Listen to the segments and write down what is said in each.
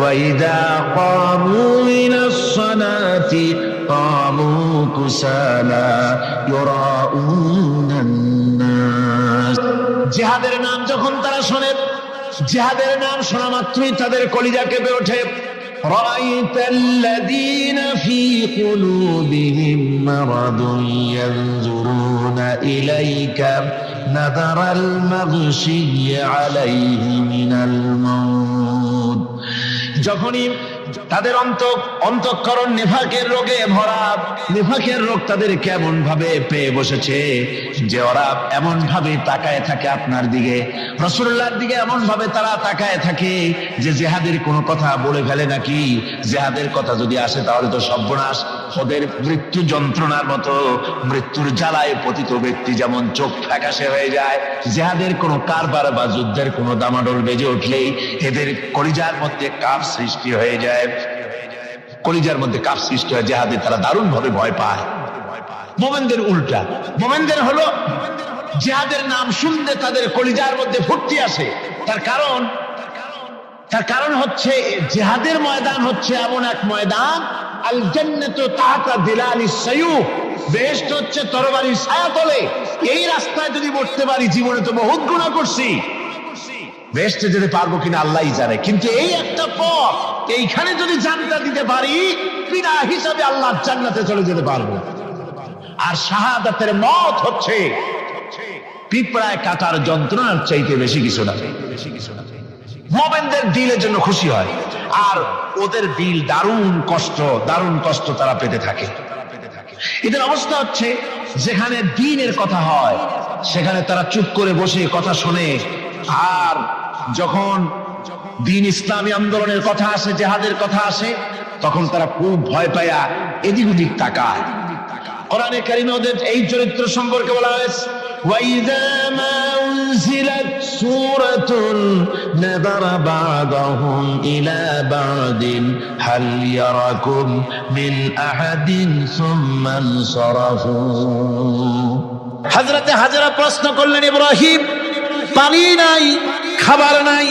وإذا قاموا إلى الصلاة قاموا كسالى يراءون الناس জিহাদের নাম যখন তারা শোনে, জিহাদের নাম শোনা মাত্রই তাদের কলিজা কেঁপে ওঠে। رأيت الذين في قلوبهم مرض ينظرون إليك نظر المغشي عليه من الموت যখনই তাদের অন্তঃকরণ নেফাকের রোগে ভরা, নেফাকের রোগ তাদের কেমন ভাবে পেয়ে বসেছে যে ওরা এমন ভাবে তাকায় থাকে আপনার দিকে, রাসূলুল্লাহর দিকে এমন ভাবে তারা তাকায় থাকে যে জিহাদের কোনো কথা বলে ফেলে নাকি, জিহাদের কথা যদি আসে তাহলে তো সর্বনাশ। ওদের মৃত্যু যন্ত্রণার মতো, মৃত্যুর জ্বালায় পতিত ব্যক্তি যেমন চোখ ফ্যাকাশে হয়ে যায়, জিহাদের কোনো কারবার বা যুদ্ধের কোনো দামাডোল বেজে উঠলেই এদের কলিজার মধ্যে কাফ সৃষ্টি হয়ে যায়, কলিজার মধ্যে কাফ সৃষ্টি হয়, জিহাদে তারা দারুণ ভাবে ভয় পায়। মুমিনদের উল্টা, মুমিনদের হলো জিহাদের নাম শুনলে তাদের কলিজার মধ্যে ফুর্তি আসে। তার কারণ হচ্ছে জিহাদের ময়দান হচ্ছে এমন এক ময়দান, আল জান্নাতু তাহতা দিলালিস সায়ুফ, বেহেশত হচ্ছে তরবারির ছায়াতলে। এই রাস্তায় যদি মরতে পারি, জীবনে তো বহুত গুনাহ করছি, বেহেশতে যেতে পারবো কিনা আল্লাহই জানে, কিন্তু এই একটা পথ, এইখানে যদি জানটা দিতে পারি বিনা হিসাবে আল্লাহর জান্নাতে চলে যেতে পারবো। আর শাহাদাতের মত হচ্ছে পিঁপড়ায় কাটার যন্ত্রণার চাইতে বেশি কিছু না। মুমিনদের দিলের জন্য খুশি হয়, আর ওদের দিল দারুণ কষ্ট তারা পেতে থাকে। এদের অবস্থা হচ্ছে যেখানে দ্বীনের কথা হয় সেখানে তারা চুপ করে বসে কথা শোনে, আর যখন দ্বীন ইসলামী আন্দোলনের কথা আসে, জিহাদের কথা আসে, তখন তারা খুব ভয় পায়া এদিক ওদিক তাকায়। কোরআনে কারিমে ওদের এই চরিত্র সম্পর্কে বলা হয়েছে, وَإِذَا مَا أُنْزِلَتْ سُورَةٌ نَظَرَ بَعْضُهُمْ إِلَى بَعْضٍ هَلْ يَرَاكُمْ مِنْ أَحَدٍ ثُمَّ انصَرَفُوا। হযরতে হাজরা প্রশ্ন করলেন, ইব্রাহিম, পানি নাই, খাবার নাই,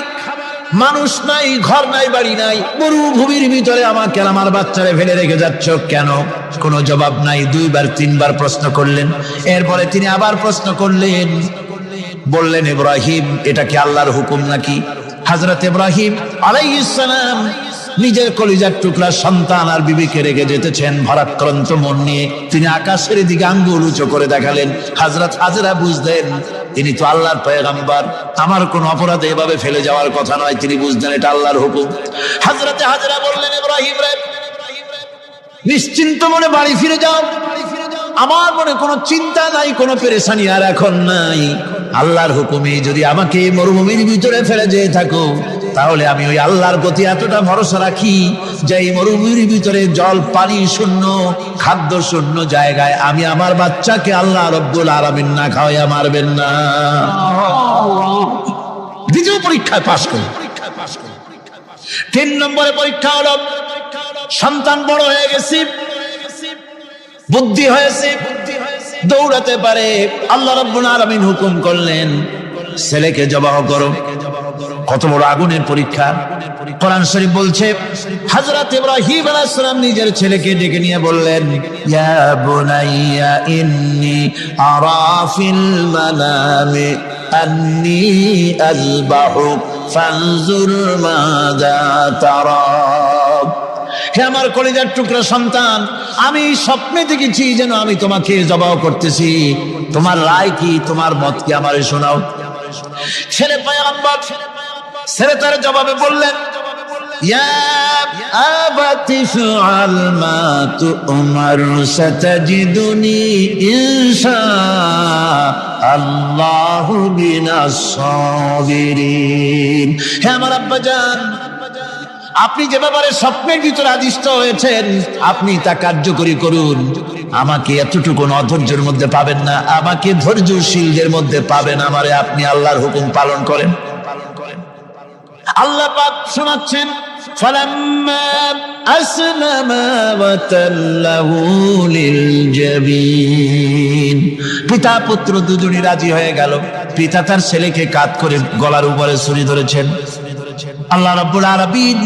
মানুষ নাই, ঘর নাই, বাড়ি নাই, মরুভূমির ভিতরে আমাকে আমার বাচ্চারে ফেলে রেখে যাচ্ছ কেন? কোনো জবাব নাই। 2 বার 3 বার প্রশ্ন করলেন। এরপরে তিনি আবার প্রশ্ন করলেন, বললেন, ইব্রাহিম, এটা কি আল্লাহর হুকুম নাকি? হযরত ইব্রাহিম আলাইহিস সালাম নিজের কলিজার টুকরা সন্তান আর বিবিকে রেখে যেতেছেন ভারাক্রান্ত মন নিয়ে। তিনি আকাশের দিকে আঙ্গুল উঁচু করে দেখালেন। হযরত হাজরা বুঝলেন তিনি তো আল্লাহর পয়গম্বর, আমার কোন অপরাধে এভাবে ফেলে যাওয়ার কথা নয়। তিনি বুঝলেন এটা আল্লাহর হুকুম। হযরত হাজরা বললেন, ইব্রাহিম রে, নিশ্চিন্ত মনে বাড়ি ফিরে যাও, আমার মনে কোনো চিন্তা নাই, কোনো পেরেশানি আর এখন নাই। আল্লাহর হুকুমে যদি আমাকে মরুভূমির ভিতরে ফেলে যেয়ে থাকো, তাহলে আমি ওই আল্লাহর প্রতি এতটা ভরসা রাখি যে এই মরুভূমির ভিতরে জল পানি শূন্য, খাদ্য শূন্য জায়গায় আমি আমার বাচ্চাকে আল্লাহ রব্বুল আলামিন না খাওয়াইয়া মারবেন না। দ্বিতীয় পরীক্ষায় পাস করি। 3 নম্বরে পরীক্ষা হলো, সন্তান বড় হয়ে গেছে, বুদ্ধি হয়েছে, দৌড়াতে পারে। আল্লাহ রাব্বুল আলামিন হুকুম করলেন, ছেলেকে জবাহ করো। কত বড় আগুনের পরীক্ষা! কোরআন শরীফ বলছে, হযরত ইব্রাহিম আলাইহিস সালাম নিজের ছেলেকে ডেকে নিয়ে বললেন, ইয়া বুনাইয়া ইন্নী আরা ফিল মানামি আন্নী আযবাহুক ফানজুর মাযা তারা। হে আমার কলিজার টুকরা সন্তান, আমি স্বপ্নে দেখেছি যেন আমি তোমাকে জবাহ করতেছি, তোমার রায় কি, তোমার মত কি, আমারে শোনাও। ছেলে পয়গম্বর, ছেলে তার জবাবে বললেন, ইয়া আবাতি ফাআল মা তু'মার সাতাজিদুনি ইনশাআল্লাহু মিনাস সাবিরিন। হে আমার আব্বাজান, আপনি যে ব্যাপারে স্বপ্নের ভিতরে আদিষ্ট হয়েছেন আপনি তা কার্যকরী করুন। আমাকে এতটুকু অধৈর্যের মধ্যে পাবেন না, আমাকে ধৈর্যশীলদের মধ্যে পাবেন। আমারে আপনি আল্লাহর হুকুম পালন করেন। আল্লাহ পাক শোনাচ্ছেন, ফালাম্মা আসলামা ওয়া তাল্লাহু লিল জাবিন। পিতা পুত্র দুজনই রাজি হয়ে গেল। পিতা তার ছেলেকে কাঁধ করে গলার উপরে ছুরি ধরেছেন। আল্লাহ রাব্বুল আলামিন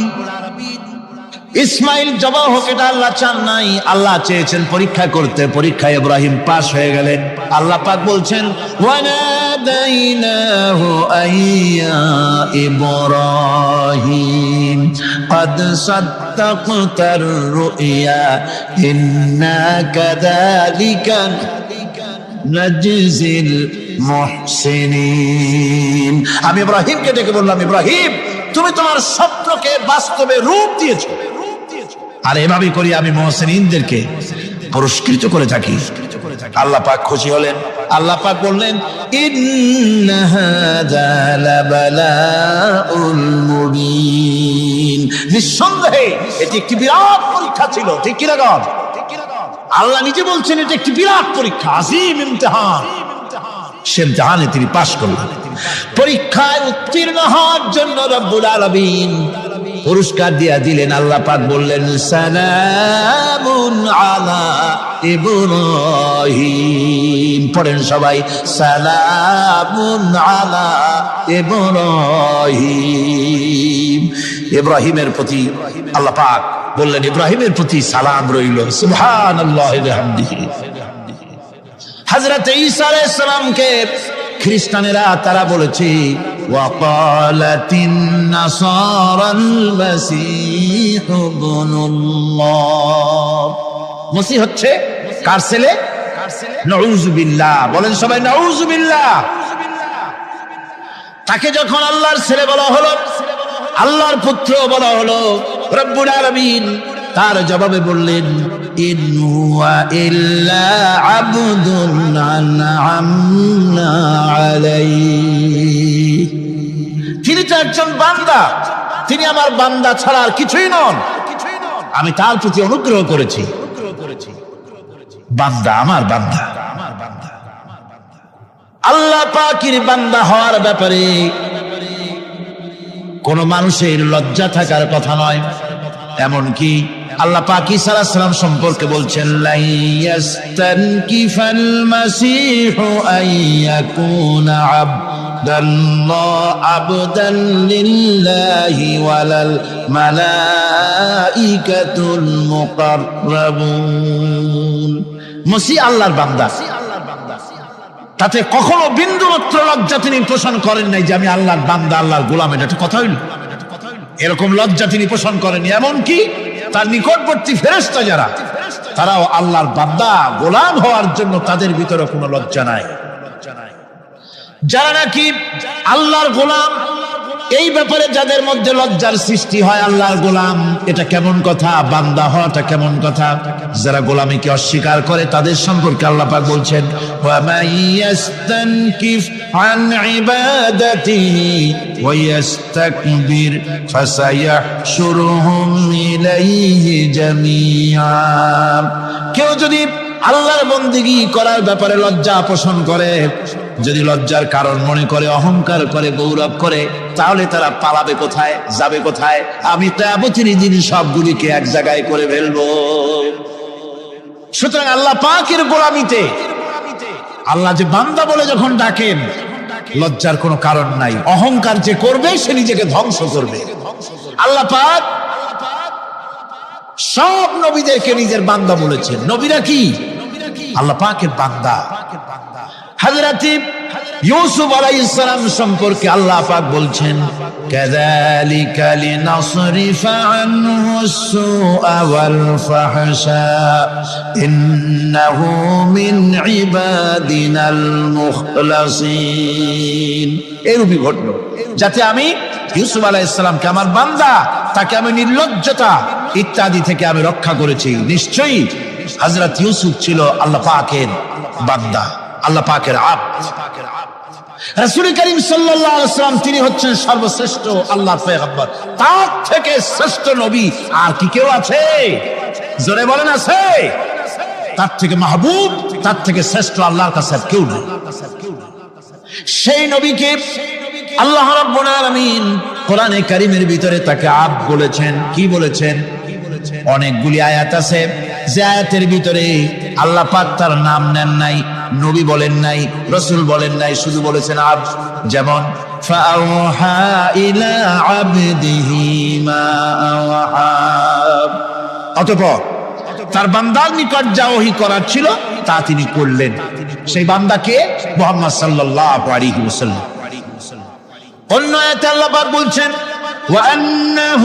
ইসমাইল জবাই হোক, এটা আল্লাহ চান নাই, আল্লাহ চেয়েছেন পরীক্ষা করতে। পরীক্ষায় ইব্রাহিম পাস হয়ে গেলেন। আল্লাহ পাক বলছেন ওয়ানাদাইনাহু আইয়া ইব্রাহিম قد صدقت الرؤيا إنا كذلك نجزي المحسنين। আমি ইব্রাহিমকে ডেকে বললাম, ইব্রাহিম তুমি তোমার স্বপ্নকে বাস্তবে রূপ দিয়েছো, আর এভাবে করি আমি মুহসিনদেরকে পুরস্কৃত করে থাকি। আল্লাহ পাক খুশি হলেন। আল্লাহ পাক বললেন ইন্না হাযা লাবালাউল মুবিন, নিঃসন্দেহে এটি একটি বিরাট পরীক্ষা ছিল। ঠিক কি না? আল্লাহ নিজে বলছেন এটা একটি বিরাট পরীক্ষা, আযীম ইমতিহান। সে ইমতিহানে তিনি পাশ করলেন। পরীক্ষায় উত্তীর্ণ হওয়ার জন্য রব্বুল আলামিন পুরস্কার দিয়া দিলেন। আল্লাহ পাক বললেন সালামুন আলা ইব্রাহিম। পড়েন সবাই, সালামুন আলা ইব্রাহিম। ইব্রাহিমের প্রতি আল্লাহ পাক বললেন ইব্রাহিমের প্রতি সালাম রইল। সুবহানাল্লাহি ওয়া বিহামদিহি। হযরত ঈসা আলাইহিস সালামকে খ্রিস্টানেরা তারা বলেছে ওয়াকালাতিন নাসারাল মাসীহ ইবনুল্লাহ, মসিহ হচ্ছে কার ছেলে? নাউযুবিল্লাহ। বলেন সবাই নাউযুবিল্লাহ। তাকে যখন আল্লাহর ছেলে বলা হলো, আল্লাহর পুত্র বলা হলো, রব্বুল আলামিন তার জবাবে বললেন ইন হুয়া ইল্লা আবদুন আনআমনা আলাইহি, তিনি তো একজন বান্দা, তিনি আমার বান্দা ছাড়া আর কিছুই নন। আমি তার প্রতি অনুগ্রহ করেছি। বান্দা, আমার বান্দা। আল্লাহ পাকের বান্দা হওয়ার ব্যাপারে কোন মানুষের লজ্জা থাকার কথা নয়। এমনকি আল্লাহ পাক ঈসা আলাইহিস সালাম সম্পর্কে বলছেন লা ইয়াস্তানকিফাল মাসীহু আইয়াকুনা আবদান লিল্লাহি ওয়ালাল মালাইকাতুল মুকাররাবুন। মসিহ আল্লাহর বান্দা, তাতে কখনো বিন্দুমাত্র লজ্জা তিনি পোষণ করেন নাই যে আমি আল্লাহর বান্দা, আল্লাহর গোলাম। এটা একটা কথা হইল? এরকম লজ্জা তিনি পোষণ করেন। এমনকি তার নিকটবর্তী ফেরেশতা যারা, তারাও আল্লাহর বান্দা গোলাম হওয়ার জন্য তাদের ভিতরে কোনো লজ্জা নাই। যারা নাকি আল্লাহর গোলাম, এই ব্যাপারে যাদের মধ্যে লজ্জার সৃষ্টি হয়, আল্লাহর গোলাম এটা কেমন কথা, বান্দা হওয়াটা কেমন কথা। যারা গোলামীকে অস্বীকার করে তাদের সম্পর্কে আল্লাহ পাক বলছেন ওয়া মাইয়াস্তানকিফ আন ইবাদাতিহি ওয়া ইস্তাকবির ফাসায়াহশুরুহুম ইলাইহি জামিআ। কেউ যদি আল্লাহর বন্দেগী করার ব্যাপারে লজ্জা পোষণ করে, যদি লজ্জার কারণ মনে করে, অহংকার করে, গৌরব করে, তাহলে তারা পালাবে কোথায়, যাবে কোথায়? আমি কিয়ামতের দিন সবগুলিকে এক জায়গায় করে ফেলবো। সুতরাং আল্লাহ পাকের গোলামিতে আল্লাহ যে বান্দা বলে যখন ডাকেন, লজ্জার কোনো কারণ নাই। অহংকার যে করবে সে নিজেকে ধ্বংস করবে। আল্লাহ পাক সব নবীদেরকে নিজের বান্দা বলেছেন। নবীরা কি? আল্লাহ পাকের বান্দা। হযরত ইউসুফ আলাইহিস সালাম সম্পর্কে আল্লাহ পাক বলছেন কাযালিকা লিনাসরিফা আনহু আস-সুআ ওয়াল ফাহশা ইন্নাহু মিন ইবাদিনাল মুখলাসিন। এরূপই ঘটল যাতে আমি ইউসুফ আলাইহিস সালামকে আমার বান্দা, তাকে আমি নির্লজ্জতা ইত্যাদি থেকে আমি রক্ষা করেছি। নিশ্চয়ই হযরত ইউসুফ ছিল আল্লাহ পাকের বান্দা, আল্লাহ পাকের আব্দ। রাসূল করিম সাল্লাল্লাহু আলাইহি ওয়াসাল্লাম তিনি হচ্ছেন সর্বশ্রেষ্ঠ আল্লাহর পয়গম্বর। তার থেকে শ্রেষ্ঠ নবী আর কি কেউ আছে? জোরে বলেন আছে? তার থেকে মাহবুব, তার থেকে শ্রেষ্ঠ আল্লাহর কাছে কেউ নেই। সেই নবীকে আল্লাহ রাব্বুল আলামিন কোরআনে কারীমের ভিতরে তাকে আব্দ বলেছেন। কি বলেছেন? অনেকগুলি আয়াত আছে যে আয়াতের ভিতরে আল্লাহ পাক তার নাম নেন নাই, নবী বলেন নাই, রাসূল বলেন নাই, শুধু বলেছেন আব্দ। যেমন ফাআওহা ইলা আবদিহি মা আওহা, অতঃপর তার বান্দার নিকট যা ওহী করার ছিল তা তিনি করলেন। সেই বান্দাকে মুহাম্মদ সাল্লাল্লাহু আলাইহি ওয়াসাল্লাম। অন্য আয়াতে আল্লাহ পাক বলছেন وأنه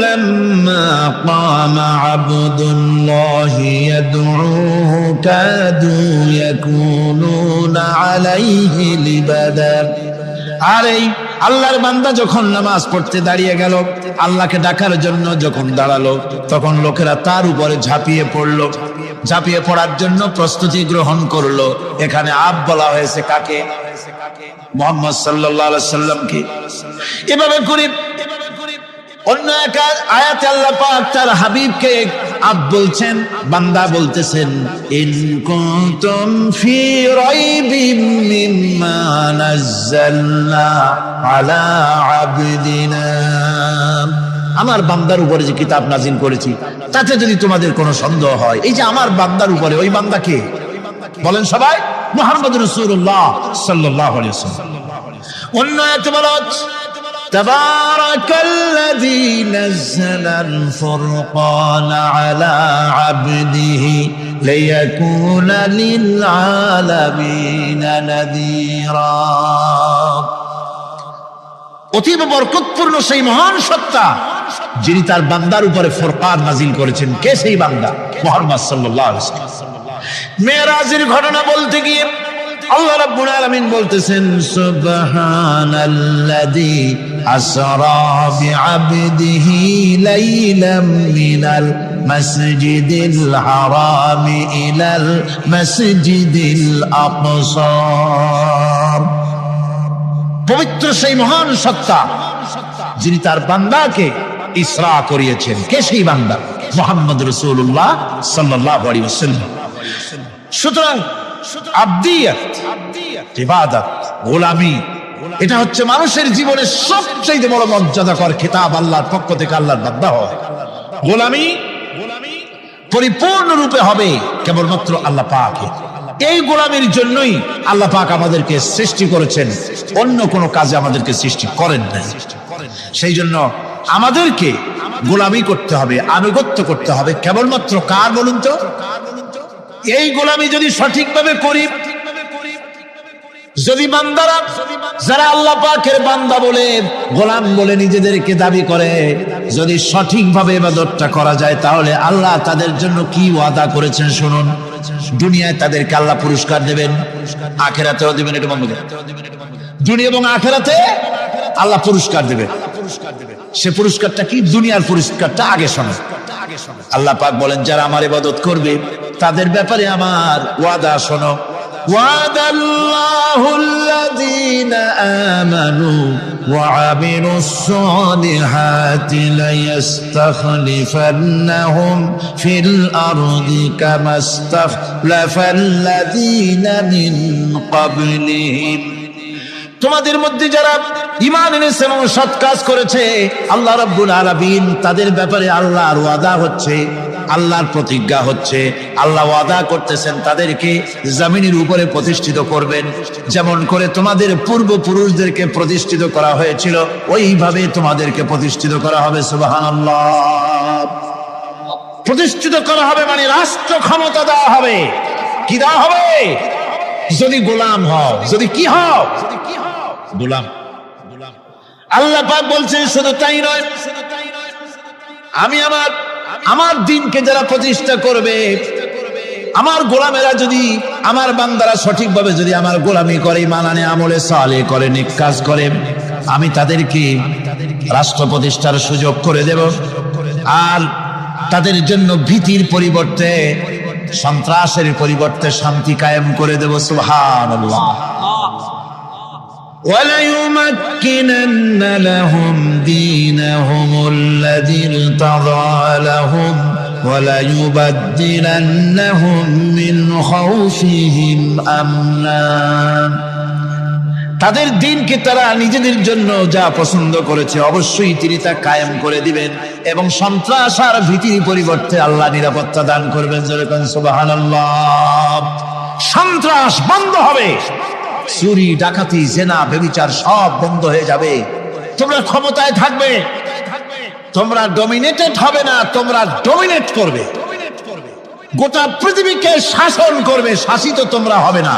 لما قام عبد الله يدعوه كادوا يكونون عليه لبدا। আর এই আল্লাহর বান্দা যখন নামাজ পড়তে দাঁড়িয়ে গেল, আল্লাহকে ডাকার জন্য যখন দাঁড়ালো, তখন লোকেরা তার উপরে ঝাঁপিয়ে পড়লো, ঝাঁপিয়ে পড়ার জন্য প্রস্তুতি গ্রহণ করলো। এখানে আব বলা হয়েছে কাকে? মুহাম্মদ সাল্লাল্লাহু আলাইহি সাল্লামকে। এভাবে করে অন্য এক আয়াতে আল্লাহ পাক তার হাবিবকে আব বলছেন, বান্দা বলতেছেন ইন কুনতুম ফি রাইবিম মিম্মা নাযালনা আলা আবদিনা। আমার বান্দার উপরে যে কিতাব নাযিল করেছি তাতে যদি তোমাদের কোনো সন্দেহ হয়, এই যে আমার বান্দার উপরে, ওই বান্দা কে বলেন সবাই? মুহাম্মদুর রাসূলুল্লাহ সাল্লাল্লাহু আলাইহি ওয়াসাল্লাম। অন্য আয়াতে বলা হচ্ছে তাবারাকাল্লাযী নাযালাল ফুরকানা আলা আবদিহি লিয়াকুনা লিল আলামিনা নাযীরা। অতীব বরকতপূর্ণ সেই মহান সত্তা যিনি তার বান্দার উপরে ফুরকান নাযিল করেছেন। কে সেই বান্দা? মুহাম্মদ সাল্লাল্লাহু আলাইহি ওয়াসাল্লাম। মেরাজের ঘটনা বলতে গিয়ে আল্লাহ রাব্বুল আলামিন বলতেছেন সুবহানাল্লাযী আসরা বিআবদিহি লাইলাম মিনাল মাসজিদিল হারামি ইলাল মাসজিদিল আকসা। পবিত্র সেই মহান সত্তা যিনি তার বান্দাকে ইসরা করিয়েছেন। কে সেই বান্দা? মুহাম্মদ রাসূলুল্লাহ সাল্লাল্লাহু আলাইহি ওয়াসাল্লাম। সুতরাং আবদিয়াত, ইবাদত, গোলামি, এটা হচ্ছে মানুষের জীবনের সবচেয়ে বড় মর্যাদাকর খেতাব আল্লাহর পক্ষ থেকে। আল্লাহর বান্দা হয়। গোলামি পরিপূর্ণ রূপে হবে কেবলমাত্র আল্লাহ পাকের। এই গোলামির জন্যই আল্লাহ পাক আমাদেরকে সৃষ্টি করেছেন, অন্য কোনো কাজে আমাদেরকে সৃষ্টি করেন না। সেই জন্য আমাদেরকে গোলামি করতে হবে, আনুগত্য করতে হবে কেবলমাত্র কার বলুন তো? এই গোলামি যদি সঠিকভাবে করি, যদি বান্দারা যারা আল্লাহ পাকের বান্দা বলে, গোলাম বলে নিজেদেরকে দাবি করে, যদি সঠিকভাবে ইবাদতটা করা যায়, তাহলে আল্লাহ তাদের জন্য কি ওয়াদা করেছেন শুনুন। দুনিয়ায় তাদেরকে আল্লাহ পুরস্কার দেবেন, আখিরাতেও দিবেন। এটা বন্ধ করে, দুনিয়া এবং আখিরাতে আল্লাহ পুরস্কার দেবেন। সে পুরস্কারটা কি? দুনিয়ার পুরস্কারটা আগে শোনো। আল্লাহ পাক বলেন যারা আমার ইবাদত করবে তাদের ব্যাপারে আমার ওয়াদা শোনো। ওয়াদাল্লাহুল্লাযীনা আমানু ওয়া আমিলুস সালিহাতি লায়াস্তাখলিফান্নাহুম ফিল আরদি কামাস্তাখলাফাল্লাযীনা মিন ক্বাবলিহিম। তোমাদের মধ্যে যারা ঈমান এনেছে এবং সৎ কাজ করেছে, আল্লাহ রাব্বুল আলামিন তাদের ব্যাপারে আল্লাহর ওয়াদা হচ্ছে, আল্লাহর প্রতিজ্ঞা হচ্ছে, আল্লাহ ওয়াদা করতেছেন তাদেরকে জমিনের উপরে প্রতিষ্ঠিত করবেন। যেমন করে তোমাদের পূর্বপুরুষদেরকে প্রতিষ্ঠিত করা হয়েছিল, ওইভাবে তোমাদেরকে প্রতিষ্ঠিত করা হবে। সুবহানাল্লাহ। প্রতিষ্ঠিত করা হবে মানে রাষ্ট্র ক্ষমতা দেওয়া হবে। কি দেওয়া হবে? যদি গোলাম হও, যদি কি হও? গোলাম। আল্লাহ পাক বলছেন শুধু তাই নয়, আমি আমার দ্বীনকে যারা প্রতিষ্ঠা করবে, আমার গোলামেরা যদি, আমার বান্দারা সঠিকভাবে যদি আমার গোলামি করে, মানানে আমলে সালেহ করে, নেক কাজ করে, আমি তাদেরকে রাষ্ট্র প্রতিষ্ঠার সুযোগ করে দেব। আর তাদের জন্য ভীতির পরিবর্তে, সন্ত্রাসের পরিবর্তে শান্তি কায়েম করে দেব। সুবহানাল্লাহ। وَلَيُمَكِّنَنَّ لَهُمْ دِينَهُمُ الَّذِي ارْتَضَىٰ لَهُمْ وَلَيُبَدِّلَنَّهُمْ مِنْ خَوْفِهِمْ أَمْنًا। তাদের দ্বীনকে তারা নিজেদের জন্য যা পছন্দ করেছে অবশ্যই তিনি তা কায়েম করে দিবেন, এবং সন্ত্রাস আর ভীতির পরিবর্তে আল্লাহ নিরাপত্তা দান করবেন। যেরকম সুবহানাল্লাহ। সন্ত্রাস বন্ধ হবে, চুরি, ডাকাতি, জেনা, ব্যভিচার সব বন্ধ হয়ে যাবে। তোমরা ক্ষমতায় থাকবে, তোমরা ডমিনেটেড হবে না, তোমরা ডমিনেট করবে, গোটা পৃথিবীকে শাসন করবে, শাসিত তোমরা হবে না।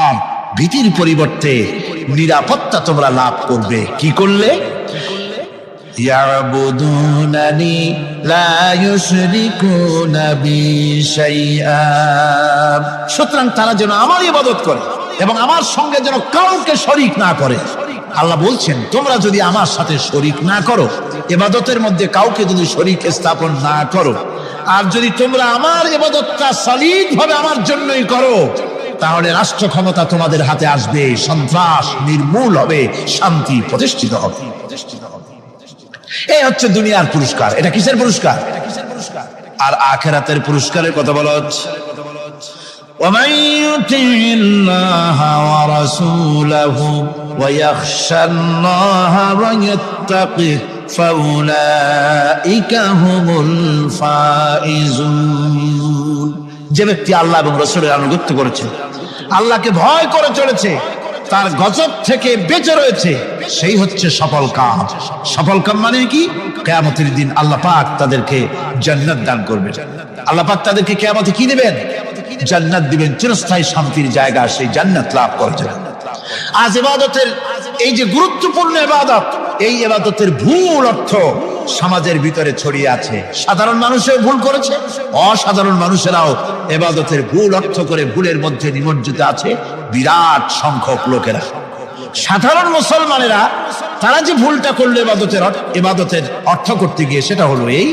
আর ভীতির পরিবর্তে নিরাপত্তা তোমরা লাভ করবে। কি করলে? ইয়াবুদুনানি লা ইউশরিকুনা বি শাইআ। সুতরাং তারা যেন আমার ইবাদত করে এবং আমার সঙ্গে যেন কাউকে শরীক না করে। আল্লাহ বলছেন তোমরা যদি আমার সাথে শরীক না করো, ইবাদতের মধ্যে কাউকে যদি শরীক স্থাপন না করো, আর যদি তোমরা আমার ইবাদতটা সলিড ভাবে আমার জন্যই করো, তাহলে রাষ্ট্র ক্ষমতা তোমাদের হাতে আসবে, সন্ত্রাস নির্মূল হবে, শান্তি প্রতিষ্ঠিত হবে। এই হচ্ছে দুনিয়ার পুরস্কার। এটা কিসের পুরস্কার? আর আখিরাতের পুরস্কারের কথা বলা হচ্ছে। ومن يطع الله ورسوله ويخشى الله ويتقه فأولئك هم الفائزون। যে ব্যক্তি আল্লাহ এবং রাসূলের আনুগত্য করেছে, আল্লাহকে ভয় করে চলেছে, তার গজব থেকে বেঁচে রয়েছে, সেই হচ্ছে সফল কাম। সফল কাম মানে কি? কিয়ামতের দিন আল্লাহ পাক তাদেরকে জান্নাত দান করবেন। আল্লাহ পাক তাদেরকে কিয়ামতে কি দিবেন? জান্নাত দিবেন, চিরস্থায়ী শান্তির জায়গা, সেই জান্নাত লাভ করার জন্য। আজ ইবাদতের এই যে গুরুত্বপূর্ণ ইবাদত, এই ইবাদতের ভুল অর্থ সমাজের ভিতরে ছড়িয়ে আছে। সাধারণ মানুষও ভুল করেছে, অসাধারণ মানুষেরাও ইবাদতের ভুল অর্থ করে ভুলের মধ্যে নিমজ্জিত আছে বিরাট সংখ্যক লোকেরা। সাধারণ মুসলমানেরা তারা যে ভুলটা করলো ইবাদতের অর্থ করতে গিয়ে, সেটা হলো এই,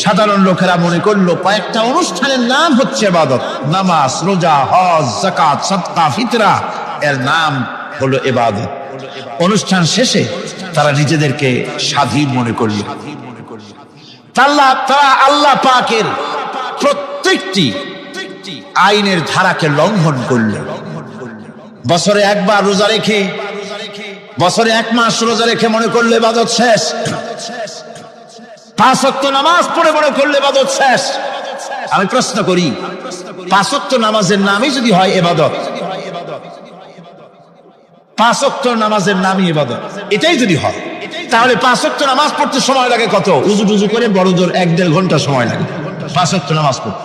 সাধারণ লোকেরা মনে করলো কয়েকটা অনুষ্ঠানের নাম হচ্ছে ইবাদত, নামাজ, রোজা, হজ, যাকাত, সাদকা, ফিতরা, এর নাম হলো ইবাদত। অনুষ্ঠান শেষে তারা নিজেদেরকে স্বাধীন মনে করলো। তারা আল্লাহ পাকের প্রত্যেকটি আইনের ধারাকে লঙ্ঘন করলো। বছরে একবার রোজা রেখে, বছরে 1 মাস রোজা রেখে মনে করলে ইবাদত শেষ। 5 ওয়াক্ত নামাজ পড়ে মনে করলে ইবাদত শেষ। আমি প্রশ্ন করি, 5 ওয়াক্ত নামাজের নামই যদি হয় ইবাদত, 5 ওয়াক্ত নামাজের নামই ইবাদত, এটাই যদি হয়, তাহলে 5 ওয়াক্ত নামাজ পড়তে সময় লাগে কত? উজু টুজু করে বড় জোর 1-1.5 ঘন্টা সময় লাগে 5 ওয়াক্ত নামাজ পড়তে।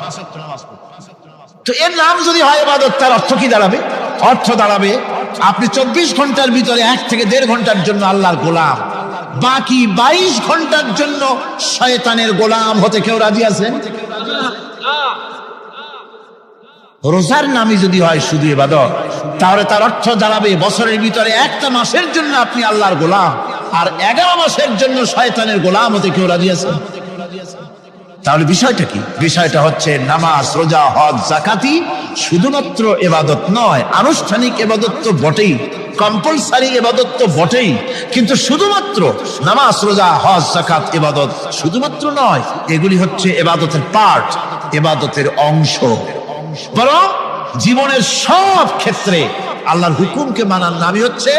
তো এর নাম যদি হয় ইবাদত, তার অর্থ কি দাঁড়াবে? অর্থ দাঁড়াবে আপনি 24 ঘন্টার ভিতরে 1 থেকে 1.5 ঘন্টার জন্য আল্লাহর গোলাম, বাকি 22 ঘন্টার জন্য শয়তানের গোলাম হতে কেউ রাজি আছেন? রোজার নামই যদি হয় শুধু ইবাদত, তাহলে তার অর্থ দাঁড়াবে বছরের ভিতরে 1টা মাসের জন্য আপনি আল্লাহর গোলাম, আর 11 মাসের জন্য শয়তানের গোলাম হতে কেউ রাজি আছেন? তাহলে বিষয়টা কি? বিষয়টা হচ্ছে নামাজ, রোজা, হজ, যাকাতি শুধুমাত্র ইবাদত নয়, আনুষ্ঠানিক ইবাদত তো বটেই, কম্পালসারি ইবাদত তো বটেই, কিন্তু শুধুমাত্র নামাজ, রোজা, হজ, যাকাত ইবাদত শুধুমাত্র নয়, এগুলি হচ্ছে ইবাদতের পার্ট, ইবাদতের অংশ। বরং জীবনের সব ক্ষেত্রে আল্লাহর হুকুমকে মানার নামই হচ্ছে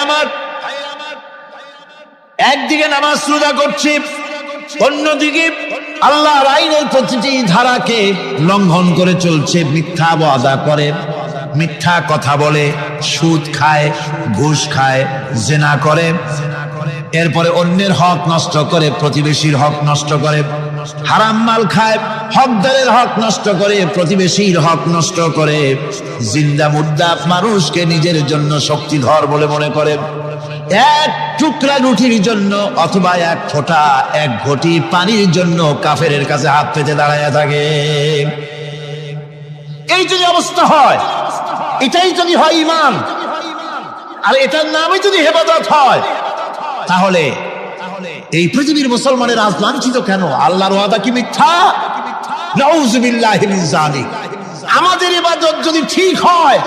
আমার। একদিকে নামাজ রোজা করছি, অন্যদিকে আল্লাহর আইনের প্রতিটি ধারাকে লঙ্ঘন করে চলছে, মিথ্যা ওয়াদা করে, মিথ্যা কথা বলে, সুদ খায়, ঘুষ খায়, জিনা করে, এরপরে অন্যের হক নষ্ট করে, প্রতিবেশীর হক নষ্ট করে, হারাম মাল খায়, হকদারের হক নষ্ট করে, প্রতিবেশীর হক নষ্ট করে, জিন্দা মুর্দা মানুষকে নিজের জন্য শক্তিধর বলে মনে করে, 1 টুকরা রুটির জন্য অথবা 1 ফোঁটা 1 ঘটি পানির জন্য কাফেরের কাছে হাত পেতে দাঁড়ায় থাকে। এই যদি অবস্থা হয়, এটাই যদি হয় ঈমান, আর এটার নামই যদি ইবাদত হয়, তাহলে এই পৃথিবীর মুসলমানের আজ লাঞ্ছিত কেন? আল্লাহর ওয়াদা কি মিথ্যা? নাউযুবিল্লাহি মিন যালিক। আমাদের ইবাদত যদি ঠিক হয়,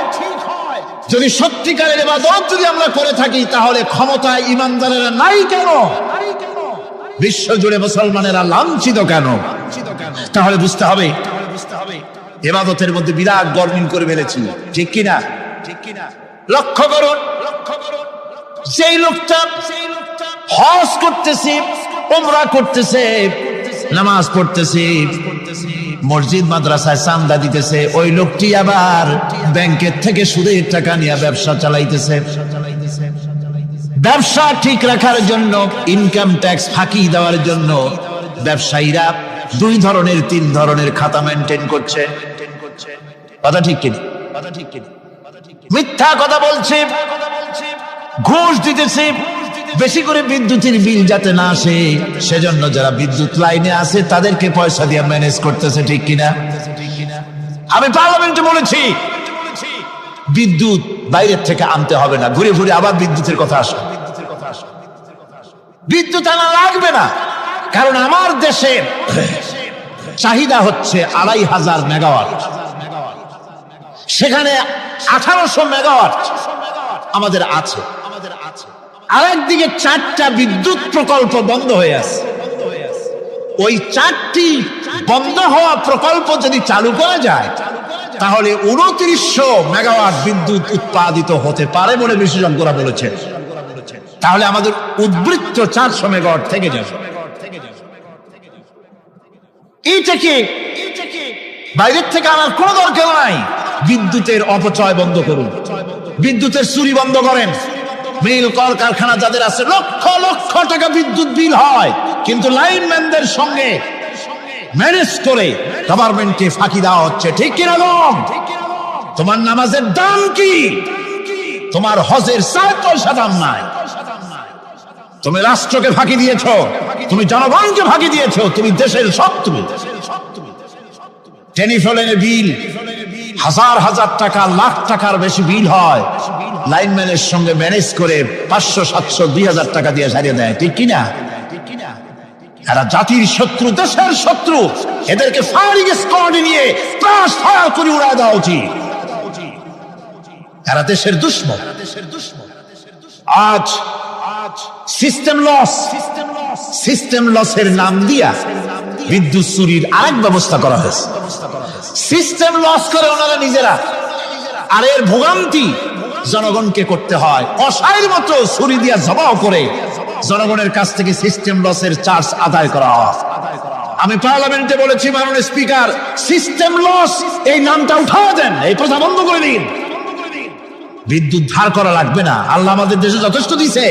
যদি সত্যিকারের ইবাদত যদি আমরা করে থাকি, তাহলে ক্ষমতায় ঈমানদারেরা নাই কেন? বিশ্ব জুড়ে মুসলমানেরা লাঞ্ছিত কেন? তাহলে বুঝতে হবে ইবাদতের মধ্যে বিরাট গরমিল করে ফেলেছি, ঠিক কিনা? লক্ষ্য করুন, যেই লোকটা হজ করতেছে, উমরা করতেছে, নামাজ পড়তেছে, মসজিদ মাদ্রাসায় চাঁদা দিতেছে, ওই লোকটি আবার ব্যাংকের থেকে সুদের টাকা নিয়ে ব্যবসা চালাইতেছে। ব্যবসা ঠিক রাখার জন্য, ইনকাম ট্যাক্স ফাঁকি দেওয়ার জন্য ব্যবসায়ীরা 2 ধরনের 3 ধরনের খাতা মেনটেন করছে। কথা ঠিক কিনা? মিথ্যা কথা বলছে, ঘুষ দিতেছে, বেশি করে বিদ্যুতের বিল যাতে না আসে সেজন্য যারা বিদ্যুৎ লাইনে আছে তাদেরকে পয়সা দিয়ে ম্যানেজ করতেছে। ঠিক কিনা? আমি পার্লামেন্টে বলেছি বিদ্যুৎ বাইরের থেকে আনতে হবে না, ঘুরে ঘুরে আবার বিদ্যুতের কথা আসে। বিদ্যুৎ আনা লাগবে না, কারণ আমার দেশের চাহিদা হচ্ছে 2500 মেগাওয়াট, সেখানে 1800 মেগাওয়াট আমাদের আছে। আরেকদিকে 4টা বিদ্যুৎ প্রকল্প বন্ধ হয়ে আছে। ওই 4টি বন্ধ হওয়া প্রকল্প যদি চালু করা যায় তাহলে 2900 মেগাওয়াট বিদ্যুৎ উৎপাদিত হতে পারে বলে বিশেষজ্ঞরা বলেছেন। তাহলে আমাদের উদ্বৃত্ত 400 মেগাওয়াট থেকে যাবে। এইটাকে বাইরের থেকে আনার কোনো দরকার নাই। বিদ্যুতের অপচয় বন্ধ করুন, বিদ্যুতের চুরি বন্ধ করেন। মিল কলকারখানা যাদের আছে লক্ষ লক্ষ টাকা বিদ্যুৎ বিল হয়, কিন্তু লাইনম্যানদের সঙ্গে ম্যানেজ করে গভর্নমেন্টকে ফাঁকি দেওয়া হচ্ছে। ঠিক কিনা? তোমার নামাজের দাম কি? তোমার হজের 4 পয়সা দাম নাই। তুমি রাষ্ট্রকে ফাঁকি দিয়েছো, তুমি জনগণকে ফাঁকি দিয়েছো, তুমি দেশের শত্রু। টেলিফোনের বিল হাজার হাজার টাকা, লাখ টাকার বেশি বিল হয়, লাইনম্যানের সঙ্গে ম্যানেজ করে 500, 700, 2000 টাকা দিয়ে সারিয়ে দেয়। ঠিক কিনা? এরা জাতির শত্রু, দেশের শত্রু। এদেরকে ফায়ারিং স্কোয়াডে নিয়ে ক্রাশ ফায়ার করে উড়ায় দেওয়া উচিত। এরা দেশের দুশমন। আজ সিস্টেম লসের নাম দিয়া বিদ্যুৎ চুরির আরেক ব্যবস্থা করা হয়েছে। সিস্টেম লস করে ওনারা নিজেরা, আর এর ভোগান্তি জনগণকে করতে হয়। কসাইয়ের মতো ছুরি দিয়া জবাও করে জনগণের কাছ থেকে সিস্টেম লসের চার্জ আদায় করা হয়। আমি পার্লামেন্টে বলেছি, মাননীয় স্পিকার, সিস্টেম লস এই নামটা উঠাও দেন, এই প্রথা বন্ধ করে দিন। বিদ্যুৎ ধার করা লাগবে না, আল্লাহ আমাদের দেশে যথেষ্ট দিছে,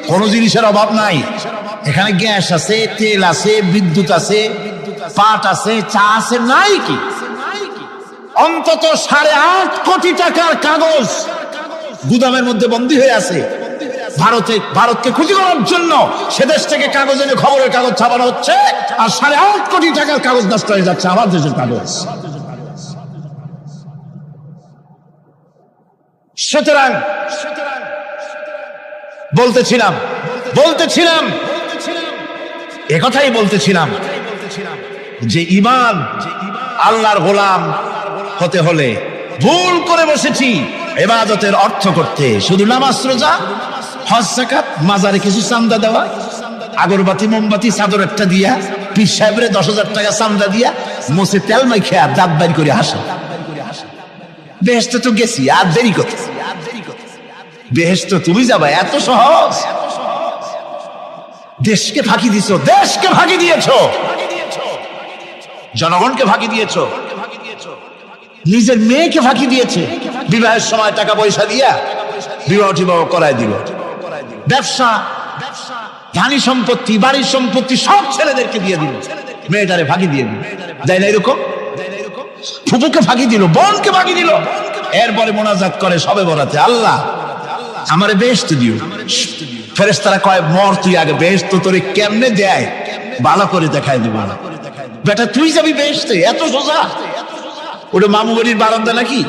কোনো জিনিসের অভাব নাই। এখানে গ্যাস আছে, তেল আছে, বিদ্যুৎ আছে, পাট আছে, চা আছে, নাই কি? অন্তত 8.5 কোটি টাকার কাগজ গুদামের মধ্যে বন্দী হয়ে আছে। ভারতকে ক্ষতি করার জন্য সে দেশ থেকে কাগজ এনে খবরের কাগজ ছাপানো হচ্ছে, আর 8.5 কোটি টাকার কাগজ নষ্ট হয়ে যাচ্ছে আমার দেশের কাগজ। সুতরাং বলতেছিলাম একথাই বলতেছিলাম যে ঈমান, আল্লাহর গোলাম হতে হলে ভুল করে বসেছি ইবাদতের অর্থ করতে। শুধু নামাজ, রোজা, হজ, যাকাত, মাজারে কিছু চান্দা দেওয়া, আগরবাতি, মোমবাতি, চাদর একটা দিয়া, পীর সাহেবের 10,000 টাকা চান্দা দিয়া, মোছে তেল মাইখা দাঁত বাইর করে হাসে। বেহেশতে তো গেছি, আর দেরি করতে। বেহেশতে তুমি যাবা, এত সহজ? দেশকে ফাঁকি দিছো, দেশকে ফাঁকি দিয়েছো, জনগণকে ফাঁকি দিয়েছো, নিজের মেয়েকে ফাঁকি দিয়েছে। বিবাহের সময় টাকা পয়সা দিয়া বিবাহ টিবাহ করায় দিল। ব্যবসা, ধানি সম্পত্তি, বাড়ির সম্পত্তি সব ছেলেদেরকে দিয়ে দিল, মেয়েটারে ফাঁকি দিয়ে দিল। দেয় না এরকম? ফুপুকে ফাঁকি দিল, বোনকে ফাঁকি দিল। এরপরে মোনাজাত করে সবে বরাতে, আল্লাহ আমারে বেহেশত দিও। ফেরেশতারা কয়, মর তুই আগে, বেহেশত তোরে কেমনে দেয় ভালো করে দেখায় দিব। বেটা তুই যাবি বেহেশতে? এত সোজা? ওটা মামু বাড়ির বারান্দা নাকি?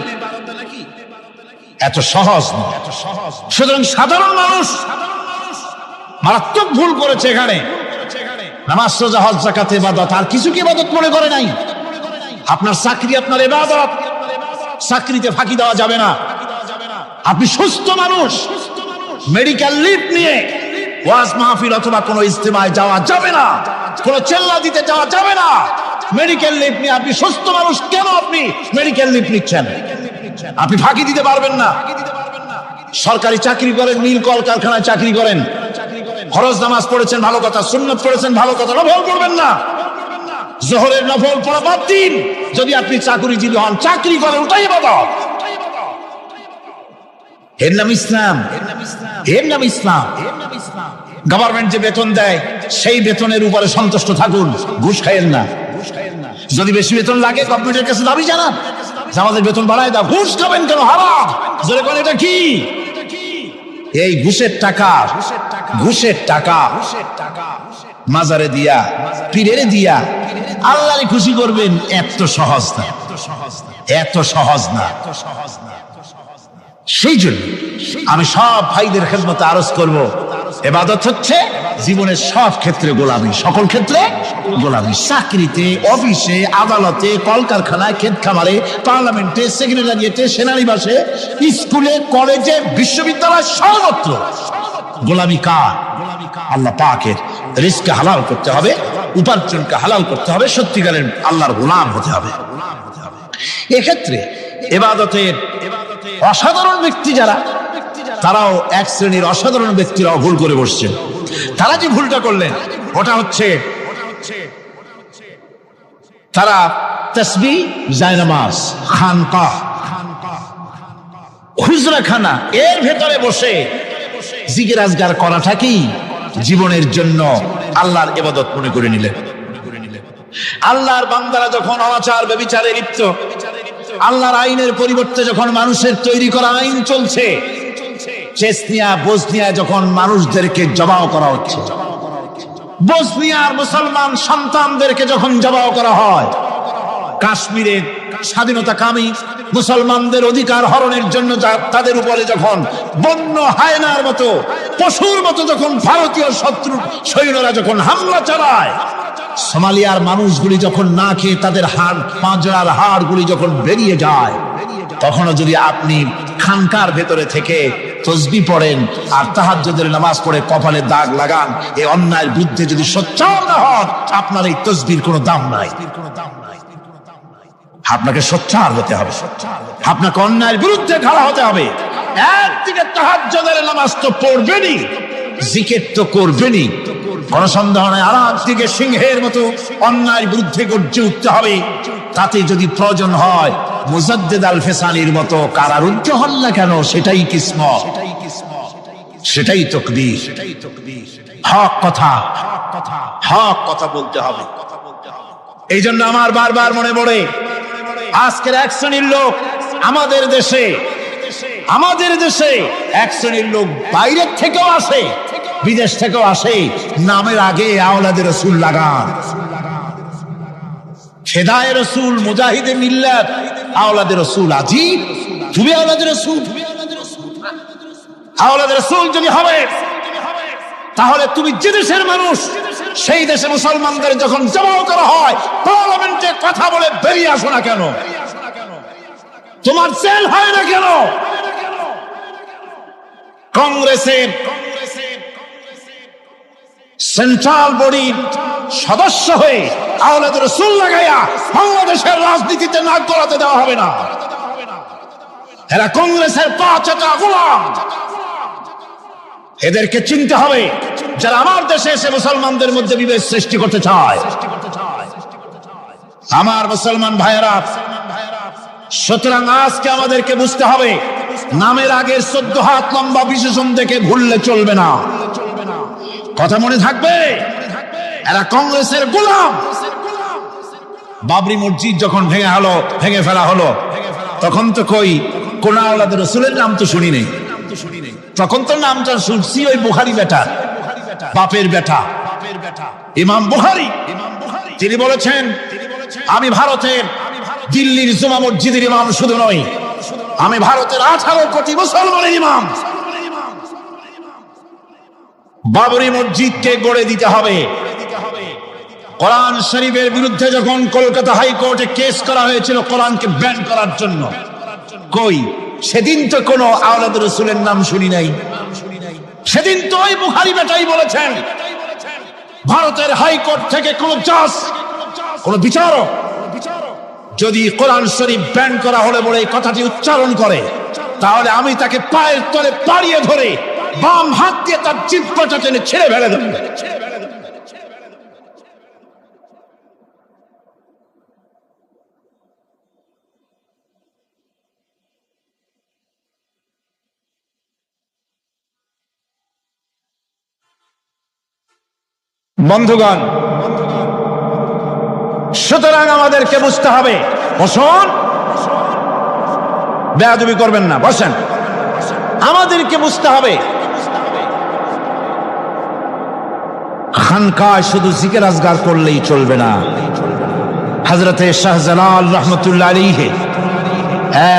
এত সহজ না। সুতরাং সাধারণ মানুষ মারাত্মক ভুল করেছে এখানে। নামাজ, রোজা, হজ, যাকাত ইবাদত, আর কিছু কি ইবাদত মনে করে নাই? আপনার চাকরি আপনার ইবাদত, চাকরিতে ফাঁকি দেওয়া যাবে না। আপনি সুস্থ মানুষ, মেডিকেল লিভ নিয়ে ওয়াজ মাহফিল অথবা কোনো ইজতেমায় যাওয়া যাবে না, কোনো চেল্লা দিতে যাওয়া যাবে না। মেডিকেল লিভ নিয়ে আপনি সুস্থ মানুষ, কেন আপনি মেডিকেল লিভ নিচ্ছেন? আপনি ফাঁকি দিতে পারবেন না। সরকারি চাকরি করেন, মিল কলকারখানায় চাকরি করেন, ফরজ নামাজ পড়েছেন ভালো কথা, সুন্নাত পড়েছেন ভালো কথা, নফল পড়বেন না। জোহরের নফল পড়া বাদ দিন। যদি আপনি চাকরিজীবী হন, চাকরি করেন, ওটাই ইবাদত। এর নাম ইসলাম, এর নাম ইসলাম। গভর্নমেন্ট যে বেতন দেয় সেই বেতনের উপরে সন্তুষ্ট থাকুন, ঘুষ খাইয়েন না। যদি বেশি বেতন লাগে গভর্নমেন্টের কাছে দাবি জানান যে আমাদের বেতন বাড়ায় দাও। ঘুষ খাবেন কেন? হারাম। জোরে বলেন এটা কি? এই ঘুষের টাকা, ঘুষের টাকা মাজারে দিয়া, পীরেরে দিয়া আল্লাহরে খুশি করবেন, এত সহজ না, এত সহজ না। সেই জন্য আমি সব ভাইদের খেদমতে আরজ করব, ইবাদত হচ্ছে জীবনের সব ক্ষেত্রে গোলামি, সকল ক্ষেত্রে গোলামি। চাকরিতে, অফিসে, আদালতে, কলকারখানায়, ক্ষেত খামারে, পার্লামেন্টে, সেক্রেটারিয়েটে, সেনানিবাসে, স্কুলে, কলেজে, বিশ্ববিদ্যালয়, সর্বত্র গোলামি কার? আল্লাহ পাকের। রিজকে হালাল করতে হবে, উপার্জনকে হালাল করতে হবে, সত্যিকারের আল্লাহর গোলাম হতে হবে। এক্ষেত্রে ইবাদতের অসাধারণ ব্যক্তি যারা, তারাও এক শ্রেণীর অসাধারণ ব্যক্তিরাও ভুল করে বসছেন। তারা যে ভুলটা করলেন ওটা হচ্ছে তারা তাসবিহ, জায়নামাজ, খানকাহ, হুজরাখানা এর ভেতরে বসে জিকির আজগার করাটা কি জীবনের জন্য আল্লাহর ইবাদত মনে করে নিলেন। আল্লাহর বান্দারা যখন অনাচার ব্যভিচারে লিপ্ত, আল্লাহর আইনের পরিবর্তে যখন মানুষের তৈরি করা আইন চলছে, চেচনিয়া বসনিয়া যখন মানুষদেরকে জবাও করা হচ্ছে, বসনিয়ার মুসলমান সন্তানদেরকে যখন জবাও করা হয়, কাশ্মীরের স্বাধীনতাকামী মুসলমানদের অধিকার হরণের জন্য তাদের উপরে যখন বন্য হায়নার মতো, পশুর মতো যখন ভারতীয় শত্রু সৈন্যরা যখন হামলা চালায়, সোমালিয়ার মানুষগুলি যখন না খেয়ে তাদের হাড়, পাঁজরার হাড়গুলি যখন বেরিয়ে যায়, তখনও যদি আপনি খানকার ভেতরে থেকে তসবিহ পড়েন আর তাহাজ্জুদের নামাজ পড়ে কপালে দাগ লাগান, এই অন্যায়ের বিরুদ্ধে যদি সোচ্চার না হন, আপনার এই তসবিহর কোনো দাম নাই। আপনাকে সোচ্চার হতে হবে, আপনাকে অন্যায়ের বিরুদ্ধে খাড়া হতে হবে। একদিকে তাহাজ্জুদের নামাজ তো পড়বেনই, জিকির তো করবেনই, কোন সন্দেহ নাই। আর একদিকে সিংহের মতো অন্যায়ের বিরুদ্ধে গর্জে উঠতে হবে। তাতে যদি প্রয়োজন হয় মুজাদ্দিদ আল ফেসানির মতো কারারুদ্ধ হন না কেন, সেটাই কিসমত, সেটাই তাকবীর। হক কথা, হক কথা বলতে হবে। এই জন্য আমার বারবার মনে পড়ে আজকের এক শ্রেণীর লোক আমাদের দেশে, আমাদের দেশে এক শ্রেণীর লোক বাইরের থেকেও আসে, বিদেশ থেকেও আসে, নামের আগে আওলাদে রসুল লাগান। ফেদায়ে রসুল, মুজাহিদে মিল্লাত, আওলাদে রসুল। আজিব, তুমি আওলাদে রসুল। আওলাদে রসুল যদি হবে তাহলে তুমি যে দেশের মানুষ, সেই দেশে মুসলমানদের যখন জবাও করা হয়, পার্লামেন্টে কথা বলে বেরিয়ে আসো না কেন? তোমার জেল হয় না কেন? কংগ্রেসের সেন্ট্রাল বডির সদস্য হয়ে আওলাদে রাসূল লাগাইয়া বাংলাদেশের রাজনীতিতে নাক গলাতে দেওয়া হবে না। এরা কংগ্রেসের পাঁচটা গোলাম। এদেরকে চিনতে হবে, যারা আমার দেশে এসে মুসলমানদের মধ্যে বিভেদ সৃষ্টি করতে চায়। আমার মুসলমান ভাইয়েরা, সুতরাং আজকে আমাদেরকে বুঝতে হবে, নামের আগে 14 হাত লম্বা বিশেষণ দেখে ভুললে চলবে না। কথা মনে থাকবে, এরা কংগ্রেসের গোলাম। বাবরি মসজিদ যখন ভেঙে ফেলা হলো, তখন তো কই কোন আওলাদে রাসূলের নাম তো শুনি নেই। তখন তো নামটা শুনছি ওই বুখারী বেটা, বাপের বেটা ইমাম বুখারী। তিনি বলেছেন, আমি ভারতের দিল্লির জুমা মসজিদের ইমাম শুধু নই, আমি ভারতের 18 কোটি মুসলমানের ইমাম। বাবরি মসজিদকে গড়ে দিতে হবে। কোরআন শরীফের বিরুদ্ধে যখন কলকাতা হাইকোর্টে কেস করা হয়েছিল কোরআনকে ব্যান করার জন্য, কই সেদিন তো কোনো আওলাদ রাসূলের নাম শুনি নাই। সেদিন তো ওই বুখারী বেটাই বলেছেন, ভারতের হাইকোর্ট থেকে কোন জাজ, কোন বিচারক যদি কোরআন শরীফ ব্যান করা হলে বলে এই কথাটি উচ্চারণ করে, তাহলে আমি তাকে পায়ের তলে পাড়িয়ে ধরে বাম হাত দিয়ে তার জিহ্বাটা টেনে ছেড়ে ফেলে দেব। বন্ধুগণ, সুতরাং আমাদেরকে বুঝতে হবে। বসুন, বেয়াদবি করবেন না, বসেন। আমাদেরকে বুঝতে হবে খানকায় শুধু জিকির আজগার করলেই চলবে না। হযরতে শাহজালাল রাহমাতুল্লাহ আলাইহি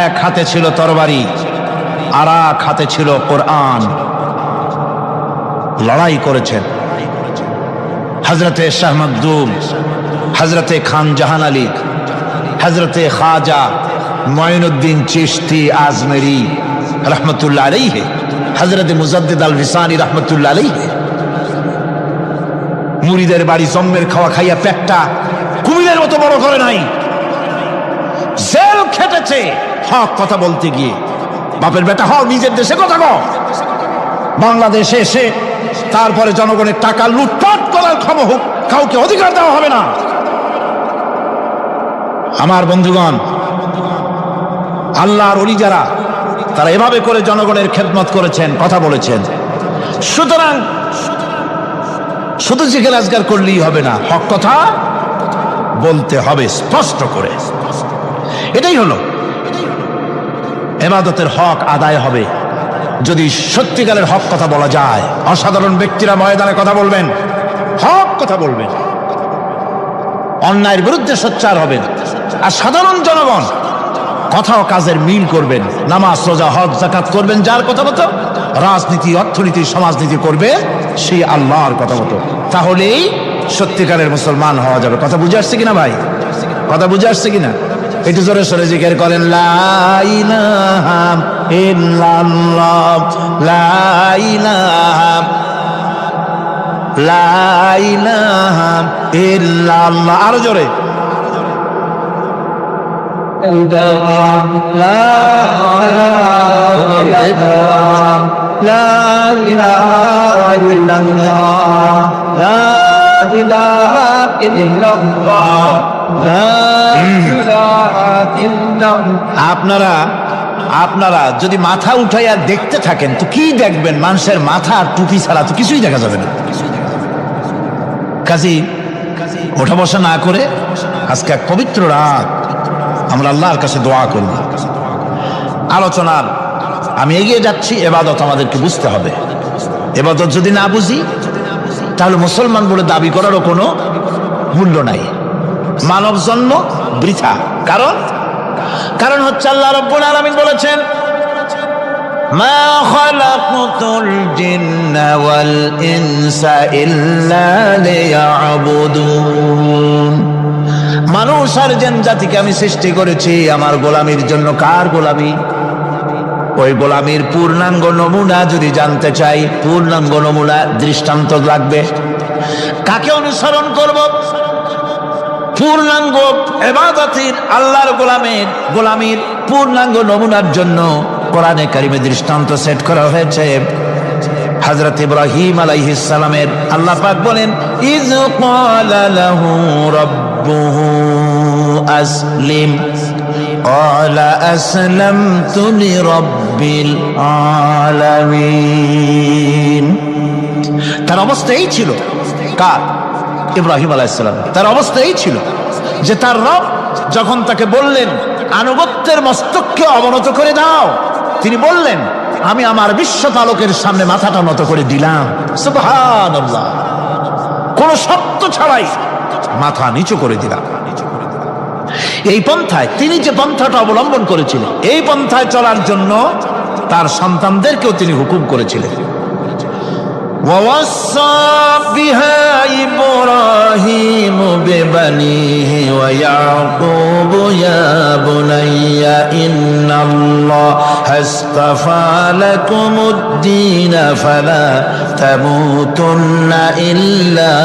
এক হাতে ছিল তরবারি, আর এক হাতে ছিল কোরআন। লড়াই করেছেন হযরতে শাহ মখদুম, হযরতে খান জাহান আলী, হযরতে খাজা মঈনুদ্দিন চিশতি আজমেরি রাহমাতুল্লাহ আলাইহি, হযরতে মুজাদ্দিদ আল রিসানি রাহমাতুল্লাহ আলাইহি। মুরিদের বাড়ি জম্মের খাওয়া খাইয়া পেটটা কুমিরের মতো বড় করে নাই। জেল খেটেছে হক কথা বলতে গিয়ে। বাপের বেটা হও, নিজের দেশে কথা কও। বাংলাদেশে এসে তারপরে জনগণের টাকা লুটপাট করার কাউকে অধিকার দেওয়া হবে না। আমার বন্ধুগণ, আল্লাহর ওলি যারা, তারা এভাবে করে জনগণের খেদমত করেছেন, কথা বলেছেন। সুতরাং শুধু জিকির আজগার করলেই হবে না, হক কথা বলতে হবে স্পষ্ট করে। এটাই হলো ইবাদতের হক আদায় হবে যদি সত্যিকারের হক কথা বলা যায়। অসাধারণ ব্যক্তিরা ময়দানে কথা বলবেন, হক কথা বলবেন, অন্যায়ের বিরুদ্ধে সোচ্চার হবেন। আর সাধারণ জনগণ কথা ও কাজের মিল করবেন, নামাজ রোজা হজ যাকাত করবেন যার কথা মতো, রাজনীতি অর্থনীতি সমাজনীতি করবে সেই আল্লাহর কথা মতো। তাহলেই সত্যিকারের মুসলমান হওয়া যাবে। কথা বুঝে আসছে কিনা ভাই? কথা বুঝে আসছে কিনা? একটু জোরে সরে জিকির করেন, লা ইলাহা ইল্লাল্লাহ, লা ইলাহা, লা ইলাহা ইল্লাল্লাহ। আরো জোরে, আপনারা যদি মাথা উঠাইয়া দেখতে থাকেন তো কি দেখবেন? মানুষের মাথা আর টুপি ছাড়া তো কিছুই দেখা যাবে না। কাজী ওঠা বসা না করে আজকে এক পবিত্র রাত, আমরা আল্লাহর কাছে দোয়া করব। আলোচনার আমি এগিয়ে যাচ্ছি। ইবাদত আমাদেরকে বুঝতে হবে। ইবাদত যদি না বুঝি তাহলে মুসলমান বলে দাবি করারও কোনো মূল্য নাই। মানব জন্ম বৃথা। কারণ হচ্ছে আল্লাহ রাব্বুল আলামিন বলেছেন, মা খালাকতুল জিন্না ওয়াল ইনসা ইল্লা লিয়াবুদুন। মানুষ আর জিন জাতিকে আমি সৃষ্টি করেছি আমার গোলামির জন্য। কার গোলামি? ওই গোলামির পূর্ণাঙ্গ নমুনা যদি জানতে চাই, পূর্ণাঙ্গ নমুনা দৃষ্টান্ত লাগবে। কাকে অনুসরণ করব? পূর্ণাঙ্গ ইবাদতের আল্লাহর গোলামির পূর্ণাঙ্গ নমুনার জন্য কোরআনে কারিমে দৃষ্টান্ত সেট করা হয়েছে। হযরত ইব্রাহিম আলাইহিস সালামের আল্লাহ পাক বলেন, ইয ক্বালা লাহু রাব্বুহু আসলিম ক্বালা আসলামতু লিরাব্বিল আলামিন। তার অবস্থা এই ছিল। কার? ইব্রাহিম আলাইহিস সালাম। তার অবস্থা এই ছিল যে তার রব যখন তাকে বললেন আনুগত্যের মস্তককে অবনত করে দাও, তিনি বললেন, আমি আমার বিশ্বপালকের সামনে মাথাটা নত করে দিলাম। সুবহানাল্লাহ। কোন শর্ত ছাড়াই মাথা নিচু করে দিলাম। এই পন্থায় তিনি যে পন্থাটা অবলম্বন করেছিলেন, এই পন্থায় চলার জন্য তার সন্তানদেরকেও তিনি হুকুম করেছিলেন। ووصى بها إبراهيم ببنيه ويعقوب يا بني إن الله اصطفى لكم الدين فلا تموتن إلا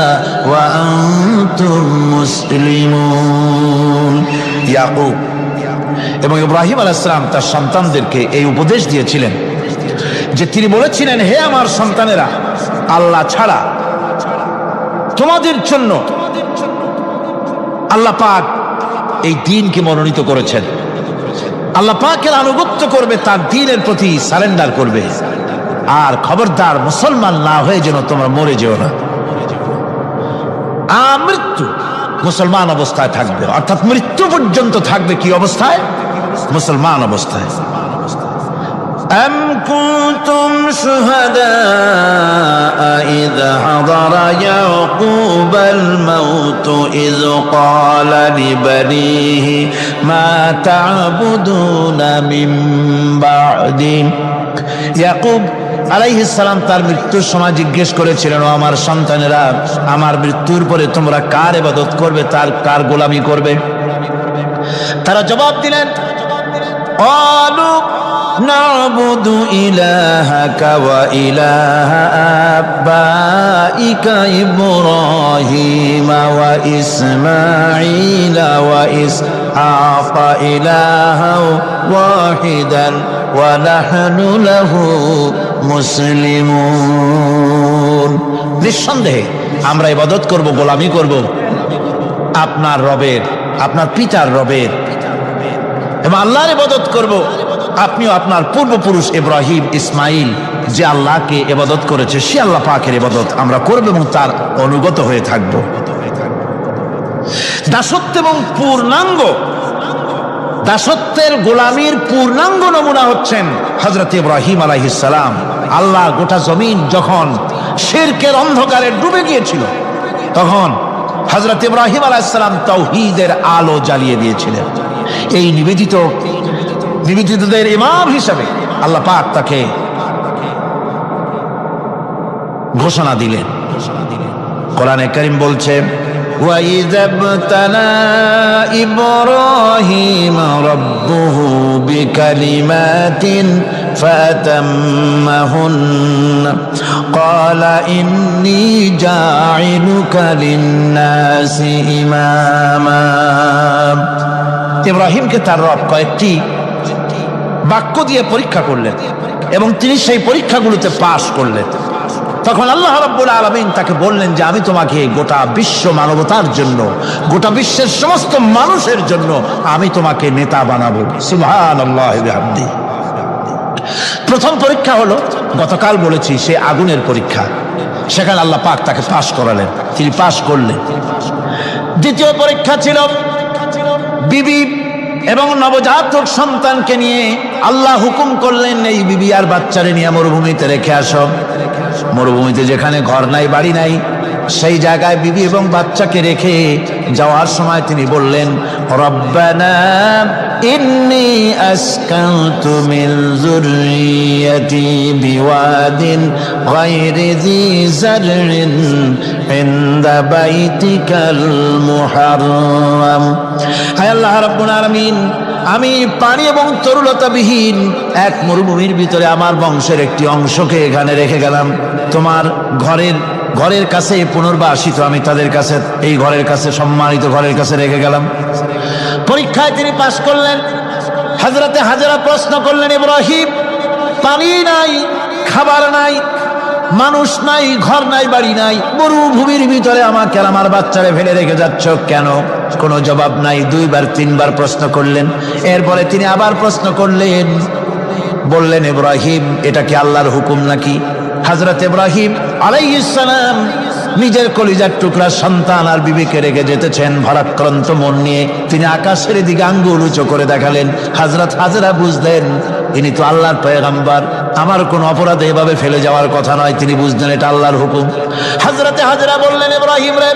وأنتم مسلمون। ইয়াকুব এবং ইব্রাহিম আলাইহিস সালাম তার সন্তানদেরকে এই উপদেশ দিয়েছিলেন যে তিনি বলেছিলেন, হে আমার সন্তানেরা, আল্লাহ ছাড়া তোমাদের জন্য আল্লাহ পাক এই দ্বীনকে মনোনীত করেছেন। আল্লাহ পাকের আনুগত্য করবে, তার দ্বীনের প্রতি সারেন্ডার করবে। আর খবরদার মুসলমান না হয়ে যেন তোমরা মরে যেও না। আমৃত্যু মুসলমান অবস্থায় থাকবে, অর্থাৎ মৃত্যু পর্যন্ত থাকবে কি অবস্থায়? মুসলমান অবস্থায়। أم كنتم شهداء إذ حضر يعقوب الموت إذ قال لبنيه ما تعبدون من بعدي ইয়াকুব আলাইহিস সালাম তার মৃত্যুর সময় জিজ্ঞেস করেছিলেন, ও আমার সন্তানেরা, আমার মৃত্যুর পরে তোমরা কার ইবাদত করবে, তার কার গোলামি করবে? তারা জবাব দিলেন, ক্বালু نعبد إلهك وإله آبائك إبراهيم وإسماعيل وإسحاق إلها واحدا ونحن له মুসলিমুন। নিঃসন্দেহে আমরা ইবাদত করব, গোলামি করব আপনার রবের, আপনার পিতার রবের, এবং আল্লাহর ইবাদত করব। আপনিও আপনার পূর্বপুরুষ ইব্রাহিম, ইসমাইল যে আল্লাহকে ইবাদত করেছে, সে আল্লাহ পাকের ইবাদত আমরা করব এবং তার অনুগত হয়ে থাকব। দাসত্ব এবং পূর্ণাঙ্গ দাসত্বের গোলামীর পূর্ণাঙ্গ নমুনা হচ্ছেন হযরত ইব্রাহিম আলাইহিস সালাম। আল্লাহ গোটা জমিন যখন শিরকের অন্ধকারে ডুবে গিয়েছিল, তখন হযরত ইব্রাহিম আলাইহিস সালাম তাওহীদের আলো জ্বালিয়ে দিয়েছিলেন। এই নিবেদিতদের ইমাম হিসাবে আল্লাহ পাক তাকে ঘোষণা দিলেন। কোরআনে কারীম বলছে, وَإِذَا ابْتَلَى إِبْرَاهِيمَ رَبُّهُ بِكَلِمَاتٍ فَأَتَمَّهُنَّ قَالَ إِنِّي جَاعِلُكَ لِلنَّاسِ إِمَامًا। ইব্রাহিমকে তার রব কয়েকটি বাক্য দিয়ে পরীক্ষা করলেন এবং তিনি সেই পরীক্ষাগুলোতে পাশ করলেন। তখন আল্লাহ রাব্বুল আলামিন তাকে বললেন যে আমি তোমাকে গোটা বিশ্ব মানবতার জন্য, গোটা বিশ্বের সমস্ত মানুষের জন্য আমি তোমাকে নেতা বানাবো। সুবহানাল্লাহি ওয়া বিহামদিহি। প্রথম পরীক্ষা হলো, গতকাল বলেছি, সে আগুনের পরীক্ষা। সেখানে আল্লাহ পাক তাকে পাশ করালেন, তিনি পাশ করলেন। দ্বিতীয় পরীক্ষা ছিল বিবি এবং নবজাতক সন্তানকে নিয়ে। আল্লাহ হুকুম করলেন, এই বিবি আর বাচ্চারে নিয়ে মরুভূমিতে রেখে আসো। মরুভূমিতে যেখানে ঘর নাই, বাড়ি নাই, সেই জায়গায় বিবি এবং বাচ্চাকে রেখে যাওয়ার সময় তিনি বললেন, রব্বানা ইন্নী আসকানতু মিন যুররিয়্যাতি বিওয়াদিন গায়রি যী যারইন ইনদা বাইতিকাল মুহাররাম। হায় আল্লাহ রাব্বুল আলামিন, আমি পানি এবং তরুলতাবিহীন এক মরুভূমির ভিতরে আমার বংশের একটি অংশকে এখানে রেখে গেলাম। তোমার ঘরের কাছে পুনর্বাসিত আমি তাদের কাছে, এই ঘরের কাছে, সম্মানিত ঘরের কাছে রেখে গেলাম। পরীক্ষায় তিনি পাশ করলেন। হযরতে হাজেরা প্রশ্ন করলেন, ইব্রাহিম, পানি নাই, খাবার নাই, মানুষ নাই, ঘর নাই, বাড়ি নাই, মরুভূমির ভিতরে আমাকে আর আমার বাচ্চারে ফেলে রেখে যাচ্ছ কেন? কোনো জবাব নাই। দুইবার তিনবার প্রশ্ন করলেন। এরপরে তিনি আবার প্রশ্ন করলেন, বললেন, ইব্রাহিম, এটা কি আল্লাহর হুকুম নাকি? হযরত ইব্রাহিম আলাইহিস সালাম নিজের কলিজার টুকরা সন্তান আর বিবিকে রেখে যেতেছেন ভারাক্রান্ত মন নিয়ে। তিনি আকাশের দিকে আঙ্গুল উঁচু করে দেখালেন। হযরত হাজেরা বুঝলেন ইনি তো আল্লাহর পয়গম্বর, আমার কোনো অপরাধে এভাবে ফেলে যাওয়ার কথা নয়। তিনি বুঝলেন এটা আল্লাহর হুকুম। হযরতে হাজেরা বললেন, ইব্রাহিম রে,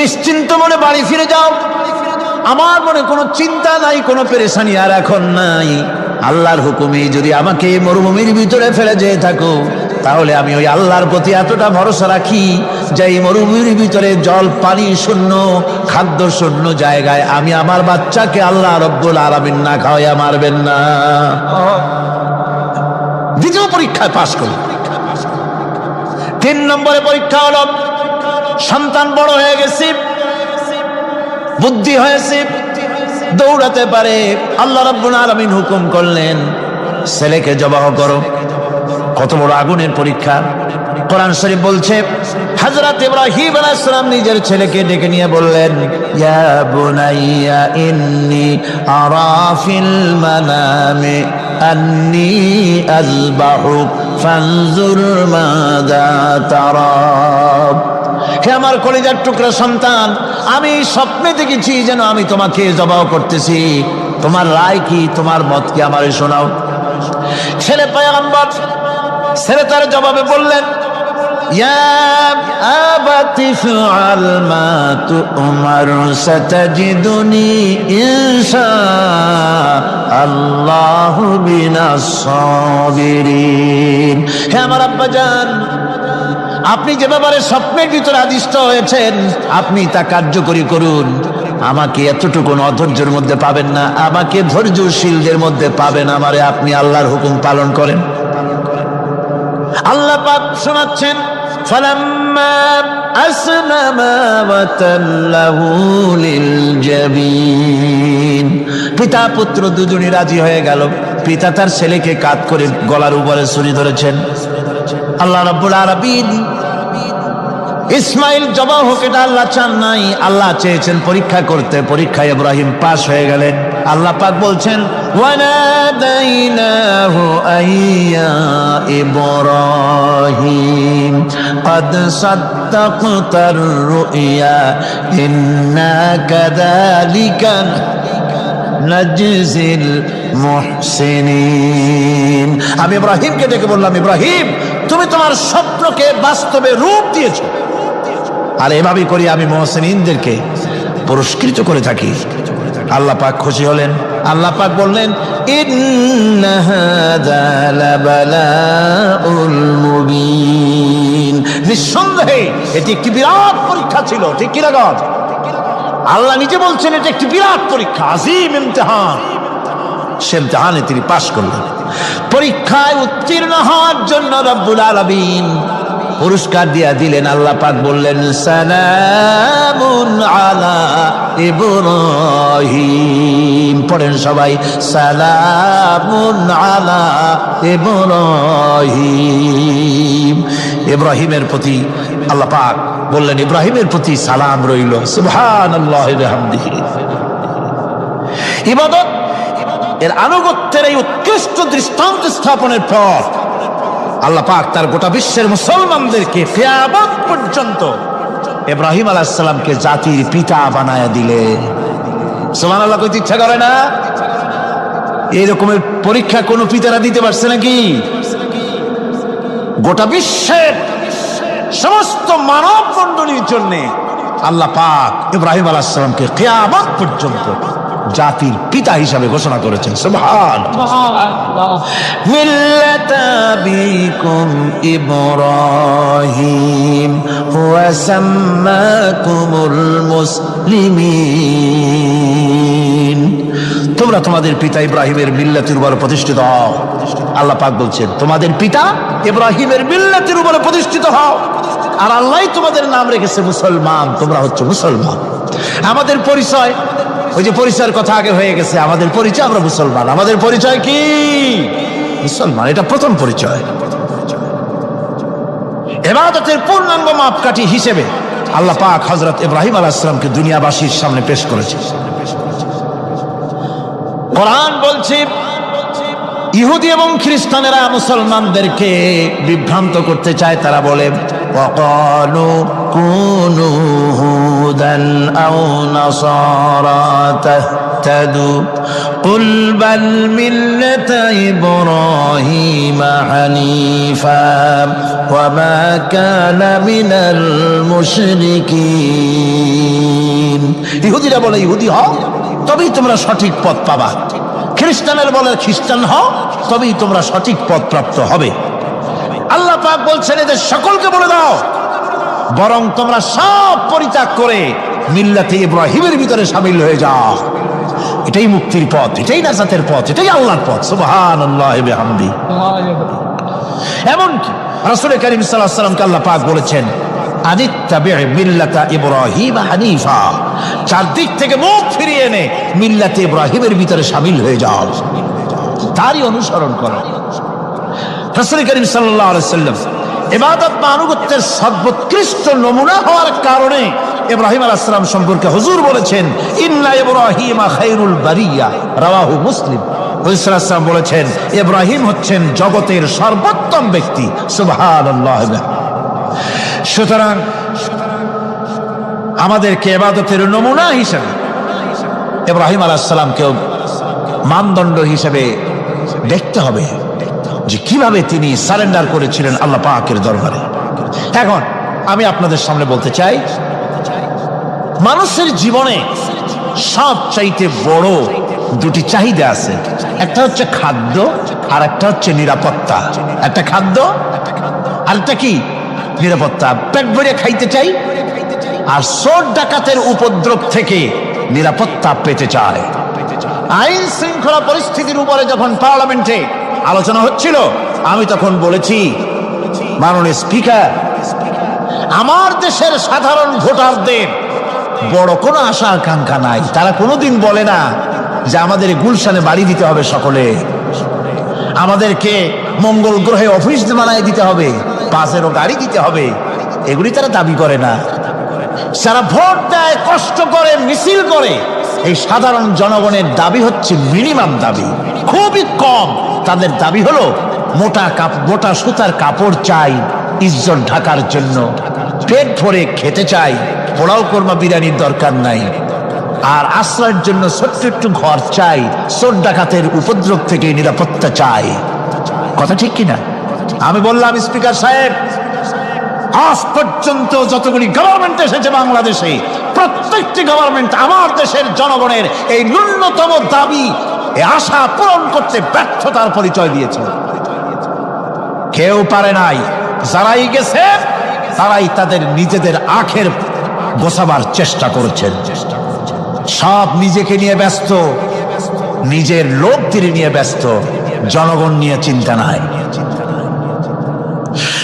নিশ্চিন্ত মনে বাড়ি ফিরে যাও। আমার মনে কোনো চিন্তা নাই, কোনো পেরেশানি আর এখন নাই। আল্লাহর হুকুমে যদি আমাকে মরুভূমির ভিতরে ফেলে যেয়ে থাকো, তাহলে আমি ওই আল্লাহর প্রতি এতটা ভরসা রাখি যে এই মরুভূমির ভিতরে জল পানি শূন্য, খাদ্য শূন্য জায়গায় আমি আমার বাচ্চাকে আল্লাহ রব্বুল আলামিন না খাওয়াইয়া মারবেন না। দ্বিতীয় পরীক্ষায় পাশ করল। 3 নম্বরে পরীক্ষা হলো, সন্তান বড় হয়ে গেছে, বুদ্ধি হয়েছে, দৌড়াতে পারে। আল্লাহ রাব্বুল আলামিন হুকুম করলেন, ছেলেকে জবাহ করো। কত বড় আগুনের পরীক্ষা! কোরআন শরীফ বলছে, হযরত ইব্রাহিম আলাইহিস সালাম নিজের ছেলেকে ডেকে নিয়ে বললেন, ইয়া বুনাইয়া ইন্নী আরা ফিল মানামি আন্নী আযবাহুক ফানজুর মাযা তারা। হে আমার কলিজার টুকরা সন্তান, আমি স্বপ্নে দেখেছি যেন আমি তোমাকে জবাও করতেছি, তোমার রায় কি, তোমার মত কি, আমারে শোনাও। ছেলে পয়গম্বর, ছেলে তার জবাবে বললেন, ইয়া আবাতি ফাআল মা তু'মার সাতাজিদুনি ইনশাআল্লাহু মিনাস সাবিরিন। হে আমার আব্বাজান, আপনি যে ব্যাপারে স্বপ্নের ভিতরে আদিষ্ট হয়েছেন আপনি তা কার্যকরী করুন। আমাকে এতটুকু অধৈর্যের মধ্যে পাবেন না, আমাকে ধৈর্যশীলদের মধ্যে পাবেন। আমারে আপনি আল্লাহর হুকুম পালন করেন। আল্লাহ পাক শোনাচ্ছেন, ফালাম্মা আসলামা ওয়া তাল্লাহু লিল জাবিন। পিতা পুত্র দুজনই রাজি হয়ে গেল। পিতা তার ছেলেকে কাঁধ করে গলার উপরে ছুরি ধরেছেন। আল্লাহ রাব্বুল আলামিন ইসমাইল জবাই হোক এটা আল্লাহ চান নাই, আল্লাহ চেয়েছেন পরীক্ষা করতে। পরীক্ষায় ইব্রাহিম পাস হয়ে গেলেন। আল্লাহ পাক বলছেন, ওয়ানাদাইনাহু আইয়া ইব্রাহিম قد صدقت الرؤيا إنا كذلك نجزي المحسنين। আমি ইব্রাহিমকে ডেকে বললাম, ইব্রাহিম তুমি তোমার স্বপ্নকে বাস্তবে রূপ দিয়েছো, আর এভাবেই করি আমি মুহসিনদেরকে পুরস্কৃত করে থাকি। আল্লাহ পাক খুশি হলেন। আল্লাহ পাক বললেন, ইন্না হাযা লাবালাউল মুবিন। নিঃসন্দেহে এটি একটি বিরাট পরীক্ষা ছিল। ঠিক কি না? আল্লাহ নিজে বলছেন এটা একটি বিরাট পরীক্ষা, আজিম ইমতিহান। সে ইমতিহানে তিনি পাশ করলেন। পরীক্ষায় উত্তীর্ণ হওয়ার জন্য রব্বুল আলামিন পুরস্কার দিয়া দিলেন। আল্লাহ পাক বললেন, সালামুন আলা ইব্রাহিম। পড়েন সবাই, সালামুন আলা ইব্রাহিম। ইব্রাহিমের প্রতি আল্লাহ পাক বললেন, ইব্রাহিমের প্রতি সালাম রইল। সুবহানাল্লাহি ওয়া বিহামদিহি। ইবাদত এর আনুগত্যের এই উৎকৃষ্ট দৃষ্টান্ত স্থাপনের পর আল্লাহ পাক তার গোটা বিশ্বের মুসলমানদেরকে কিয়ামত পর্যন্ত ইব্রাহিম আলাইহিস সালামকে জাতির পিতা বানায়া দিলেন। সুবহানাল্লাহ। কইতে ইচ্ছা করে না? এই রকমের পরীক্ষা কোন পিতারা দিতে পারছে নাকি? গোটা বিশ্বের সমস্ত মানব মণ্ডলীর জন্য আল্লাহ পাক ইব্রাহিম আলাইহিস সালামকে কিয়ামত পর্যন্ত জাতির পিতা হিসাবে ঘোষণা করেছেন। সুবহানাল্লাহ। মিল্লাতা আবিকুম ইব্রাহিম ওয়া সাম্মাকুমুল মুসলিমিন। তোমরা তোমাদের পিতা ইব্রাহিমের মিল্লাতের উপর প্রতিষ্ঠিত হও। আল্লাহ পাক বলছেন, তোমাদের পিতা ইব্রাহিমের মিল্লাতের উপর প্রতিষ্ঠিত হও, আর আল্লাহই তোমাদের নাম রেখেছে মুসলমান। তোমরা হচ্ছে মুসলমান। আমাদের পরিচয়, ওই যে পরিচয়ের কথা আগে হয়ে গেছে, আমাদের পরিচয় আমরা মুসলমান। আমাদের পরিচয় কি? মুসলমান। এটা প্রথম পরিচয়। ইবাদতের পূর্ণাঙ্গ মাপকাঠি হিসেবে আল্লাহ পাক হযরত ইব্রাহিম আলাইহিস সালামকে দুনিয়াবাসীর সামনে পেশ করেছে। কোরআন বলছে, ইহুদি এবং খ্রিস্টানেরা মুসলমানদেরকে বিভ্রান্ত করতে চায়। তারা বলে, ওয়াকালু কুনু হুদান আও নাসারা তাহতাদু কুল বাল মিল্লাতা ইব্রাহিম হানিফা ওয়া মা কানা মিনাল মুশরিকিন। ইহুদিরা বলে, ইহুদি হও তবেই তোমরা সঠিক পথ পাবা। খ্রিস্টানের বলে, খ্রিস্টান হও তবেই তোমরা সঠিক পথ প্রাপ্ত হবে। আল্লাহ পাক বলছেন, এদের সকলকে বলে দাও, বরং তোমরা সব পরিত্যাগ করে মিল্লাতে ইব্রাহিমের ভিতরে শামিল হয়ে যাও। এটাই মুক্তির পথ, এটাই নাজাতের পথ, এটাই আল্লাহর পথ। সুবহানাল্লাহি ওয়া বিহামদিহি। এমনকি রাসূল কারীম সাল্লাল্লাহু আলাইহি ওয়াসাল্লামকে আল্লাহ পাক বলেছেন, আনিত্তাবি' মিল্লাতা ইব্রাহিম হানিফা। চারদিক থেকে মুখ ফিরিয়ে এনে মিল্লাতে ইব্রাহিমের ভিতরে শামিল হয়ে যাও, তারই অনুসরণ করো। রাসূল কারীম সাল্লাল্লাহু আলাইহি ওয়াসাল্লাম ইবাদত বা আনুগত্যের সর্বোৎকৃষ্ট নমুনা হওয়ার কারণে ইব্রাহিম আলাইহিস সালাম সম্পর্কে হুজুর বলেছেন, ইন্না ইব্রাহিমা খায়রুল বারিয়া, রাওয়াহু মুসলিম। হুজুর সাল্লাল্লাহু আলাইহি ওয়াসাল্লাম বলেছেন, ইব্রাহিম হচ্ছেন জগতের সর্বোত্তম ব্যক্তি। সুবহানাল্লাহ। সুতরাং আমাদেরকে ইবাদতের নমুনা হিসেবে ইব্রাহিম আলাইহিস সালামকেও মানদণ্ড হিসেবে দেখতে হবে যে কিভাবে তিনি সারেন্ডার করেছিলেন আল্লাহ পাকের দরবারে। এখন আমি আপনাদের সামনে বলতে চাই, মানুষের জীবনে সবচাইতে বড় দুটি চাহিদা আছে, একটা হচ্ছে খাদ্য আর একটা হচ্ছে নিরাপত্তা। একটা খাদ্য আর একটা কি নিরাপত্তা। পেট ভরে খাইতে চাই আর চোর ডাকাতের উপদ্রব থেকে নিরাপত্তা পেতে চায়। আইন শৃঙ্খলা পরিস্থিতির উপরে যখন পার্লামেন্টে আলোচনা হচ্ছিল, আমি তখন বলেছি, মাননীয় স্পিকার, আমার দেশের সাধারণ ভোটারদের বড় কোনো আশা আকাঙ্ক্ষা নাই। তারা কোনোদিন বলে না যে আমাদের গুলশানে বাড়ি দিতে হবে, সকলে আমাদেরকে মঙ্গল গ্রহে অফিস বানায় দিতে হবে, বাসেরও গাড়ি দিতে হবে, এগুলি তারা দাবি করে না। যারা ভোট দেয়, কষ্ট করে, মিছিল করে, এই সাধারণ জনগণের দাবি হচ্ছে মিনিমাম দাবি, খুবই কম। তাদের দাবি হলো মোটা সুতার কাপড় চাই ইজ্জত ঢাকার জন্য, পেট ভরে খেতে চাই, পোলাও কোরমা বিরিয়ানির দরকার নাই, আর আশ্রয়ের জন্য ছোট্ট একটু ঘর চাই, চোর ডাকাতের উপদ্রব থেকে নিরাপত্তা চাই। কথা ঠিক কিনা? আমি বললাম, স্পিকার সাহেব, আজ পর্যন্ত যতগুলি গভর্নমেন্ট এসেছে বাংলাদেশে, প্রত্যেকটি গভর্নমেন্ট আমার দেশের জনগণের এই ন্যূনতম দাবি, এই আশা পূরণ করতে ব্যর্থতার পরিচয় দিয়েছে। কেউ পারে নাই। যারাই গেছে তারাই তাদের নিজেদের আখের গোছাবার চেষ্টা করেছেন। সব নিজেকে নিয়ে ব্যস্ত, নিজের লোকদের নিয়ে ব্যস্ত, জনগণ নিয়ে চিন্তা নাই।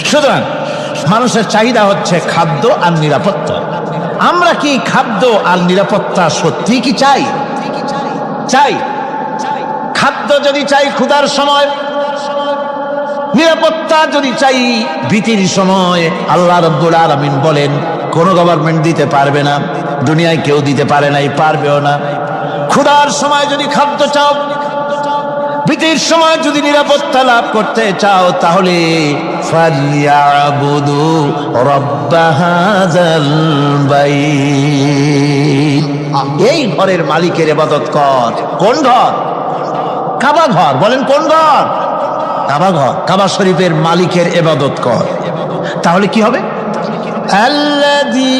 সুতরাং মানুষের চাহিদা হচ্ছে খাদ্য আর নিরাপত্তা। আমরা কি খাদ্য আর নিরাপত্তা সত্যি কি চাই? চাই। খাদ্য যদি চাই ক্ষুধার সময়, নিরাপত্তা যদি চাই ভীতির সময়, আল্লাহ রাব্বুল আলামিন বলেন কোন গভর্নমেন্ট দিতে পারবে না, দুনিয়ায় কেউ দিতে পারে নাই, পারবেও না। ক্ষুধার সময় যদি খাদ্য চাও, ভীতির সময় যদি নিরাপত্তা লাভ করতে চাও, তাহলে ফালিয়াবুদু রাব্ব হাযাল বাইত, এই ঘরের মালিকের ইবাদত কর। কোন ঘর? কাবা ঘর। বলেন কোন ঘর? কাবা ঘর। কাবা শরীফের মালিকের ইবাদত কর। তাহলে কি হবে? আল্লাযী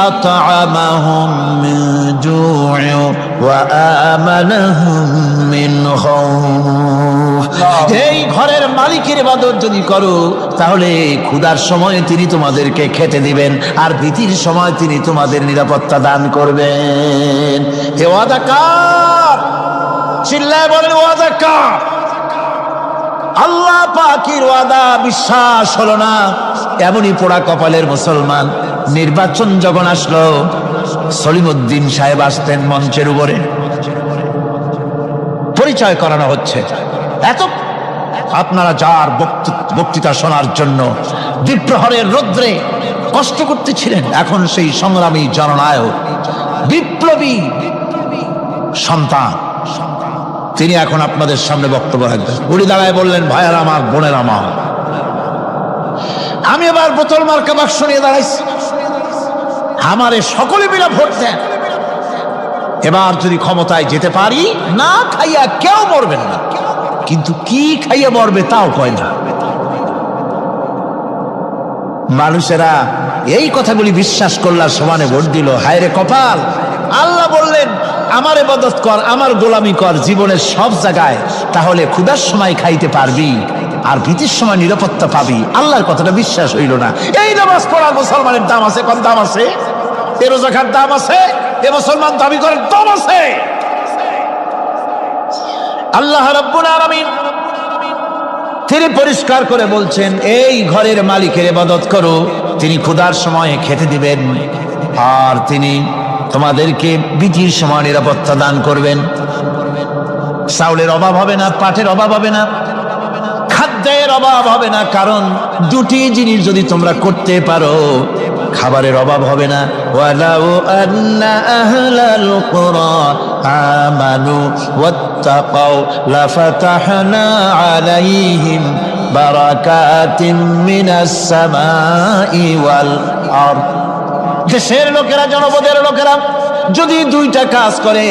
আত'আমাহুম মিন জু'ইন ওয়া আমানাহুম মিন খাউফ। এই ঘরের মালিকের ইবাদত যদি করো, তাহলে ক্ষুধার সময় তিনি তোমাদেরকে খেতে দিবেন, আর ভীতির সময় তিনি তোমাদের নিরাপত্তা দান করবেন। এ ওয়াদা কার? চিল্লায় বলেন ওয়াদা কার? আল্লাহ পাকের ওয়াদা বিশ্বাস হলো না, এমনই পোড়া কপালের মুসলমান। নির্বাচন যখন আসলো, সলিমউদ্দিন সাহেব আসতেন মঞ্চের উপরে, পরিচয় করানো হচ্ছে। এত আপনারা যার বক্তৃতা শোনার জন্য দ্বীপ্রহরের রৌদ্রে কষ্ট করতেছিলেন, এখন সেই সংগ্রামী জননায়ক, বিপ্লবী সন্তান, তিনি এখন আপনাদের সামনে বক্তব্য রাখবেন। উনি দাঁড়ায় বললেন, ভাইয়ার আমার, বোনের আমার, আমি এবার বোতল মার্কা বাক্স নিয়ে দাঁড়াইছি, আমারে সকলে মিলে ভোট দেন। এবার যদি ক্ষমতায় যেতে পারি, না খাইয়া কেউ মরবেন না, কিন্তু কি খাইয়া মরবে তাও কয় না। মানুষেরা এই কথাগুলি বিশ্বাস করলার সমানে ভোট দিল। হায় রে কপাল! আল্লাহ বললেন, আমার ইবাদত কর, আমার গোলামি কর জীবনের সব জায়গায়, তাহলে ক্ষুধার সময় খাইতে পারবি আর ভীতির সময় নিরাপত্তা পাবি। আল্লাহর কথাটা বিশ্বাস হইল না। এই নামাজ পড়ার মুসলমানের দাম আছে, কোন দাম আছে? এ রোজার দাম আছে, এ মুসলমান দাবি করার দাম আছে। আল্লাহ রাব্বুল আলামিন তিনি পরিষ্কার করে বলছেন, এই ঘরের মালিকের ইবাদত করো, তিনি ক্ষুধার সময় খেতে দিবেন, আর তিনি তোমাদেরকে ভীতির সময় নিরাপত্তা দান করবেন। চাউলের অভাব হবে না, পাটের অভাব হবে না, খাদ্যের অভাব হবে না, কারণ দুটি জিনিস যদি তোমরা করতে পারো, খাবারের অভাব হবে না। ওয়ালাউ আন্না আহলাল কুরা আমানু ওয়াত্তাকাউ লাফাতাহনা আলাইহিম বারাকাতিম মিনাস সামাই ওয়াল আরদ। দেশের লোকেরা, জনপদের লোকেরা যদি দুইটা কাজ করে,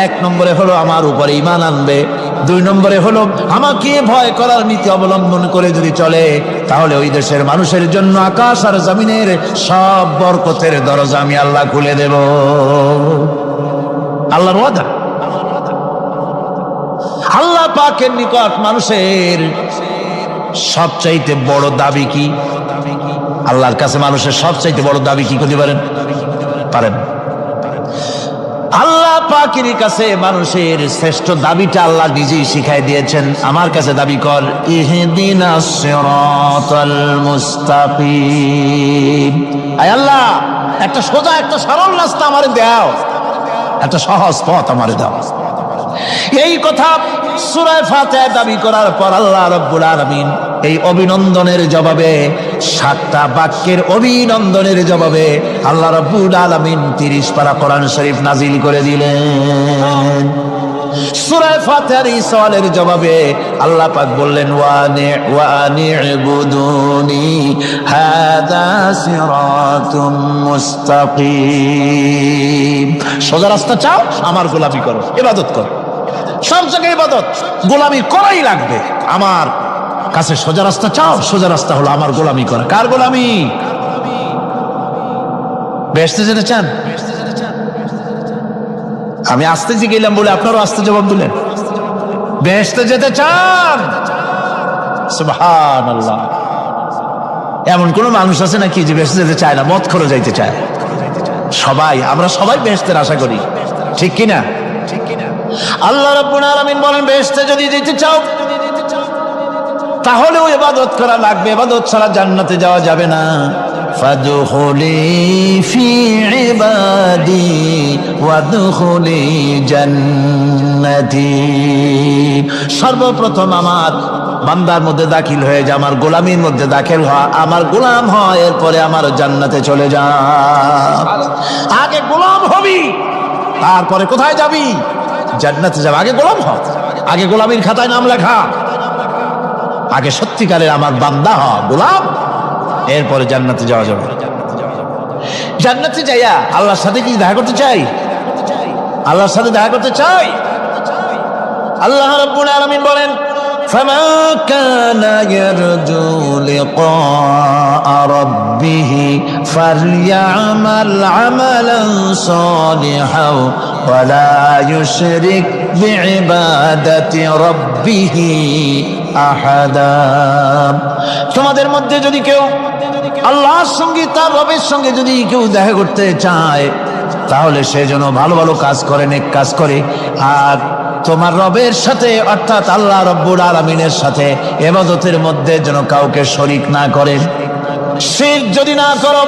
এক নম্বরে হলো আমার উপরে ঈমান আনবে, দুই নম্বরে হলো আমাকে ভয় করার নীতি অবলম্বন করে যদি চলে, তাহলে ওই দেশের মানুষের জন্য আকাশ আর জমিনের সব বরকতের দরজা আমি আল্লাহ খুলে দেব। আল্লাহর ওয়াদা। আল্লাহ পাকের নিকট মানুষের সবচাইতে বড় দাবি কি? আল্লাহর কাছে মানুষের সবচাইতে বড় দাবি কি করতে পারেন? পারেন? আল্লাহ পাকের কাছে মানুষের শ্রেষ্ঠ দাবিটা আল্লাহ নিজেই শিখাই দিয়েছেন। আমার কাছে দাবি কর, ইহদিনাস সিরাতাল মুস্তাকিম। আয় আল্লাহ, একটা সোজা, একটা সরল রাস্তা আমারে দাও, একটা সহজ পথ আমারে দাও। এই কথা সূরা ফাতিহা দাবি করার পর আল্লাহ রাব্বুল আলামিন এই অভিনন্দনের জবাবে, 7টা বাক্যের অভিনন্দনের জবাবে আল্লাহ রাব্বুল আলামিন 30 পারা কোরআন শরীফ নাজিল করে দিলেন। সূরা ফাতিহার এই সওয়ালের জবাবে আল্লাহ পাক বললেন, ওয়া আনি'বুদুনি হাযা সিরাতুম মুস্তাকিম। সোজা রাস্তা চাও, আমার গোলামি করো, ইবাদত করো। সব জায়গায় ইবাদত, গোলামি করাই লাগবে। আমার কাছে সোজা রাস্তা চাও, সোজা রাস্তা হলো আমার গোলামি করা। কার গোলামি? বেহেশতে যেতে চান? আমি আস্তে গেলাম বলে আপনারও আস্তে জবাব দিলেন। বেহেশতে যেতে চান? সুবহানাল্লাহ। এমন কোন মানুষ আছে নাকি যে বেহেশতে যেতে চায় না? মদ করে যাইতে চায়। সবাই, আমরা সবাই বেহেশতের আশা করি, ঠিক কিনা? আল্লাহ রাব্বুল আলামিন বলেন, বেহেশতে যদি যেতে চাও তাহলে ওই ইবাদত করা লাগবে, ইবাদত ছাড়া জান্নাতে যাওয়া যাবে না। ফাদখুলি ফি ইবাদি ওয়াদখুলি জান্নাতি। সর্বপ্রথম আমার বান্দার মধ্যে দাখিল হয়ে যা, আমার গোলামির মধ্যে দাখিল হ, আমার গোলাম হয়, এরপরে আমার জান্নাতে চলে যা। আগে গোলাম হবি, তারপরে কোথায় যাবি? জান্নাতে যাবে। আগে গোলাম হ, আগে গোলামির খাতায় নাম লেখা, আগে সত্যিকারের আমার বান্দা হ, গোলাম, এরপরে জান্নাতে যাওয়া যাবে। জান্নাতে যাইয়া আল্লাহর সাথে কি দেখা করতে চাই? আল্লাহর সাথে দেখা করতে চাই। আল্লাহ রাব্বুল আলামিন বলেন, ফামান কানা ইয়ারজু লিকা রাব্বিহি ফালইআমাল আমালান সালিহান ওয়া লা ইউশরিক বিইবাদাতি রাব্বিহি আহাদা। তোমাদের মধ্যে যদি কেউ আল্লাহর সঙ্গে, তার রবের সঙ্গে যদি কেউ দেখা করতে চায়, তাহলে সে যেন ভালো ভালো কাজ করে, নেক কাজ করে, আর তোমার রবের সাথে অর্থাৎ আল্লাহ রাব্বুল আলামিনের সাথে ইবাদতের মধ্যে যেন কাউকে শরীক না করে। শিরক যদি না করো,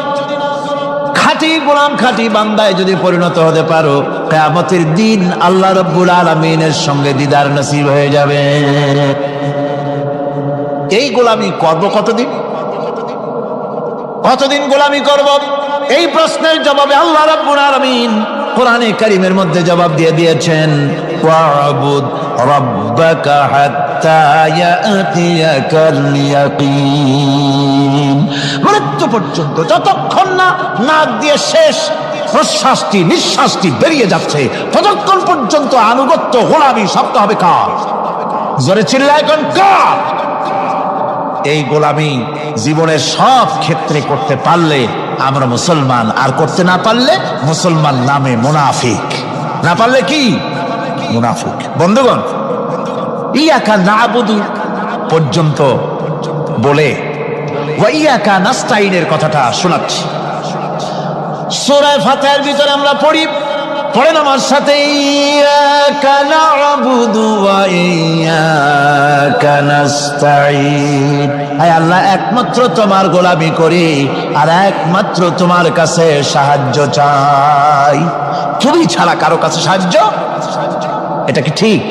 খাঁটি গোলাম, খাঁটি বান্দায় যদি পরিণত হতে পারো, কিয়ামতের দিন আল্লাহ রাব্বুল আলামিনের সঙ্গে দিদার নসিব হয়ে যাবে। এই গোলামি করব কতদিন? কতদিন গোলামি করব? এই প্রশ্নের জবাবে আল্লাহ রাব্বুল আলামিন কোরআনে কারীমের মধ্যে জবাব দিয়ে দিয়েছেন, ওয়া'বুদ রাব্বাকা হাত্তা ইয়াতিয়াকাল ইয়াকিন। মৃত্যু পর্যন্ত, যতক্ষণ না নাক দিয়ে শেষ প্রশ্বাসটি, নিঃশ্বাসটি বেরিয়ে যাচ্ছে, ততক্ষণ পর্যন্ত আনুগত্য, গোলামি সবটা হবে কার? জোরে চিল্লায় কোন কার? এই গোলামি জীবনের সব ক্ষেত্রে করতে পারলে আমরা মুসলমান, আর করতে না পারলে মুসলমান নামে মুনাফিক। না পারলে কি? মুনাফিক। বন্ধুগণ, ইয়াকা নাবুদু পর্যন্ত বলে ওয়া ইয়াকা নাস্তাইনের কথাটা শোনাচ্ছি। সূরা ফাতিহার ভিতরে আমরা পড়ি, পড়েন আমার সাথে, ইয়াকা নাবুদু ওয়া ইয়াকা নাস্তাইন। আয় আল্লাহ, একমাত্র তোমার গোলামি করি আর একমাত্র তোমার কাছে সাহায্য চাই। তুমি ছাড়া কারো কাছে সাহায্য? এটা কি ঠিক?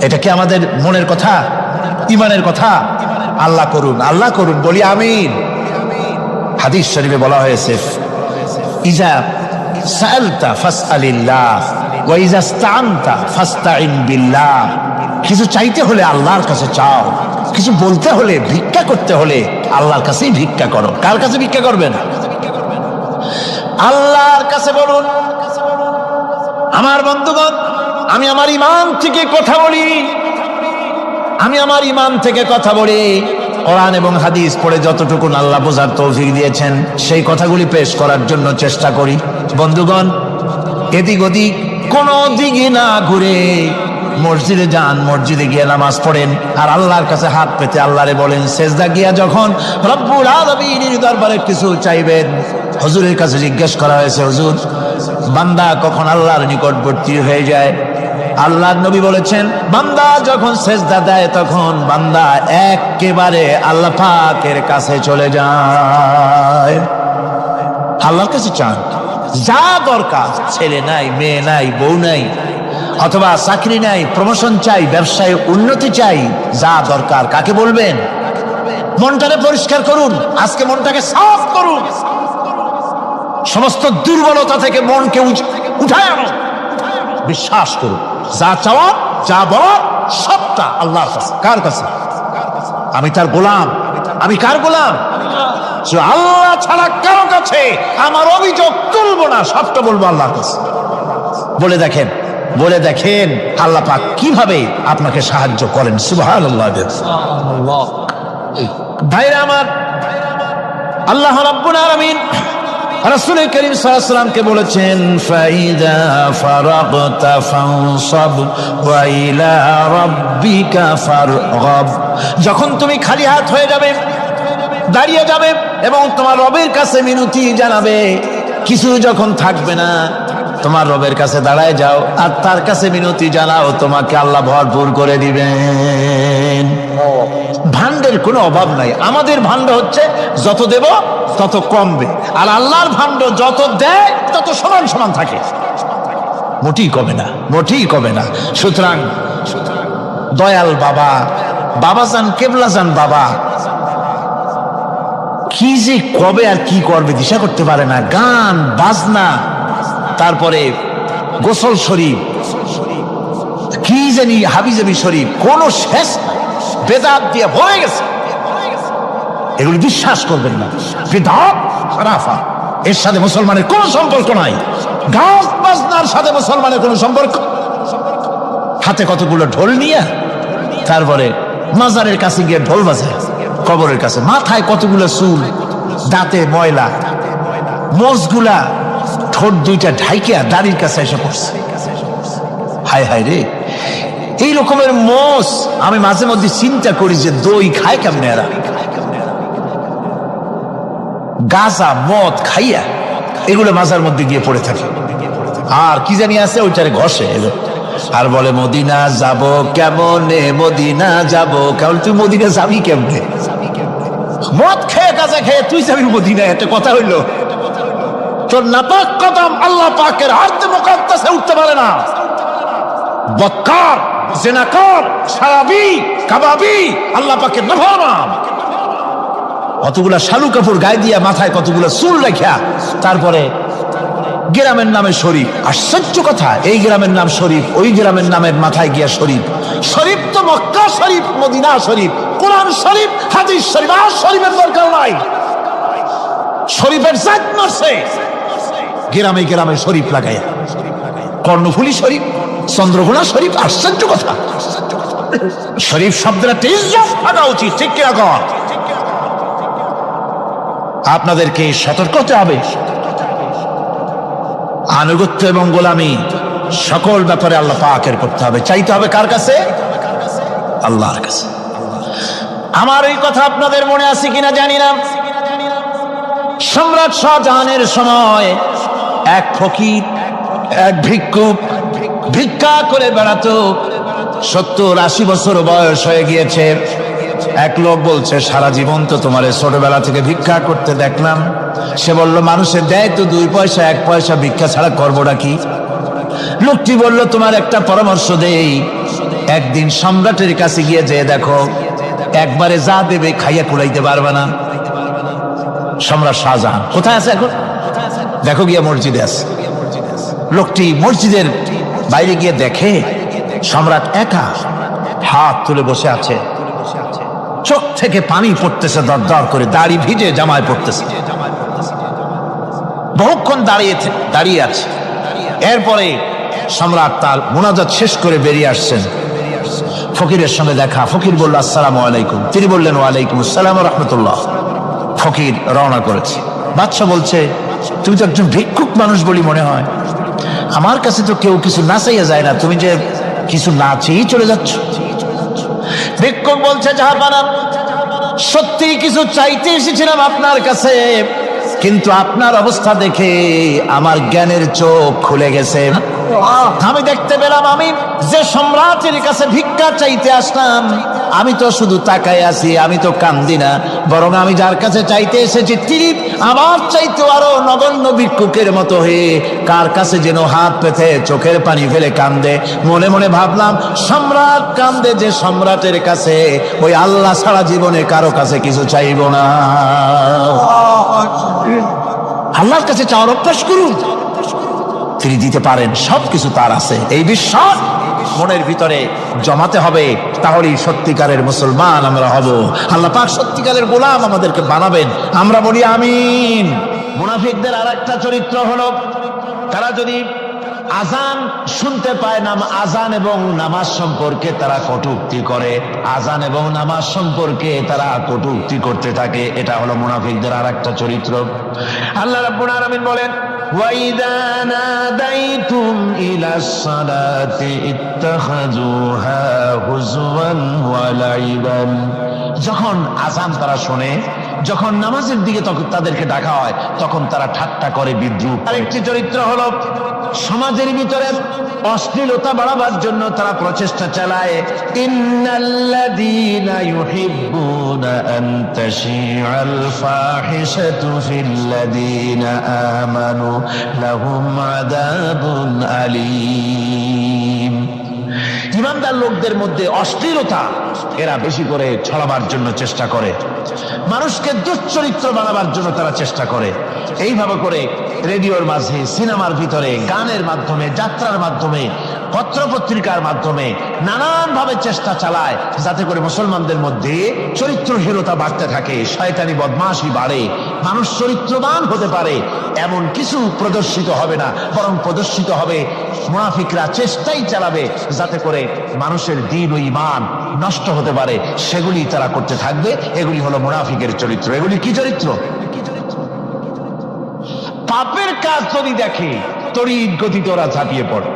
এটা কি আমাদের মনের কথা, ইমানের কথা? আল্লাহ করুন, আল্লাহ করুন, বলি আমিন। হাদিস শরীফে বলা হয়েছে, ইজা সাআলতা ফাসআলিল্লাহ ওয়া ইজা ইসতাআনতা ফাসতাইন বিল্লাহ। কিছু চাইতে হলে আল্লাহর কাছে চাও, কিছু বলতে হলে, ভিক্ষা করতে হলে আল্লাহর কাছেই ভিক্ষা করো। কার কাছে ভিক্ষা করবেন? আল্লাহর কাছে বলুন। আমার বন্ধুগণ, আমি আমার ঈমান থেকে কথা বলি, আমি আমার ঈমান থেকে কথা বলি। কোরআন এবং হাদিস পড়ে যতটুকু আল্লাহ বোঝার তৌফিক দিয়েছেন সেই কথাগুলি পেশ করার জন্য চেষ্টা করি। বন্ধুগণ, এদিক ওদিক কোনো দিকে না ঘুরে মসজিদে যান, মসজিদে গিয়ে নামাজ পড়েন, আর আল্লাহর কাছে হাত পেতে আল্লাহরে বলেন। সেজদা গিয়া যখন রব্বুল আলামিনের দরবারে কিছু চাইবেন, হুজুরের কাছে জিজ্ঞেস করা হয়েছে, হুজুর, বান্দা কখন আল্লাহর নিকটবর্তী হয়ে যায়? আল্লাহর নবী বলেছেন, বান্দা যখন সেজদা দেয় তখন বান্দা একেবারে আল্লাহ পাকের কাছে চলে যায়। আল্লাহর কাছে চান যা দরকার, ছেলে নাই, মেয়ে নাই, বউ নাই, অথবা চাকরি নাই, প্রমোশন চাই, ব্যবসায় উন্নতি চাই, যা দরকার কাকে বলবেন? মনটাকে পরিষ্কার করুন, আজকে মনটাকে সাফ করুন, সমস্ত দুর্বলতা থেকে মনকে উঠায় আনো, বিশ্বাস করুন, যা চাওয়া যা বলার সবটা আল্লাহর কাছে। কার কাছে? আমি তার গোলাম। আমি কার গোলাম? আল্লাহ ছাড়া কারো কাছে আমার অভিযোগ তুলবো না, সবটা বলবো আল্লাহর কাছে। বলে দেখেন, বলে দেখেন আল্লাহ পাক কিভাবে আপনাকে সাহায্য করেন। সুবহানাল্লাহ। ভাইরা আমার, আল্লাহ রাব্বুল আলামিন রাসূল করিম সাল্লাল্লাহু আলাইহি ওয়াসাল্লামকে বলেছেন, ফাইদা ফারাগতা ফানসাব ওয়া ইলা রাব্বিকা ফারগাব। যখন তুমি খালি হাত হয়ে যাবে, দাঁড়িয়ে যাবে এবং তোমার রবের কাছে মিনতি জানাবে, কিছু যখন থাকবে না, তোমার রবের কাছে দাঁড়ায় যাও আর তার কাছে মিনতি জানাও, তোমাকে আল্লাহ ভরপুর করে দিবেন। ভান্ডের কোনো অভাব নাই। আমাদের ভান্ড হচ্ছে যত দেব তত কমবে, আর আল্লাহর ভান্ড যত দেয় তত সমান সমান থাকে, মোটেই কমে না, মোটেই কমে না। সুতরাং দয়াল বাবা, বাবাজান, কেবলাজান বাবা কি যে কবে আর কি করবে দিশা করতে পারে না। গান বাজনা, তারপরে গোসল শরীফ, কি জানি হাবিজাবি শরীফ, কোন শেষ বেদাত দিয়ে ভরে গেছে। এগুলি বিশ্বাস করবেন না, বিদআত খারাফা, এর সাথে মুসলমানের কোনো সম্পর্ক নাই। গান বাজনার সাথে মুসলমানের কোনো সম্পর্ক। হাতে কতগুলো ঢোল নিয়ে তারপরে মাজারের কাছে গিয়ে ঢোল বাজায়, কবরের কাছে মাথায় কতগুলো চুল, দাঁতে ময়লা, মোজগুলা ঠোঁট দুইটা ঢাইকিয়া দাড়ির কাছে এসে পড়ছে। হায় হায় রে, এই রকমের মোষ আমি মাঝে মধ্যে চিন্তা করি যে দই খায় কেমনে এরা। গাঁজা মদ খাইয়া এগুলো মাজার মধ্যে গিয়ে পড়ে থাকে, আর কি জানি আছে ওইটারে ঘষে আর বলে মদিনা যাব কেমনে, মদিনা যাব কেমন। তুই মদিনা যাবি কেমনে? মদ খেয়ে গাঁজা খেয়ে তুই যাবি মদিনা? একটা কথা হইলো? তোর নাপাক কদম আল্লাহ পাকের আরদে মুকাদ্দাসে উঠতে পারে না। বদকার, জিনাকার, শারাবি, কাবাবি আল্লাহ পাকের নাফরমান। কতগুলা শালু কাপড় গায়ে দিয়া মাথায় কতগুলা চুল রাখিয়া তারপরে গ্রামের নামে শরীফ। আশ্চর্য কথা, এই গ্রামের নাম শরীফ, ওই গ্রামের নামের মাথায় গিয়া শরীফ। শরীফ তো মক্কা শরীফ, মদিনা শরীফ, কোরআন শরীফ, হাদিস শরীফ। আর শরীফের দরকার নাই। শরীফের জাত মারছে গ্রামে গ্রামে শরীফ লাগাইয়া। কর্ণফুলী শরীফ, চন্দ্রঘোনা শরীফ। আশ্চর্য কথা, শরীফ শব্দের একটা ইজ্জত থাকা উচিত, ঠিক কিনা কর? আপনাদেরকে সতর্ক হতে হবে। আনুগত্য এবং গোলামি সকল ব্যাপারে আল্লাহ পাকের করতে হবে। চাইতে হবে কার কাছে? আল্লাহর কাছে। আমার এই কথা আপনাদের মনে আছে কিনা জানি না। সম্রাট শাহজাহানের সময় এক ফকির, এক ভিক্ষুক ভিক্ষা করে বেড়াতো। 70-80 বছর বয়স হয়ে গিয়েছে। এক লোক বলছে, সারা জীবন তো তোমার ছোটবেলা থেকে ভিক্ষা করতে দেখলাম। সে বলল, মানুষের দেয় তো 2 পয়সা 1 পয়সা, ভিক্ষা ছাড়া করবোটা কি? লোকটি বলল, তোমার একটা পরামর্শ দেই, একদিন সম্রাটের কাছে গিয়ে যেয়ে দেখো, একবারে যা দেবে খাইয়া কুলাইতে পারবে না। সম্রাট শাহজাহান কোথায় আছে এখন? দেখো গিয়া মসজিদে আছে। লোকটি মসজিদের বাইরে গিয়ে দেখে সম্রাট একা হাত তুলে বসে আছে, চোখ থেকে পানি পড়তেছে দর দর করে, দাড়ি ভিজে জামায় পড়তেছে। বহুক্ষণ দাঁড়িয়ে আছে। এরপরে সম্রাট তার মুনাজাত শেষ করে বেরিয়ে আসছেন। ফকিরের সঙ্গে দেখা। ফকির বলল, আসসালামু আলাইকুম। তিনি বললেন, ওয়ালাইকুম আসসালাম ওয়া রাহমাতুল্লাহ। ফকির রওনা করেছে। বাদশা বলছে, তুমি তো একজন ভিক্ষুক মানুষ বলি মনে হয়, আমার কাছে তো কেউ কিছু না চাইয়া যায় না, তুমি যে কিছু না চেয়েই চলে যাচ্ছ। ভিক্ষুক বলছে, জাহাপানা, সত্যি কিছু চাইতে এসেছিলাম আপনার কাছে, কিন্তু আপনার অবস্থা দেখে আমার জ্ঞানের চোখ খুলে গেছে। আমি দেখতে পেলাম আমি যে সম্রাটের কাছে ভিক্ষা চাইতে আসলাম, আমি তো শুধু তাকায় আছি, আমি তো কান্দি না, বরং আমি যার কাছে চাইতে এসেছি তিনি আমার চাইতে আরো নগণ্য ভিক্ষুকের মতো হয়ে কার কাছে যেন হাত পেতে চোখের পানি ফেলে কান্দে। মনে মনে ভাবলাম, সম্রাট কান্দে যে সম্রাটের কাছে, ওই আল্লাহ সারা জীবনে কারো কাছে কিছু চাইব না। আল্লাহর কাছে চাওয়ার অভ্যাস করুন, তিনি দিতে পারেন, সবকিছু তার আছে। এই বিশ্বাস মনের ভিতরে জমাতে হবে, তাহলেই সত্যিকারের মুসলমান আমরা হব। আল্লাহ পাক সত্যিকারের গোলাম আমাদেরকে বানাবেন, আমরা বলি আমিন। মুনাফিকদের আর একটা চরিত্র হলো, তারা যদি আজান শুনতে পায়, আজান এবং নামাজ সম্পর্কে তারা কটূক্তি করে, আজান এবং নামাজ সম্পর্কে তারা কটূক্তি করতে থাকে। এটা হলো মুনাফিকদের আর একটা চরিত্র। আল্লাহ রাব্বুল আলামিন বলেন, وَإِذَا نَادَيْتُمْ إِلَى الصَّلَاةِ اتَّخَذُوهَا هُزُوًا وَلَعِبًا। যখন আজান তারা শোনে, যখন নামাজের দিকে তখন তাদেরকে ডাকা হয়, তখন তারা ঠাট্টা করে, বিদ্রুপ। আরেকটি চরিত্র হলো, সমাজের ভিতরে অশ্লীলতা বাড়াবার জন্য তারা প্রচেষ্টা চালায়। ইন্নাল্লাযীনা ইউহিব্বুনা আন তাশিআল ফাহিশাতু ফিল্লাযীনা আমানু লাহুম আযাবুন আলীম। ঈমানদার লোকদের মধ্যে অশ্লীলতা এরা বেশি করে ছড়াবার জন্য চেষ্টা করে, মানুষকে দুশ্চরিত্র বানাবার জন্য তারা চেষ্টা করে। এইভাবে করে রেডিওর মাঝে, সিনেমার ভিতরে, গানের মাধ্যমে, যাত্রার মাধ্যমে, পত্রপত্রিকার মাধ্যমে নানান ভাবে চেষ্টা চালায় যাতে করে মুসলমানদের মধ্যে চরিত্রহীনতা বাড়তে থাকে, শয়তানি বদমাশি বাড়ে, মানুষ চরিত্রবান হতে পারে এমন কিছু প্রদর্শিত হবে না, বরং প্রদর্শিত হবে মুনাফিকরা চেষ্টাই চালাবে যাতে করে মানুষের দ্বীন ও ঈমান নষ্ট হতে পারে, সেগুলি তারা করতে থাকবে। এগুলি হলো মুনাফিকের চরিত্র। এগুলি কি চরিত্র? পাপের কাজ যদি দেখে তড়িৎ গতিতে ওরা ঝাঁপিয়ে পড়ে।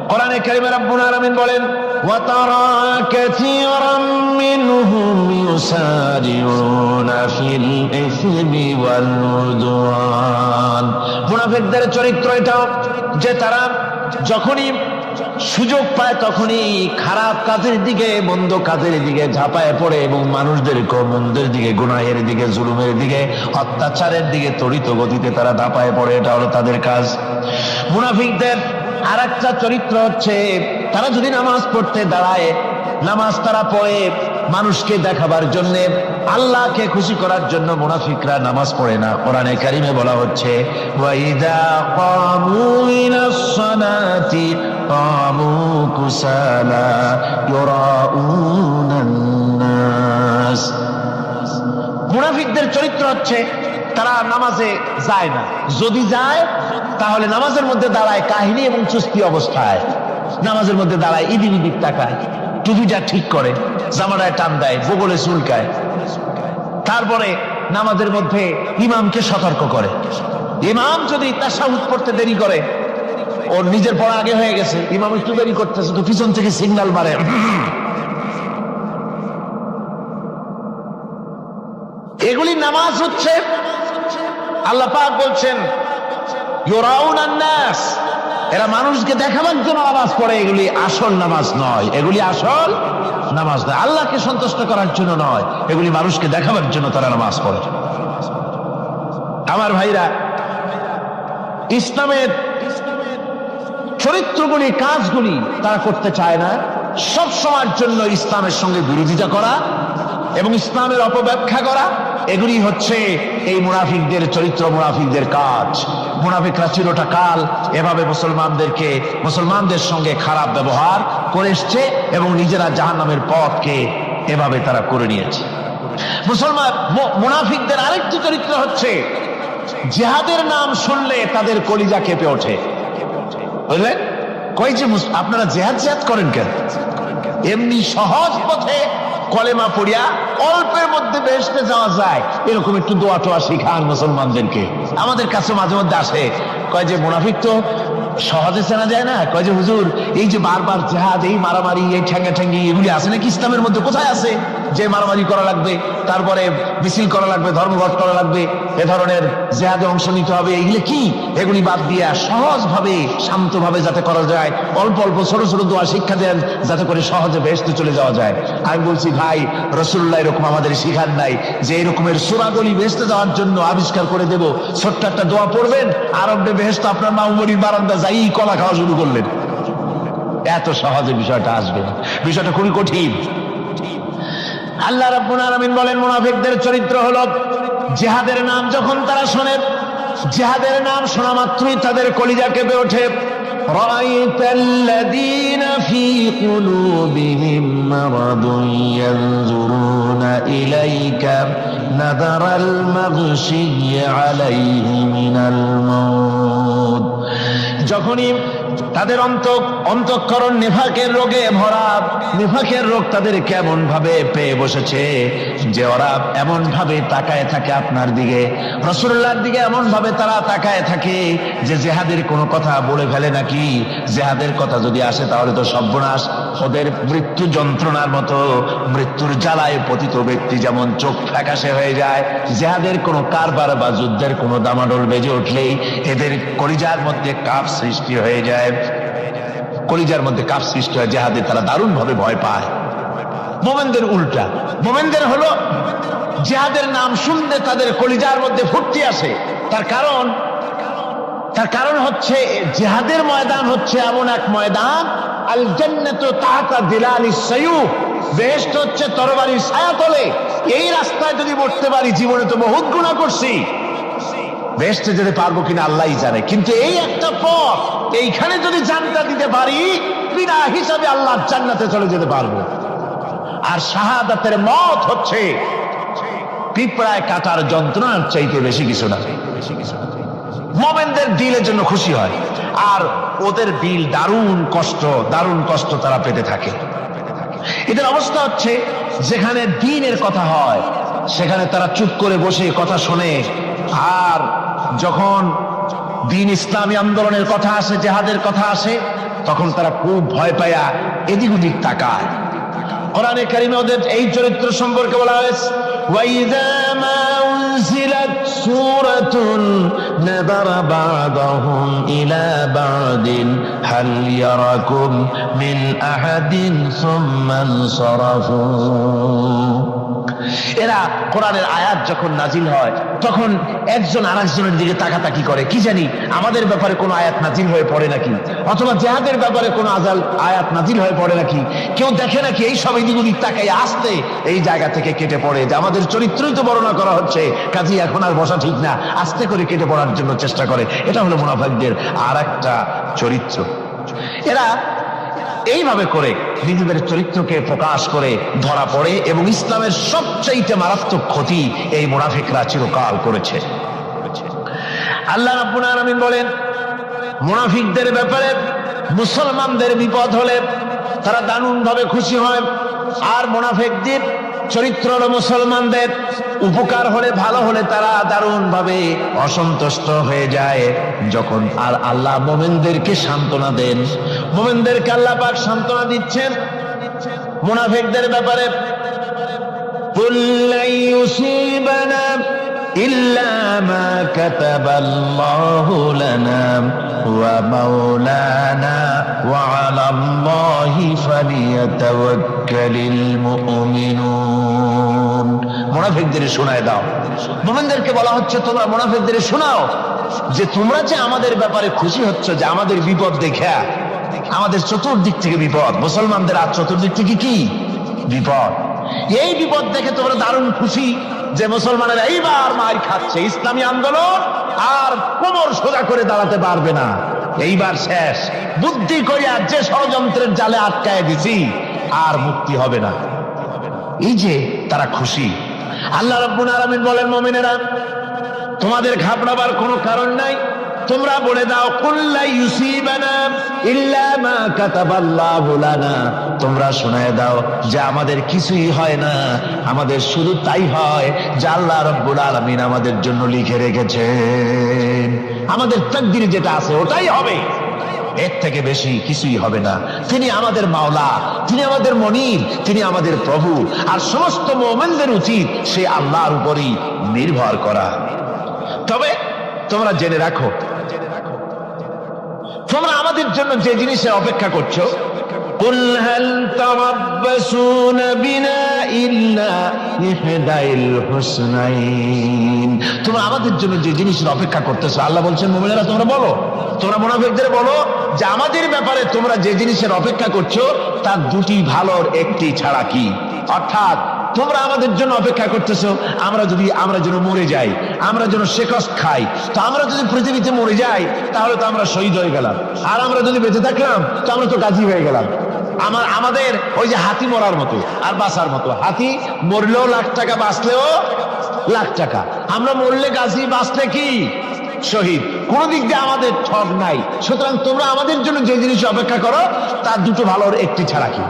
কোরআনে কারিমে রব্বুল আলামিন বলেন, ওয়াতারা কাসীরাম মিনহুম ইউসারিউনা ফিল ইসমি ওয়াল উদওয়ান। মুনাফিকদের চরিত্র এটা যে তারা যখনই সুযোগ পায় তখনই খারাপ কাজের দিকে, মন্দ কাজের দিকে ঝাঁপায় পড়ে এবং মানুষদেরকে মন্দের দিকে, গুনাহের দিকে, জুলুমের দিকে, অত্যাচারের দিকে তড়িৎ গতিতে তারা ঝাঁপায় পড়ে। এটা হলো তাদের কাজ। মুনাফিকদের আর একটা চরিত্র হচ্ছে, তারা যদি নামাজ পড়তে দাঁড়ায়, নামাজ তারা পড়ে মানুষকে দেখাবার জন্য, আল্লাহকে খুশি করার জন্য মুনাফিকরা নামাজ পড়ে না। কোরআনে কারিমে বলা হচ্ছে, ওয়াইদা কামু ইলাস সালাতি কামু কুসালা ইউরাউনান নাস। মুনাফিকদের চরিত্র হচ্ছে তারা নামাজে যায় না, যদি যায় তাহলে নামাজের মধ্যে দাঁড়ায় কাহিনী এবং চুস্তি অবস্থায়, নামাজের মধ্যে দাঁড়ায় ইদিক উদিক তাকায়, টুপিটা ঠিক করে, জামাটায় টান দেয়, বগলে চুলকায়, তারপরে নামাজের মধ্যে ইমামকে সতর্ক করে। ইমাম যদি তাশাহুদ পড়তে দেরি করে, ওর নিজের পড়া আগে হয়ে গেছে, ইমাম একটু দেরি করতেছে, তো পিছন থেকে সিগন্যাল মারে। এগুলি নামাজ হচ্ছে, আল্লাহ পাক বলছেন ইউরাউনান নাস, এরা মানুষকে দেখাবার জন্য নামাজ পড়ে, এগুলি আসল নামাজ নয়, এগুলি আসল নামাজ নয়, আল্লাহকে সন্তুষ্ট করার জন্য নয়, এগুলি মানুষকে দেখাবার জন্য তারা নামাজ পড়ে। আমার ভাইরা, ইসলামের চরিত্রগুলি, কাজগুলি তারা করতে চায় না। সব সময়ের জন্য ইসলামের সঙ্গে বিরোধিতা করা এবং ইসলামের অপব্যাখ্যা করা, এগুলি হচ্ছে এই মুনাফিকদের চরিত্র, মুনাফিকদের কাজ। মুনাফিকরা চিরটা কাল এভাবে মুসলমানদের সঙ্গে খারাপ ব্যবহার করে এসছে এবং নিজেরা জাহান্নামের পথকে এভাবে তারা করে নিয়েছে। মুনাফিকদের আরেকটি চরিত্র হচ্ছে, জিহাদের নাম শুনলে তাদের কলিজা কেঁপে ওঠে। বুঝলেন? কই যে আপনারা জিহাদ জিহাদ করেন কেন? এমনি সহজ পথে কলেমা পড়িয়া অল্পের মধ্যে বেহেশতে যাওয়া যায়, এরকম একটু দোয়া টোয়া শিখান মুসলমানদেরকে। আমাদের কাছে মাঝে মধ্যে আসে, কয় যে মুনাফিক তো সহজে চেনা যায় না। কয় যে হুজুর, এই যে বারবার জিহাদ, এই মারামারি, এই ঠ্যাঙ্গা ঠ্যাঙ্গি, এগুলি আছে নাকি ইসলামের মধ্যে? কোথায় আছে যে মারামারি করা লাগবে, তারপরে মিছিল করা লাগবে, ধর্মঘট করা লাগবে, এ ধরনের জিহাদে অংশ নিতে হবে? এগুলি কি? এগুলি বাদ দিয়া সহজভাবে শান্তভাবে যাতে করা যায়, অল্প অল্প ছোট ছোট দোয়া শিক্ষা দেন যাতে করে সহজে বেহেশতে চলে যাওয়া যায়। আমি বলছি ভাই, রাসূলুল্লাহ এরকম আমাদের শিখান নাই যে এরকমের সূরাগুলি বেহেশতে যাওয়ার জন্য আবিষ্কার করে দেব। ছোট্ট একটা দোয়া পড়বেন, আরবে বেহেশত আপনার মা উমরির বারান্দা যাই কলা খাওয়া শুরু করলেন। এত সহজে বিষয়টা আসবে না, বিষয়টা খুবই কঠিন। আল্লাহ রাব্বুল আলামিন বলেন, মুনাফিকদের চরিত্র হলো জিহাদের নাম যখন তারা শোনে, জিহাদের নাম শোনা মাত্রই তাদের কলিজা কেঁপে ওঠে। রাআইতাল্লাযীনা ফী কুলুবিহিম মারাদুন ইয়ানজুরুনা ইলাইকা নাযারাল মাগশিয়্যি আলাইহি মিনাল মাউত। যখনই তাদের অন্তঃকরণ নেফাকের রোগে ভরা, নেফাকের রোগ তাদের কেমন ভাবে পেয়ে বসেছে যে ওরা এমন ভাবে তাকায় থাকে আপনার দিকে, রাসূলুল্লাহর দিকে এমন ভাবে তারা তাকায় থাকে যে জিহাদের কোনো কথা বলে ফেলে নাকি। জিহাদের কথা যদি আসে তাহলে তো সর্বনাশ। ওদের মৃত্যু যন্ত্রণার মতো, মৃত্যুর জ্বালায় পতিত ব্যক্তি যেমন চোখ ফ্যাকাশে হয়ে যায়, জিহাদের কোনো কারবার বা যুদ্ধের কোনো দামাডোল বেজে উঠলেই এদের কলিজার মধ্যে কাঁপ সৃষ্টি হয়ে যায়, কলিজার মধ্যে কাঁপ সৃষ্টি হয়। জিহাদে তারা দারুণ ভাবে ভয় পায়। মোমেনদের উল্টা, মোমেনদের হলো জিহাদের নাম শুনলে তাদের কলিজার মধ্যে ফুর্তি আসে। তার কারণ হচ্ছে জিহাদের ময়দান হচ্ছে এমন এক ময়দান, আল জান্নাতু তাহতা দিলালিস সায়ুফ, বেহেশত হচ্ছে তরবারির ছায়াতলে। এই রাস্তায় যদি মরতে পারি, জীবনে তো বহুত গুনাহ করছি, বেহেশতে যেতে পারবো কিনা আল্লাহই জানে, কিন্তু এই একটা পথ, এইখানে যদি জানটা দিতে পারি বিনা হিসাবে আল্লাহর জান্নাতে চলে যেতে পারবো। আর শাহাদাতের মত হচ্ছে পিঁপড়ায় কাটার যন্ত্রণার চাইতে বেশি কিছু না। মুমিনদের দিলের জন্য খুশি হয়, আর ওদের দিল দারুণ কষ্ট তারা পেতে থাকে। এদের অবস্থা হচ্ছে যেখানে দ্বীনের কথা হয় সেখানে তারা চুপ করে বসে কথা শোনে, আর যখন দ্বীন ইসলামী আন্দোলনের কথা আসে, জিহাদের কথা আসে, তখন তারা খুব ভয় পায়া এদিক ওদিক তাকায়। কোরআনে কারিমে ওদের এই চরিত্র সম্পর্কে বলা হয়েছে, ওয়াইযা মা উনজিলাত সূরাতুন নাযারা বা'দাহুম ইলা বা'দিন হাল ইয়ারাকুম মিন আহাদিন সুম্মা ইনসারাফু। এরা কোরআনের আয়াত যখন নাজিল হয় তখন একজন আরেকজনের দিকে তাকাতাকি করে, কি জানি আমাদের ব্যাপারে কোনো আয়াত নাজিল হয়ে পড়ে নাকি, অথবা জিহাদের ব্যাপারে কোনো আয়াত নাজিল হয়ে পড়ে নাকি। কেউ দেখে নাকি এই সব এদিক ওদিক তাকাই আসতে এই জায়গা থেকে কেটে পড়ে, যে আমাদের চরিত্রই তো বর্ণনা করা হচ্ছে, কাজী এখন আর বসা ঠিক না, আস্তে করে কেটে পড়ার জন্য চেষ্টা করে। এটা হলো মুনাফিকদের আর একটা চরিত্র। এরা এইভাবে করে নিজেদের চরিত্রকে প্রকাশ করে ধরা পড়ে, এবং ইসলামের সবচেয়ে মারাত্মক ক্ষতি এই মুনাফিকরা চিরকাল করেছে। আল্লাহ রাব্বুল আলামিন বলেন, মুনাফিকদের ব্যাপারে মুসলমানদের বিপদ হলে তারা দারুণ ভাবে খুশি হয়, আর মুনাফিকদের চরিত্র হলো মুসলমানদের উপকার হলে, ভালো হলে তারা দারুণ ভাবে অসন্তুষ্ট হয়ে যায়। যখন আর আল্লাহ মুমিনদেরকে সান্ত্বনা দেন, মুমিনদেরকে আল্লাহ পাক সান্ত্বনা দিচ্ছেন মুনাফিকদের ব্যাপারে, কুল লা ইউসিবানা ইল্লা মা কাতাবাল্লাহু লানা ওয়া মাওলানা ওয়া আলাল্লাহি ফালিয়াতাওয়াক্কালিল মুমিনুন। মুনাফিকদের শোনায় দাও। মুমিনদেরকে বলা হচ্ছে তোমরা মুনাফিকদের শোনাও যে তোমরা যে আমাদের ব্যাপারে খুশি হচ্ছ, যে আমাদের বিপদ দেখা, আমাদের চতুর্দিক থেকে বিপদ, মুসলমানদের আর চতুর্দিক থেকে কি বিপদ, এই বিপদ দেখে তোমরা দারুণ খুশি যে মুসলমানেরা এইবার মার খাচ্ছে, ইসলামী আন্দোলন আর কোমর সোজা করে দাঁড়াতে পারবে না, এইবার শেষ, বুদ্ধি করিয়া যে ষড়যন্ত্রের জালে আটকায় দিছি আর মুক্তি হবে না। এই যে তারা খুশি। আল্লাহ রাব্বুল আলামিন বলেন, মুমিনেরা তোমাদের ঘাবড়াবার কোনো কারণ নাই। তোমরা বলে দাও কুল্লা ইউসিবানা ইল্লা মা কাতাবাল্লাহু লানা, তোমরা শোনায় দাও যে আমাদের কিছুই হয় না, আমাদের শুধু তাই হয় যে আল্লাহ রাব্বুল আলামিন আমাদের জন্য লিখে রেখেছেন। আমাদের তাকদীরে যেটা আছে ওটাই হবে, এর থেকে বেশি কিছুই হবে না। তিনি আমাদের মাওলা, তিনি আমাদের মনির, তিনি আমাদের প্রভু। আর সমস্ত মুমিনদের উচিত সে আল্লাহর উপরই নির্ভর করা। তবে তোমরা জেনে রাখো, তোমরা আমাদের জন্য যে জিনিসের অপেক্ষা করছো, কুল হাল তারাব্বাসুনা বিনা ইল্লা ইহদাইল হুসনাইন, তোমরা আমাদের জন্য যে জিনিসের অপেক্ষা করতেছো, আল্লাহ বলছেন মুমিনেরা তোমরা বলো, তোমরা মুনাফিকদের বলো যে আমাদের ব্যাপারে তোমরা যে জিনিসের অপেক্ষা করছো তার দুটি ভালোর একটি ছাড়া কি। অর্থাৎ তোমরা আমাদের জন্য অপেক্ষা করতেছো আমরা যেন মরে যাই, আমরা যেন শেকস খাই। তো আমরা যদি পৃথিবীতে মরে যাই তাহলে তো আমরা শহীদ হয়ে গেলাম, আর আমরা যদি বেঁচে থাকলাম তো আমরা তো গাজী হয়ে গেলাম। আমাদের ওই যে হাতি মরার মতো আর বাঁচার মতো, হাতি মরলেও লাখ টাকা, বাঁচলেও লাখ টাকা। আমরা মরলে গাজী, বাঁচলে কি শহীদ, কোন দিক দিয়ে আমাদের ঠক নাই। সুতরাং তোমরা আমাদের জন্য যে জিনিস অপেক্ষা করো তার দুটো ভালোর একটি ছাড়া কি।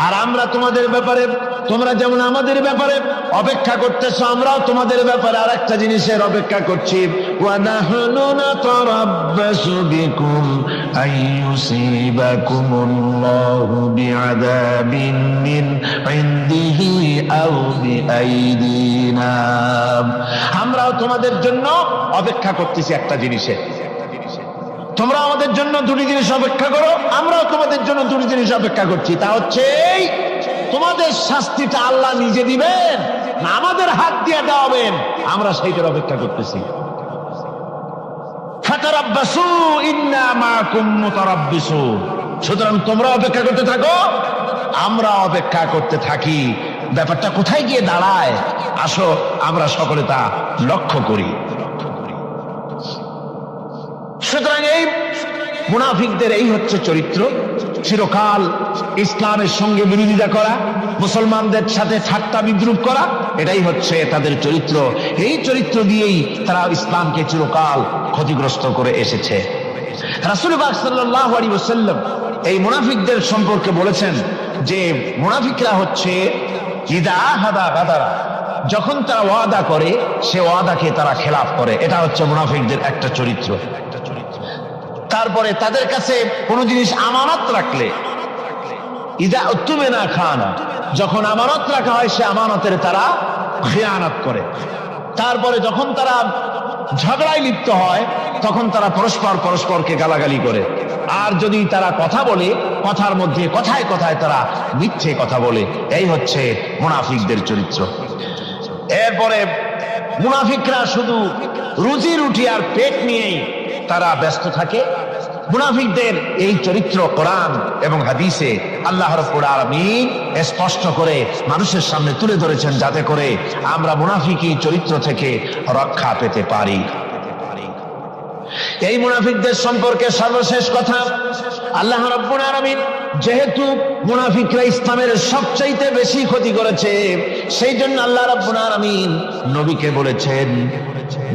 আর আমরা তোমাদের ব্যাপারে, তোমরা যেমন আমাদের ব্যাপারে অপেক্ষা করতেছো, আমরাও তোমাদের ব্যাপারে আর একটা জিনিসের অপেক্ষা করছি। ওয়া নাহনু নাতারাব্বাসু বিকুম আইয়ুসিবাকুমুল্লাহু বিআযাবিন মিন ইনদিহি আও বিআইদিনা, আমরাও তোমাদের জন্য অপেক্ষা করতেছি একটা জিনিসের। তোমরা আমাদের জন্য দুটি জিনিস অপেক্ষা করো, আমরাও তোমাদের জন্য দুটি জিনিস অপেক্ষা করছি। তা হচ্ছে তোমাদের শাস্তিটা আল্লাহ নিজে দিবেন না আমাদের হাত দিয়ে দেওয়াবেন, আমরা সেইটার অপেক্ষা করতেছি। ফাতারাব্বাসু ইন্না মাআকুম মুতারাব্বিসুন, সুতরাং তোমরা অপেক্ষা করতে থাকো, আমরা অপেক্ষা করতে থাকি। ব্যাপারটা কোথায় গিয়ে দাঁড়ায় আসো আমরা সকলে তা লক্ষ্য করি। সুতরাং এই মুনাফিকদের এই হচ্ছে চরিত্র, চিরকাল ইসলামের সঙ্গে বিরোধিতা করা, মুসলমানদের সাথে ঠাট্টা বিদ্রুপ করা, এটাই হচ্ছে তাদের চরিত্র। এই চরিত্র দিয়েই তারা ইসলামকে চিরকাল ক্ষতিগ্রস্ত করে এসেছে। রাসূল পাক সাল্লাল্লাহু আলাইহি ওয়াসাল্লাম এই মুনাফিকদের সম্পর্কে বলেছেন যে মুনাফিকরা হচ্ছে ইদা হাদা গাদারা, যখন তারা ওয়াদা করে সে ওয়াদাকে তারা খেলাফ করে, এটা হচ্ছে মুনাফিকদের একটা চরিত্র। তারপরে তাদের কাছে কোনো জিনিস আমানত রাখলে ইদা উত্তুমিনা খানা, যখন আমানত রাখা হয় সে আমানতের তারা খিয়ানত করে। তারপরে যখন তারা ঝগড়ায় লিপ্ত হয় তখন তারা পরস্পরকে গালাগালি করে। আর যদি তারা কথা বলে কথার মধ্যে কথায় কথায় তারা মিথ্যে কথা বলে। এই হচ্ছে মুনাফিকদের চরিত্র। এরপরে মুনাফিকরা শুধু রুজি রুটি আর পেট নিয়েই তারা ব্যস্ত থাকে। মুনাফিকদের এই চরিত্র কোরআন এবং হাদিসে আল্লাহ রাব্বুল আলামিন স্পষ্ট করে মানুষের সামনে তুলে ধরেছেন, যাতে করে আমরা মুনাফিকি চরিত্র থেকে রক্ষা পেতে পারি। এই মুনাফিকদের সম্পর্কে সর্বশেষ কথা, আল্লাহ রাব্বুল আলামিন যেহেতু মুনাফিকরা ইসলামের সবচাইতে বেশি ক্ষতি করেছে, সেই জন্য আল্লাহ রাব্বুল আলামিন নবীকে বলেছেন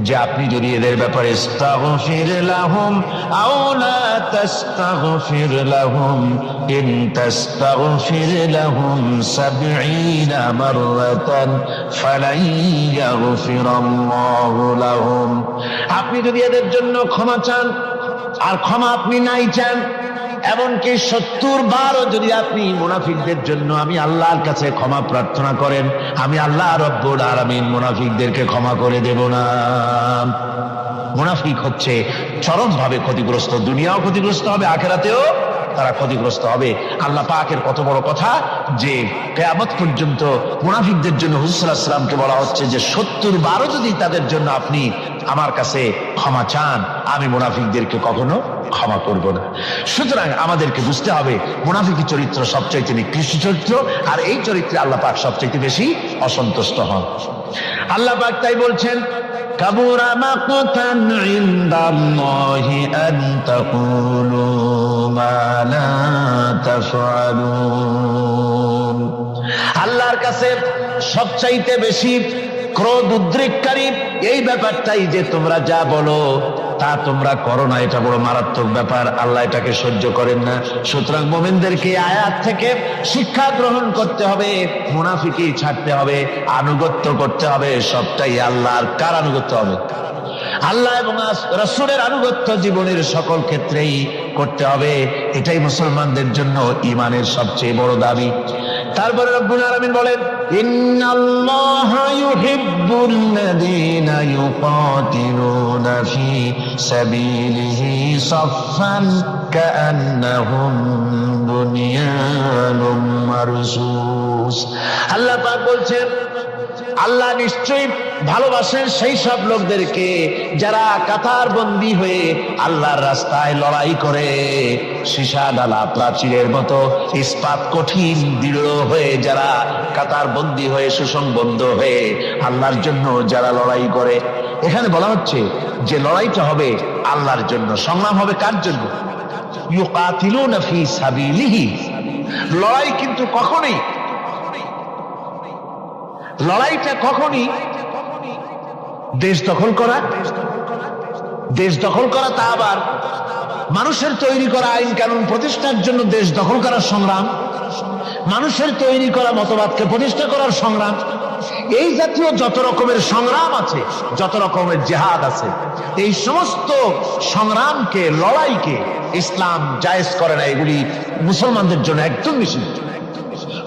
যে আপনি যদি এদের ব্যাপারে ইস্তাগফির লাহুম আও লা তাস্তাগফির লাহুম ইন তাস্তাগফির লাহুম ৭০ মাররাতান ফালাই ইয়াগফিরাল্লাহু লাহুম, আপনি যদি এদের জন্য ক্ষমা চান আর ক্ষমা আপনি নাই চান, এমনকি ৭০ বারও যদি আপনি মুনাফিকদের জন্য আমি আল্লাহর কাছে ক্ষমা প্রার্থনা করেন, আমি আল্লাহ রব্বুল আলামিন মুনাফিকদেরকে ক্ষমা করে দেব না। মুনাফিক হচ্ছে চরমভাবে ক্ষতিগ্রস্ত, দুনিয়াও ক্ষতিগ্রস্ত হবে, আখিরাতেও তারা ক্ষতিগ্রস্ত হবে। আল্লাহ পাকের কত বড় কথা যে কিয়ামত পর্যন্ত মুনাফিকদের জন্য হুজুর সাল্লাল্লাহু আলাইহি ওয়াসাল্লামকে বলা হচ্ছে যে ৭০ বারও যদি তাদের জন্য আপনি আমার কাছে ক্ষমা চান, আমি মুনাফিকদেরকে কখনো ক্ষমা করব না। সুতরাং আমাদেরকে বুঝতে হবে মুনাফিকি চরিত্র সবচাইতে নিকৃষ্ট চরিত্র, আর এই চরিত্রে আল্লাহ পাক সবচাইতে বেশি অসন্তুষ্ট হন। আল্লাহ পাক তাই বলছেন, কাবুরা মাকতান ইনদাল্লাহি আন তাকুলু মা লা তাফআলুন, আল্লাহর কাছে সবচাইতে বেশি ক্রোধ উদ্রেককারী এই ব্যাপারটাই যে তোমরা যা বলো তা তোমরা করো না, এটা বড় মারাত্মক ব্যাপার, আল্লাহ এটাকে সহ্য করেন না। সুতরাং মুমিনদেরকে আয়াত থেকে শিক্ষা গ্রহণ করতে হবে, মুনাফিকি ছাড়তে হবে, আনুগত্য করতে হবে, সবটাই আল্লাহর। কার আনুগত্য হবে? আল্লাহ এবং রাসূলের আনুগত্য জীবনের সকল ক্ষেত্রেই করতে হবে। এটাই মুসলমানদের জন্য ঈমানের সবচেয়ে বড় দাবি। তারপরে রব্বুল আলামিন বলেন, ইন্নাল্লাহা ইউহিব্বুল্লাযীনা ইউকাতিলুনা ফী সাবিলিহি সাফফান কাআন্নাহুম বুনিয়ানুম মারসুস। আল্লাহ পাক বলছেন, আল্লাহ নিশ্চয়ই ভালোবাসেন সেই সব লোকদেরকে যারা কাতার বন্দী হয়ে আল্লাহর রাস্তায় লড়াই করে, সীসা ডালা প্রাচীরের মতো ইস্পাত কঠিন দৃঢ় হয়ে যারা কাতার বন্দী হয়ে সুসংবদ্ধ হয়ে আল্লাহর জন্য যারা লড়াই করে। এখানে বলা হচ্ছে যে লড়াইটা হবে আল্লাহর জন্য, সংগ্রাম হবে কার জন্য? ইউকাতিলুনা ফী সাবিলিহি। লড়াই কিন্তু কখনোই, লড়াইটা কখনই দেশ দখল করা, দেশ দখল করা তা আবার মানুষের তৈরি করা আইন কানুন প্রতিষ্ঠার জন্য দেশ দখল করার সংগ্রাম, মানুষের তৈরি করা মতবাদকে প্রতিষ্ঠা করার সংগ্রাম, এই জাতীয় যত রকমের সংগ্রাম আছে, যত রকমের জিহাদ আছে, এই সমস্ত সংগ্রামকে, লড়াইকে ইসলাম জায়েজ করে না। এগুলি মুসলমানদের জন্য একদম নিষিদ্ধ।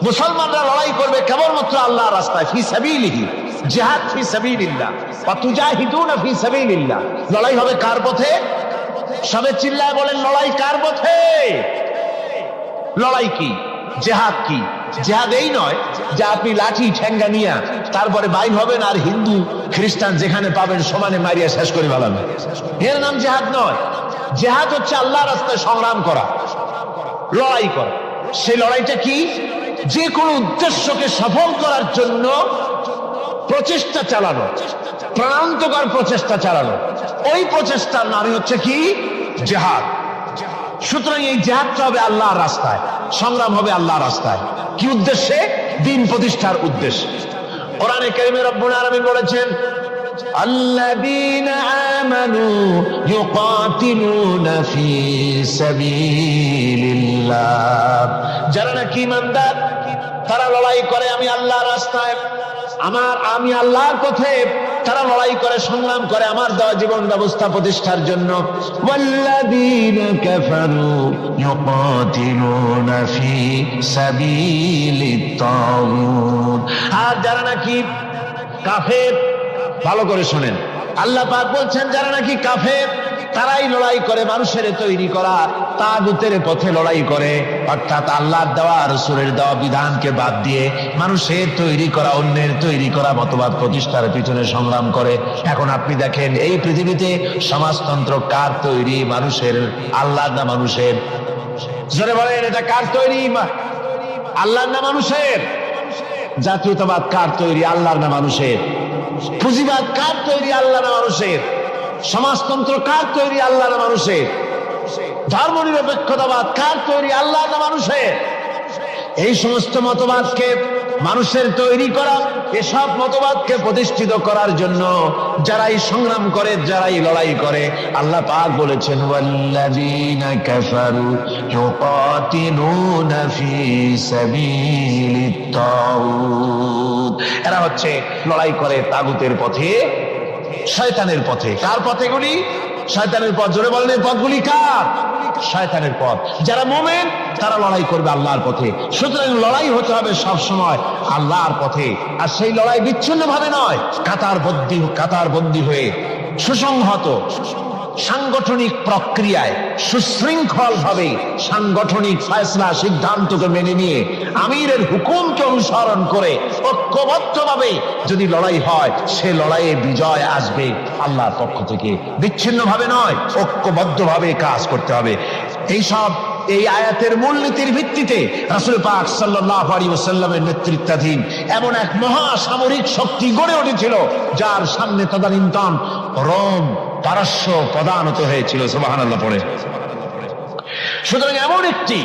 মুসলমানরা লড়াই করবে কেবলমাত্র আল্লাহর রাস্তায়, ফি সাবিলিহি, জিহাদ ফি সাবিলিল্লাহ, ওয়া তুজাহিদুনা ফি সাবিলিল্লাহ। লড়াই হবে কার পথে? সবে চিল্লায় বলেন, লড়াই কার পথে? লড়াই কি? জিহাদ কি? জিহাদ এই নয় যে আপনি লাঠি ঠেঙ্গা নিয়ে তারপরে বাইর হবেন আর হিন্দু খ্রিস্টান যেখানে পাবেন সমানে মারিয়া শেষ করে ফেলাবেন, এর নাম জিহাদ নয়। জিহাদ হচ্ছে আল্লাহর রাস্তায় সংগ্রাম করা, লড়াই করা। সেই লড়াইটা কি? যে কোনো উদ্দেশ্যকে সফল করার জন্য প্রচেষ্টা চালানো, প্রাণান্তকর প্রচেষ্টা চালানো, ওই প্রচেষ্টার নামই হচ্ছে কি? জিহাদ। সুতরাং এই জিহাদটা হবে আল্লাহর রাস্তায়, সংগ্রাম হবে আল্লাহর রাস্তায়। কি উদ্দেশ্যে? দ্বীন প্রতিষ্ঠার উদ্দেশ্যে। কোরআনে কারীমে রব্বুল আলামিন বলেছেন, আল্লাযীনা আমানু ইউকাতিলুনা ফী সাবিলিল্লাহ। যারা নাকি ঈমানদার তারা লড়াই করে আমি আল্লাহর রাস্তায়, আমি আল্লাহর পথে, তারা লড়াই করে, সংগ্রাম করে আমার দেওয়া জীবন ব্যবস্থা প্রতিষ্ঠার জন্য। ওয়াল্লাযীনা কাফারু ইউকাতিলুনা ফী সাবিলিত তাগুত। আর যারা নাকি কাফের, ভালো করে শুনেন, আল্লাহ পাক বলছেন যারা নাকি কাফের তারাই লড়াই করে মানুষের তৈরি করা তাগুতের পথে লড়াই করে, অর্থাৎ আল্লাহর দেওয়া রাসূলের দেওয়া বিধানকে বাদ দিয়ে মানুষের তৈরি করা, অন্যের তৈরি করা মতবাদ প্রতিষ্ঠার পিছনে সংগ্রাম করে। এখন আপনি দেখেন এই পৃথিবীতে সমাজতন্ত্র কার তৈরি? মানুষের। আল্লাহর না মানুষের? জোরে বলেন, এটা কার তৈরি? আল্লাহর না মানুষের? জাতীয়তাবাদ কার তৈরি? আল্লাহর না মানুষের? পুঁজিবাদ কার তৈরি? আল্লাহ না মানুষের? সমাজতন্ত্র কার তৈরি? আল্লাহ না মানুষের? ধর্মনিরপেক্ষতাবাদ কার তৈরি? আল্লাহ না মানুষের? এই সমস্ত মতবাদকে মানুষের তৈরি করা, এসব মতবাদকে প্রতিষ্ঠিত করার জন্য যারাই সংগ্রাম করে, যারাই লড়াই করে, আল্লাহ পাক বলেছেন ওয়াল্লাযীনা কাফারু ইউকাতিলুনা ফী সাবিলিত তাগুত। এরা হচ্ছে লড়াই করে তাগুতের পথে, শয়তানের পথে। কার পথেগুলি? শয়তানের পথ। জোরে বলেন, এই পথগুলি কার? শয়তানের পথ। যারা মুমিন তারা লড়াই করবে আল্লাহর পথে। সুতরাং লড়াই হতে হবে সব সময় আল্লাহর পথে, আর সেই লড়াই বিচ্ছিন্ন ভাবে নয়, কাতারবন্দী হয়ে সুসংহত সাংগঠনিক প্রক্রিয়ায় সুশৃঙ্খল ভাবে সাংগঠনিক ফয়সলা সিদ্ধান্তকে মেনে নিয়ে আমিরের হুকুমকে অনুসরণ করে ঐক্যবদ্ধভাবে যদি লড়াই হয়, সে লড়াইয়ে বিজয় আসবে আল্লাহর পক্ষ থেকে। বিচ্ছিন্ন ভাবে নয়, ঐক্যবদ্ধ ভাবে কাজ করতে হবে। এই আয়াতের মূলনীতির ভিত্তিতে রাসূল পাক সাল্লাল্লাহু আলাইহি ওয়াসাল্লামের নেতৃত্বাধীন এমন এক মহা সামরিক শক্তি গড়ে উঠেছিল যার সামনে তদানীন্তন রোম, পারস্য পদানত হয়েছিল। সুবহানাল্লাহ পড়ে। সুতরাং এমন একটি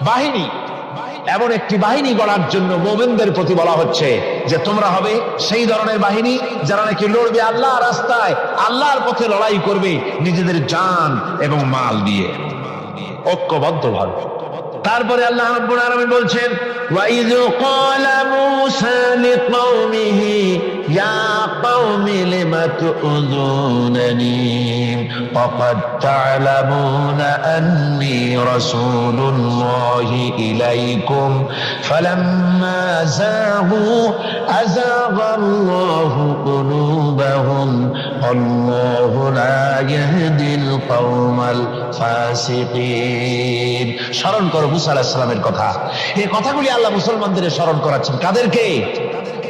বাহিনী এমন একটি বাহিনী গড়ার জন্য মুমিনদের প্রতি বলা হচ্ছে যে তোমরা হবে সেই ধরনের বাহিনী যারা নাকি লড়বে আল্লাহর রাস্তায়, আল্লাহর পথে লড়াই করবে নিজেদের জান এবং মাল দিয়ে, ঐক্যবদ্ধভাবে। তারপরে আল্লাহ রাব্বুল আলামিন বলছেন وَإِذْ قَالَ مُوسَى لِقَوْمِهِ يَا قَوْمِ لِمَ تُؤْذُونَنِي وَقَدْ تَعْلَمُونَ أَنِّي رَسُولُ اللَّهِ إِلَيْكُمْ فَلَمَّا زَاغُوا أَزَاغَ اللَّهُ قُلُوبَهُمْ وَاللَّهُ لَا يَهْدِي الْقَوْمَ الْفَاسِقِينَ। স্মরণ করো মুসা আলাইহিস সালামের কথা। এই কথাগুলি আল্লাহ মুসলমানদের স্মরণ করাচ্ছেন। কাদেরকে?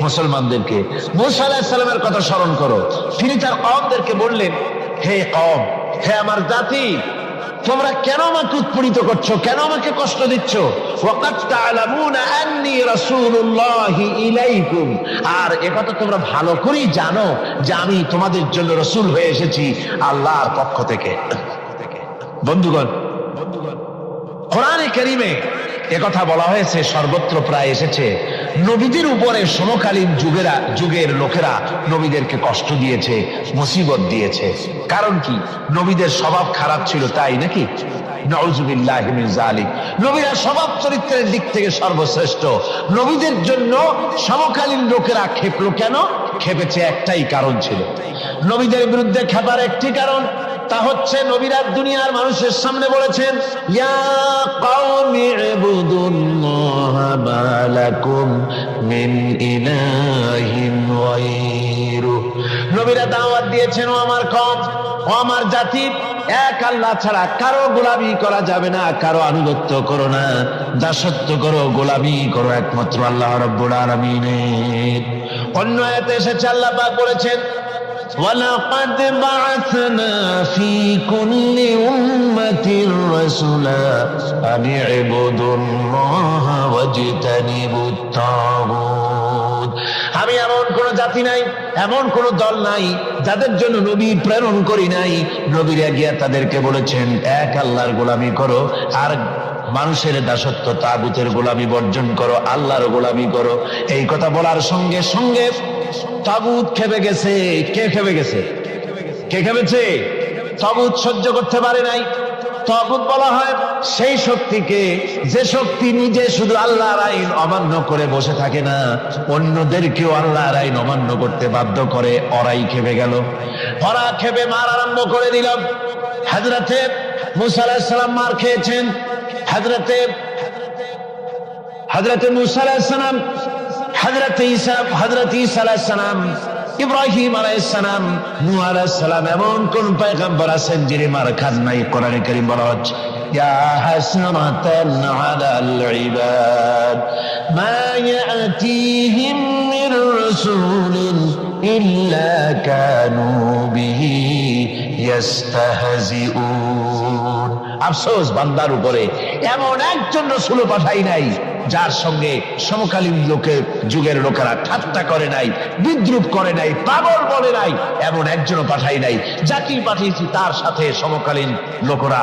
মুসলমানদেরকে। মুসা আলাইহিস সালামের কথা স্মরণ করো। তিনি তার কওমদেরকে বললেন, হে কওম, হে আমার জাতি, তোমরা কেন আমাকে উৎপীড়িত করছো, কেন আমাকে কষ্ট দিচ্ছ? ওয়াকাদ তা'লামুনা আন্নী রাসূলুল্লাহি ইলাইকুম, আর একথা তোমরা ভালো করেই জানো যে আমি তোমাদের জন্য রাসূল হয়ে এসেছি আল্লাহর পক্ষ থেকে। বন্ধুগণ, কোরআনে কারীমে একথা বলা হয়েছে, সর্বত্র প্রায় এসেছে। নবীদের উপরে সমকালীন যুগের লোকেরা নবীদেরকে কষ্ট দিয়েছে, মুসিবত দিয়েছে। কারণ কি? নবীদের স্বভাব খারাপ ছিল, তাই নাকি? নাউযুবিল্লাহি মিন যালিক। নবীরা স্বভাব চরিত্রের দিক থেকে সর্বশ্রেষ্ঠ। নবীদের জন্য সমকালীন লোকেরা ক্ষেপলো কেন? ক্ষেপেছে একটাই কারণ ছিল। নবীদের বিরুদ্ধে ক্ষেপার একটি কারণ, তা হচ্ছে নবীরা দুনিয়ার মানুষের সামনে বলেছেন, ইয়া কওমি ইবুদুল্লাহা মা লাকুম মিন ইলাহিন গায়রু। নবীরা দাওয়াত দিয়েছেন, ও আমার কওম, ও আমার জাতি, এক আল্লাহ ছাড়া কারো গোলামি করা যাবে না, কারো আনুগত্য করো না, দাসত্ব করো, গোলামি করো একমাত্র আল্লাহ রাব্বুল আলামিনের। অন্য আয়াতে এসেছে, আল্লাহ পাক বলেছেন, وَلَقَدْ بَعَثْنَا فِي كُلِّ أُمَّةٍ رَسُولًا أَنِ اعْبُدُوا اللَّهَ وَاجْتَنِبُوا الطَّاغُوتَ। আমি এমন কোন জাতি নাই, এমন কোন দল নাই যাদের জন্য নবী প্রেরণ করি নাই। নবীরা গিয়া তাদেরকে বলেছেন, এক আল্লাহর গোলামি করো, আর মানুষের দাসত্ব, তাগুতের গোলামি বর্জন করো, আল্লাহর গোলামি করো। এই কথা বলার সঙ্গে সঙ্গে তাগুত খেপে গেছে। কে খেপে গেছে? কে খেপেছে? তাগুত সহ্য করতে পারে নাই। তাগুত বলা হয় সেই শক্তিকে যে শক্তি নিজে শুধু আল্লাহর আইন অমান্য করে বসে থাকে না, অন্যদেরকেও আল্লাহর আইন অমান্য করতে বাধ্য করে। ওরাই খেপে গেল। ওরা খেপে মার আরম্ভ করে দিল। হযরতে মুসা আলাইহিস সালাম মার খেয়েছেন। হযরতে মুসা আলাইহিস সালাম, হযরতে ঈসা আলাইহিস সালাম, ইব্রাহিম আলাইহিস সালাম, নূহ আলাইহিস সালাম, এমন কোন পয়গম্বর আছেন যিনি মার খান নাই? কোরআনে কারীম বলা হচ্ছে, ইয়া হাসরাতান আলাল ইবাদ মা ইয়াতিহিম মির রাসূলিন ইল্লা কানু বিহি ইস্তাহজিউন। আফসোস বান্দার উপরে, এমন একজন রাসূল পাঠাই নাই যার সঙ্গে সমকালীন যুগের লোকেরা ঠাট্টা করে নাই, বিদ্রুপ করে নাই, পাগল বলে নাই। এমন একজনও পাঠাই নাই। যাকেই পাঠিয়েছি তার সাথে সমকালীন লোকেরা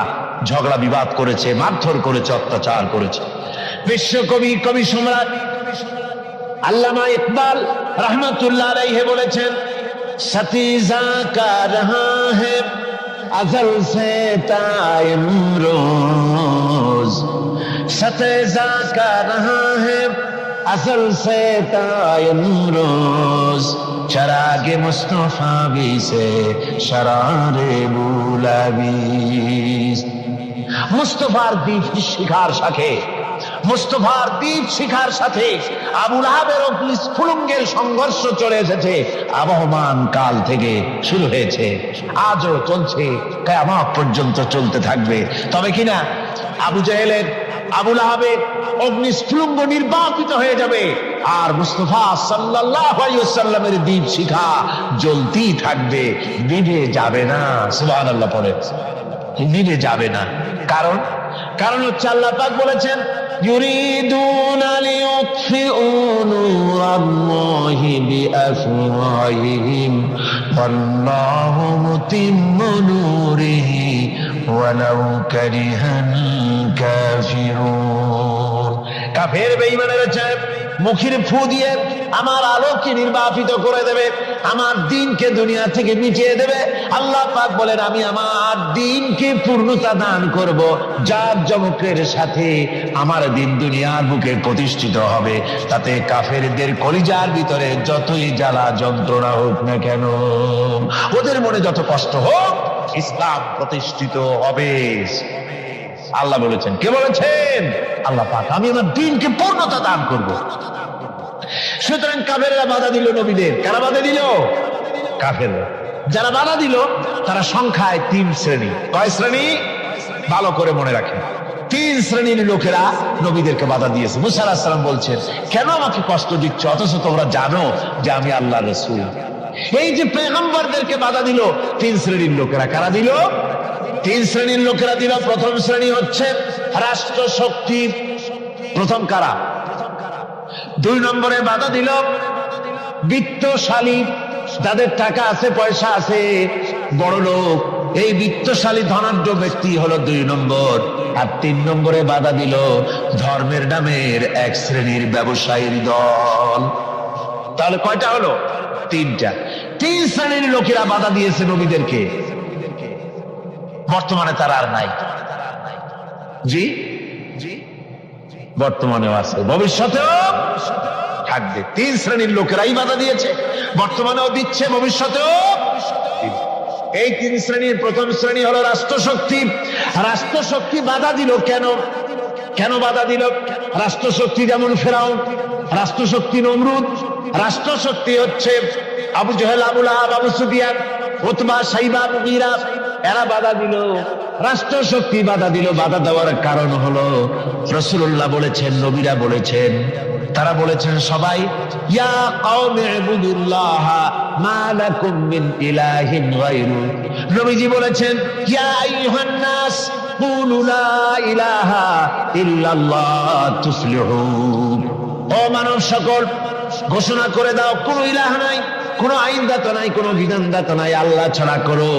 ঝগড়া বিবাদ করেছে, মারধর করেছে, অত্যাচার করেছে। বিশ্বকবি, কবি সম্রাট আল্লামা ইকবাল রহমাতুল্লাহ আলাইহি বলেছেন, সতীজা কা রহা হ্যায় अज़ल से ताइमरोज सतेजा का रहा है अज़ल से ताइमरोज चरागे मुस्तफा भी से शरारे बुलावी। मुस्तफार दीप शिखार शाखे, মুস্তফার দীপ শিখার সাথে আবু লাহাবের অগ্নিস্ফুলিঙ্গের সংঘর্ষ চলে এসেছে। আবহমান কাল থেকে শুরু হয়েছে, আজও চলছে, কিয়ামত পর্যন্ত চলতে থাকবে। তবে কিনা আবু জাহেলের, আবু লাহাবের অগ্নিস্ফুলিঙ্গ নির্বাপিত হয়ে যাবে, আর মুস্তাফা সাল্লাল্লাহু আলাইহি ওয়াসাল্লামের দীপ শিখা জ্বলতেই থাকবে, নিভে যাবে না। সুবহানাল্লাহ পড়ে, নিভে যাবে না। কারণ হচ্ছে আল্লাহ পাক বলেছেন, ইউরিদুনা লিইউতফিউ নূরাল্লাহি বিআফওয়াহিহিম ওয়াল্লাহু মুতিম্মু নূরিহি ওয়ালাউ কারিহাল কাফিরুন। কাফের বেঈমানের চায় মুখের ফু দিয়ে আমার আলোকে নির্বাপিত করে দেবে, আমার দ্বীনকে দুনিয়া থেকে মিটিয়ে দেবে। আল্লাহ পাক বলেন আমি আমার দ্বীনকে পূর্ণতা দান করব, যার জমকের সাথে আমার দ্বীন দুনিয়ার বুকে প্রতিষ্ঠিত হবে। তাতে কাফেরদের কলিজার ভিতরে যতই জ্বালা যন্ত্রণা হোক না কেন, ওদের মনে যত কষ্ট হোক, ইসলাম প্রতিষ্ঠিত হবে। আল্লাহ বলেছেন, কে বলেছেন? আল্লাহ পাক, আমি আমার দ্বীনকে পূর্ণতা দান করব। সুতরাং কাফেররা বাধা দিল নবীদের। কারা বাধা দিল? কাফেররা। যারা বাধা দিল তারা সংখ্যায় 3 শ্রেণী। কয় শ্রেণী? ভালো করে মনে রাখেন, 3 শ্রেণীর লোকেরা নবীদেরকে বাধা দিয়েছে। মুসা আলাইহিস সালাম বলছেন, কেন আমাকে কষ্ট দিচ্ছ, অথচ তোমরা জানো যে আমি আল্লাহর রাসূল। এই যে পয়গম্বরদেরকে বাধা দিল 3 শ্রেণীর লোকেরা। কারা দিল? 3 শ্রেণীর লোকেরা দিল। প্রথম শ্রেণী হচ্ছে রাষ্ট্র শক্তি। প্রথম কারা? 2 নম্বরে বাধা দিল বিত্তশালী, যাদের টাকা আছে, পয়সা আছে, বড় লোক। এই বিত্তশালী ধনাঢ্য ব্যক্তি হলো 2 নম্বর। আর 3 নম্বরে বাধা দিল ধর্মের নামের 1 শ্রেণীর ব্যবসায়ীর দল। তাহলে কয়টা হলো? 3টা। 3 শ্রেণীর লোকেরা বাধা দিয়েছে নবীদেরকে। বর্তমানে তারা আর নাই। জি, বর্তমানেও আছে, ভবিষ্যতেও থাকবে। 3 শ্রেণীর লোকেরাই বাধা দিয়েছে, বর্তমানেও দিচ্ছে, ভবিষ্যতেও। এই 3 শ্রেণীর প্রথম শ্রেণী হলো রাষ্ট্রশক্তি। রাষ্ট্রশক্তি বাধা দিল কেন? কেন বাধা দিল? রাষ্ট্রশক্তি যেমন ফেরাউন, রাষ্ট্রশক্তি নমরুদ, রাষ্ট্রশক্তি হচ্ছে আবু জেহেল, আবু লাহাব, আবু সুফিয়ান, উতবা, সাইবা, মুগীরা, এরা বাধা দিল। রাষ্ট্রশক্তি বাধা দিল। বাধা দেওয়ার কারণ হলো রাসূলুল্লাহ বলেছেন, নবীরা বলেছেন, তারা বলেছেন সবাই, ইয়া কওমি ইবুদুল্লাহ মা লাকুম মিন ইলাহিন গায়রু। নবীজি বলেছেন, ইয়া আইয়ুহান নাস কুলু লা ইলাহা ইল্লাল্লাহ তুফলিহুন। ও মানব সকল, ঘোষণা করে দাও কোনো ইলাহ নাই, কোনো আইনদাতা নাই, কোনো বিধানদাতা নাই, আল্লাহ ছাড়া করো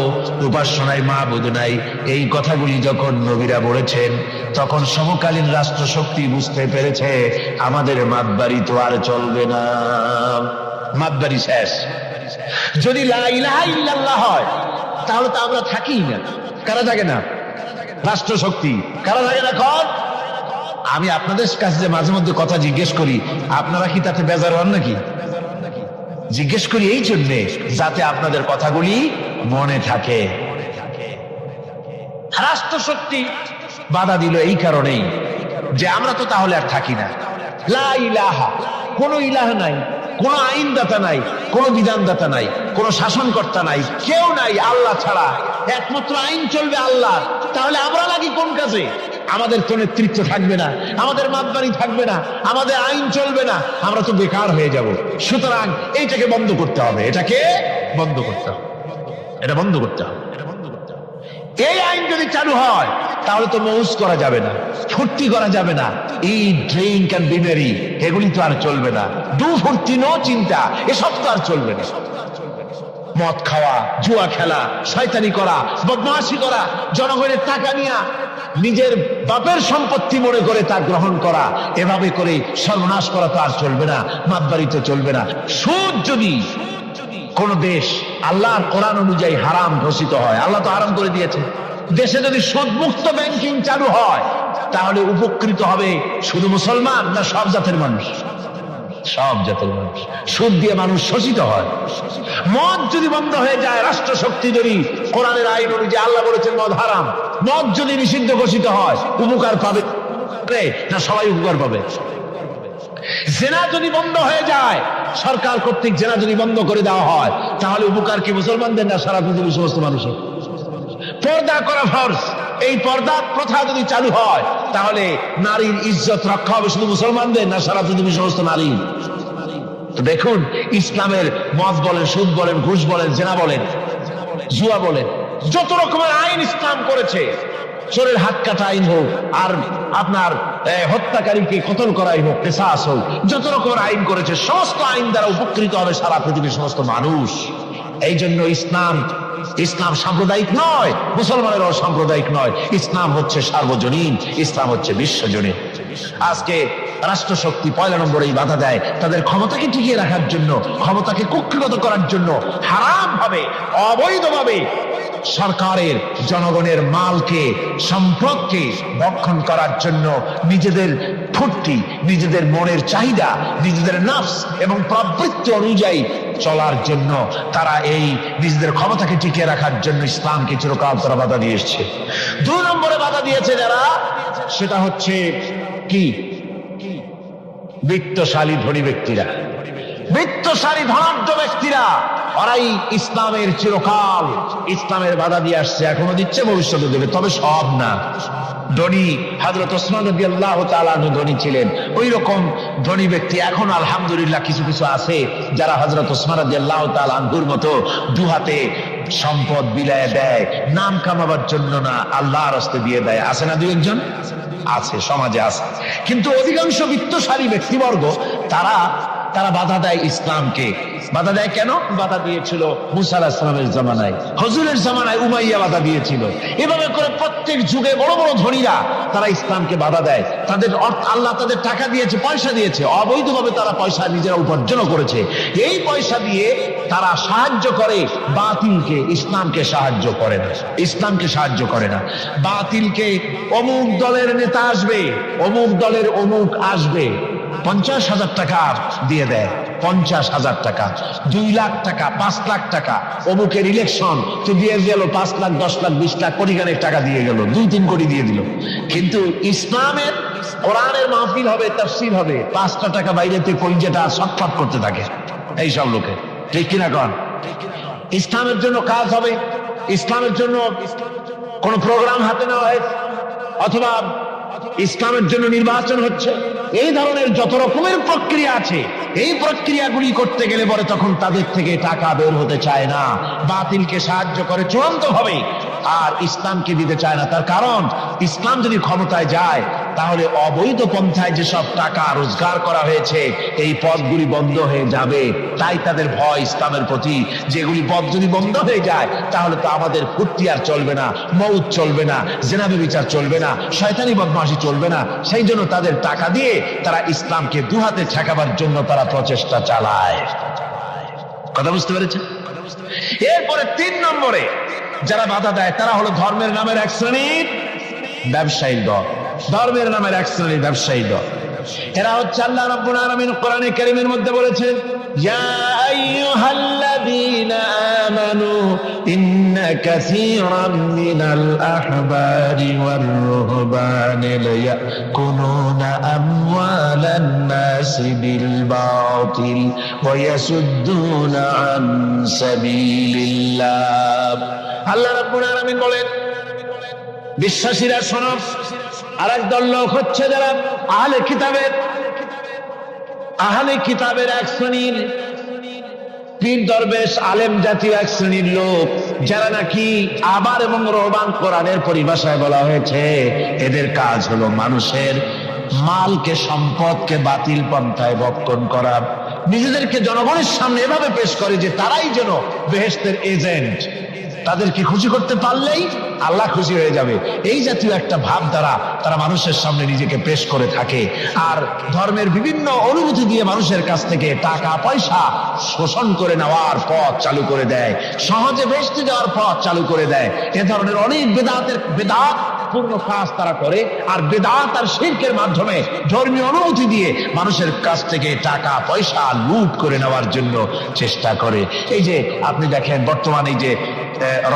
উপাস্য নাই, মাবুদ নাই। এই কথাগুলি যখন নবীরা বলেছেন, তখন সমকালীন রাষ্ট্রশক্তি বুঝতে পেরেছে আমাদের মাতবাড়ি তো আর চলবে না, মাতবাড়ি শেষ। যদি লা ইলাহা ইল্লাল্লাহ হয় তাহলে তো আমরা থাকি না। কারা থাকে না? রাষ্ট্রশক্তি। কারা থাকে না? কর। আমি আপনাদের কাছে যে মাঝে মধ্যে কথা জিজ্ঞেস করি, আপনারা কি তাতে বেজার হন নাকি? জিজ্ঞেস করি এই জন্যে যাতে আপনাদের কথাগুলি মনে থাকে। রাষ্ট্রশক্তি বাধা দিল এই কারণেই যে আমরা তো তাহলে আর থাকি না। লা ইলাহা, কোনো ইলাহ নাই, কোনো আইনদাতা নাই, কোনো বিধানদাতা নাই, কোনো শাসনকর্তা নাই, কেউ নাই আল্লাহ ছাড়া। একমাত্র আইন চলবে আল্লাহ। তাহলে আমরা লাগি কোন কাজে? আমাদের তো নেতৃত্ব থাকবে না, আমাদের মাতবাড়ি থাকবে না, আমাদের আইন চলবে না, আমরা তো বেকার হয়ে যাব। সুতরাং এইটাকে বন্ধ করতে হবে, এটাকে বন্ধ করতে হবে, এটা বন্ধ করতে হবে। এই আইন যদি চালু হয় তাহলে তো মৌজ করা যাবে না, ফুর্তি করা যাবে না, ইট, ড্রিঙ্ক এন্ড বি মেরি, এগুলি তো আর চলবে না। ডু ফুর্তি, নো চিন্তা, এসব তো আর চলবে না। মদ খাওয়া, জুয়া খেলা, শয়তানি করা, বদমাশি করা, জনগণের টাকা নিয়ে নিজের বাপের সম্পত্তি মনে করে তা গ্রহণ করা, এভাবে করে সর্বনাশ করা তো আর চলবে না, মাতবাড়িতে চলবে না। সুদ যদি কোন দেশ আল্লাহর কোরআন অনুযায়ী হারাম ঘোষিত হয়, আল্লাহ তো হারাম করে দিয়েছে, দেশে যদি সুদমুক্ত ব্যাংকিং চালু হয় তাহলে উপকৃত হবে শুধু মুসলমান না সব জাতের মানুষ? সব জাতের মানুষ। সুদ দিয়ে মানুষ শোষিত হয়। মদ যদি বন্ধ হয়ে যায়, রাষ্ট্রশক্তি যদি কোরআনের আইন অনুযায়ী, আল্লাহ বলেছেন মদ হারাম, মদ যদি নিষিদ্ধ ঘোষিত হয়, উপকার পাবে না সবাই উপকার পাবে? জেনা যদি বন্ধ হয়ে যায়, সরকার কর্তৃক জেনা যদি বন্ধ করে দেওয়া হয়, তাহলে উপকার কি মুসলমানদের না সারা পৃথিবীর সমস্ত মানুষের? পর্দা করা ফরজ, এই পর্দা প্রথা যদি চালু হয় তাহলে নারীর ইজ্জত রক্ষা হবে শুধু মুসলমানদের না সারা পৃথিবীর সমস্ত নারী? তো দেখুন, ইসলামের মদ বলেন, সুদ বলেন, ঘুষ বলেন, জেনা বলেন, জুয়া বলেন, যত রকমের আইন ইসলাম করেছে, চোরের হাত কাটা আইন হোক, আর আপনার হত্যাকারীকে কতল করাই হোক, কিসাস হোক, যত রকমের আইন করেছে, সমস্ত আইন দ্বারা উপকৃত হবে সারা পৃথিবীর সমস্ত মানুষ। এই জন্য ইসলাম ইসলাম সাম্প্রদায়িক নয়, মুসলমানেরাও সাম্প্রদায়িক নয়। ইসলাম হচ্ছে সার্বজনীন, ইসলাম হচ্ছে বিশ্বজনীন। আজকে রাষ্ট্রশক্তি পয়লা নম্বরেই বাধা দেয় তাদের ক্ষমতাকে টিকিয়ে রাখার জন্য, ক্ষমতাকে কুক্ষিগত করার জন্য হারাম ভাবে, অবৈধভাবে সরকারের জনগণের মালকে, সম্পদকে ভক্ষণ করার জন্য নিজেদের ফুর্তি, নিজেদের মনের চাহিদা, নিজেদের নফস এবং প্রবৃত্তি অনুযায়ী চলার জন্য তারা এই নিজেদের ক্ষমতাকে টিকিয়ে রাখার জন্য ইসলামকে চিরকাল তারা বাধা দিয়ে এসছে। 2 নম্বরে বাধা দিয়েছে যারা, সেটা হচ্ছে কি? বিত্তশালী ধনী ব্যক্তিরা, বিত্তশালী ধনাঢ্য ব্যক্তিরা, ওরাই ইসলামের চিরকাল ইসলামের বাধা দিয়ে আসছে, এখনো দিচ্ছে, ভবিষ্যতে দেবে, তবে সব না। ধনী হযরত ওসমান রাদিয়াল্লাহু তাআলা আনহু ধনী ছিলেন, ওই রকম ধনী ব্যক্তি এখন আলহামদুলিল্লাহ কিছু কিছু আছে যারা হযরত ওসমান রাদিয়াল্লাহু তাআলা আনহুর মতো দুহাতে সম্পদ বিলায় দেয়, নাম কামাবার জন্য না, আল্লাহর রাস্তে দিয়ে দেয়। আছে না 2-1 জন? আছে, সমাজে আছে। কিন্তু অধিকাংশ বিত্তশালী ব্যক্তিবর্গ তারা বাধা দেয় ইসলামকে। বাধা দেয় কেন? বাধা দিয়েছিল মুসা আলাইহিস সালামের জামানায়, হুজুরের জামানায় উমাইয়া বাধা দিয়েছিল। এভাবে করে প্রত্যেক যুগে বড় বড় ধনীরা তারা ইসলামকে বাধা দেয়। তাদের আল্লাহ তাদের টাকা দিয়েছে, পয়সা দিয়েছে, অবৈধভাবে তারা পয়সা নিজেরা উপার্জন করেছে। এই পয়সা দিয়ে তারা সাহায্য করে বাতিলকে, ইসলামকে সাহায্য করে না, ইসলামকে সাহায্য করে না। বাতিলকে অমুক দলের নেতা আসবে, অমুক দলের অমুক আসবে, 50,000 টাকা দিয়ে দেয়, 50,000 টাকা, 2 লাখ টাকা, 5 লাখ টাকা, অমুকের ইলেকশন তো দিয়ে গেল 5 লাখ, 10 লাখ, 20 লাখ, কোটিখানেক টাকা দিয়ে গেল, 2-3 কোটি দিয়ে দিল। কিন্তু ইসলামের কোরআনের মাহফিল হবে, তাফসীর হবে, 5টা টাকা বাইরেতে কলিজাটা ছটফট করতে থাকে এইসব লোকে, ঠিক কিনা কন? ইসলামের জন্য কাজ হবে, ইসলামের জন্য কোন প্রোগ্রাম হাতে নেওয়া হয়, অথবা ইসলামের জন্য নির্বাচন হচ্ছে, এই ধরনের যত রকমের প্রক্রিয়া আছে, এই প্রক্রিয়াগুলি করতে গেলে পরে তখন তাদের থেকে টাকা বের হতে চায় না, বাতিলকে সাহায্য করে চূড়ান্ত ভাবে, আর ইসলামকে দিতে চায় না। তার কারণ ইসলাম যদি ক্ষমতায় যায় তাহলে অবৈধ পন্থায় যেসব টাকা রোজগার করা হয়েছে এই পথগুলি বন্ধ হয়ে যাবে। তাই তাদের ভয় ইসলামের প্রতি, যেগুলি পথ যদি বন্ধ হয়ে যায় তাহলে তো আমাদের ফুর্তি আর চলবে না, মউত চলবে না, জেনা ব্যভিচার চলবে না, শয়তানি বদমাশি চলবে না। সেই জন্য তাদের টাকা দিয়ে তারা ইসলামকে দুহাতে ঠেকাবার জন্য তারা প্রচেষ্টা চালায়। কথা বুঝতে পেরেছেন? এরপরে 3 নম্বরে যারা বাধা দেয় তারা হলো ধর্মের নামের এক শ্রেণীর ব্যবসায়ী দল, ধর্মের নামের এক শ্রেণীর ব্যবসায়ী দল। এরা হচ্ছে আল্লাহ রাব্বুল আলামিন কোরআনে কারীমের মধ্যে বলেছেন, ইয়া আইয়ুহাল্লাযীনা আমানু ইন্না কাসীরাম মিনাল আহবারি ওয়ার রুহবানি লায়াকুলুনা আমওয়ালান নাসি বিল বাতিল ওয়া ইয়াসুদ্দুনা আন সাবিলিল্লাহ। আল্লাহ রাব্বুল আলামিন বলেন, বিশ্বাসীরা শোনো, আরেক দল লোক হচ্ছে যারা আহলে কিতাবের এক শ্রেণীর পীর দরবেশ আলেম জাতীয় এক শ্রেণীর লোক, যারা নাকি আবার এবং রহবান, কোরআনের পরিভাষায় বলা হয়েছে এদের কাজ হলো মানুষের মালকে, সম্পদকে বাতিল পন্থায় ভক্ষণ করা। নিজেদেরকে জনগণের সামনে এভাবে পেশ করে যে তারাই যেন বেহেশতের এজেন্ট, তাদেরকে খুশি করতে পারলেই আল্লাহ খুশি হয়ে যাবে। এই জাতীয় একটা ভাব দ্বারা তারা মানুষের সামনে নিজেকে পেশ করে থাকে, আর ধর্মের বিভিন্ন অনুভূতি দিয়ে মানুষের কাছ থেকে টাকা পয়সা শোষণ করে নেওয়ার পথ চালু করে দেয়, সহজে বেহেশতে যাওয়ার পথ চালু করে দেয়। এ ধরনের অনেক বেদাত পূর্ণ কাজ তারা করে, আর বেদাত আর শিরকের মাধ্যমে ধর্মীয় অনুভূতি দিয়ে মানুষের কাছ থেকে টাকা পয়সা লুট করে নেওয়ার জন্য চেষ্টা করে। এই যে আপনি দেখেন বর্তমানে যে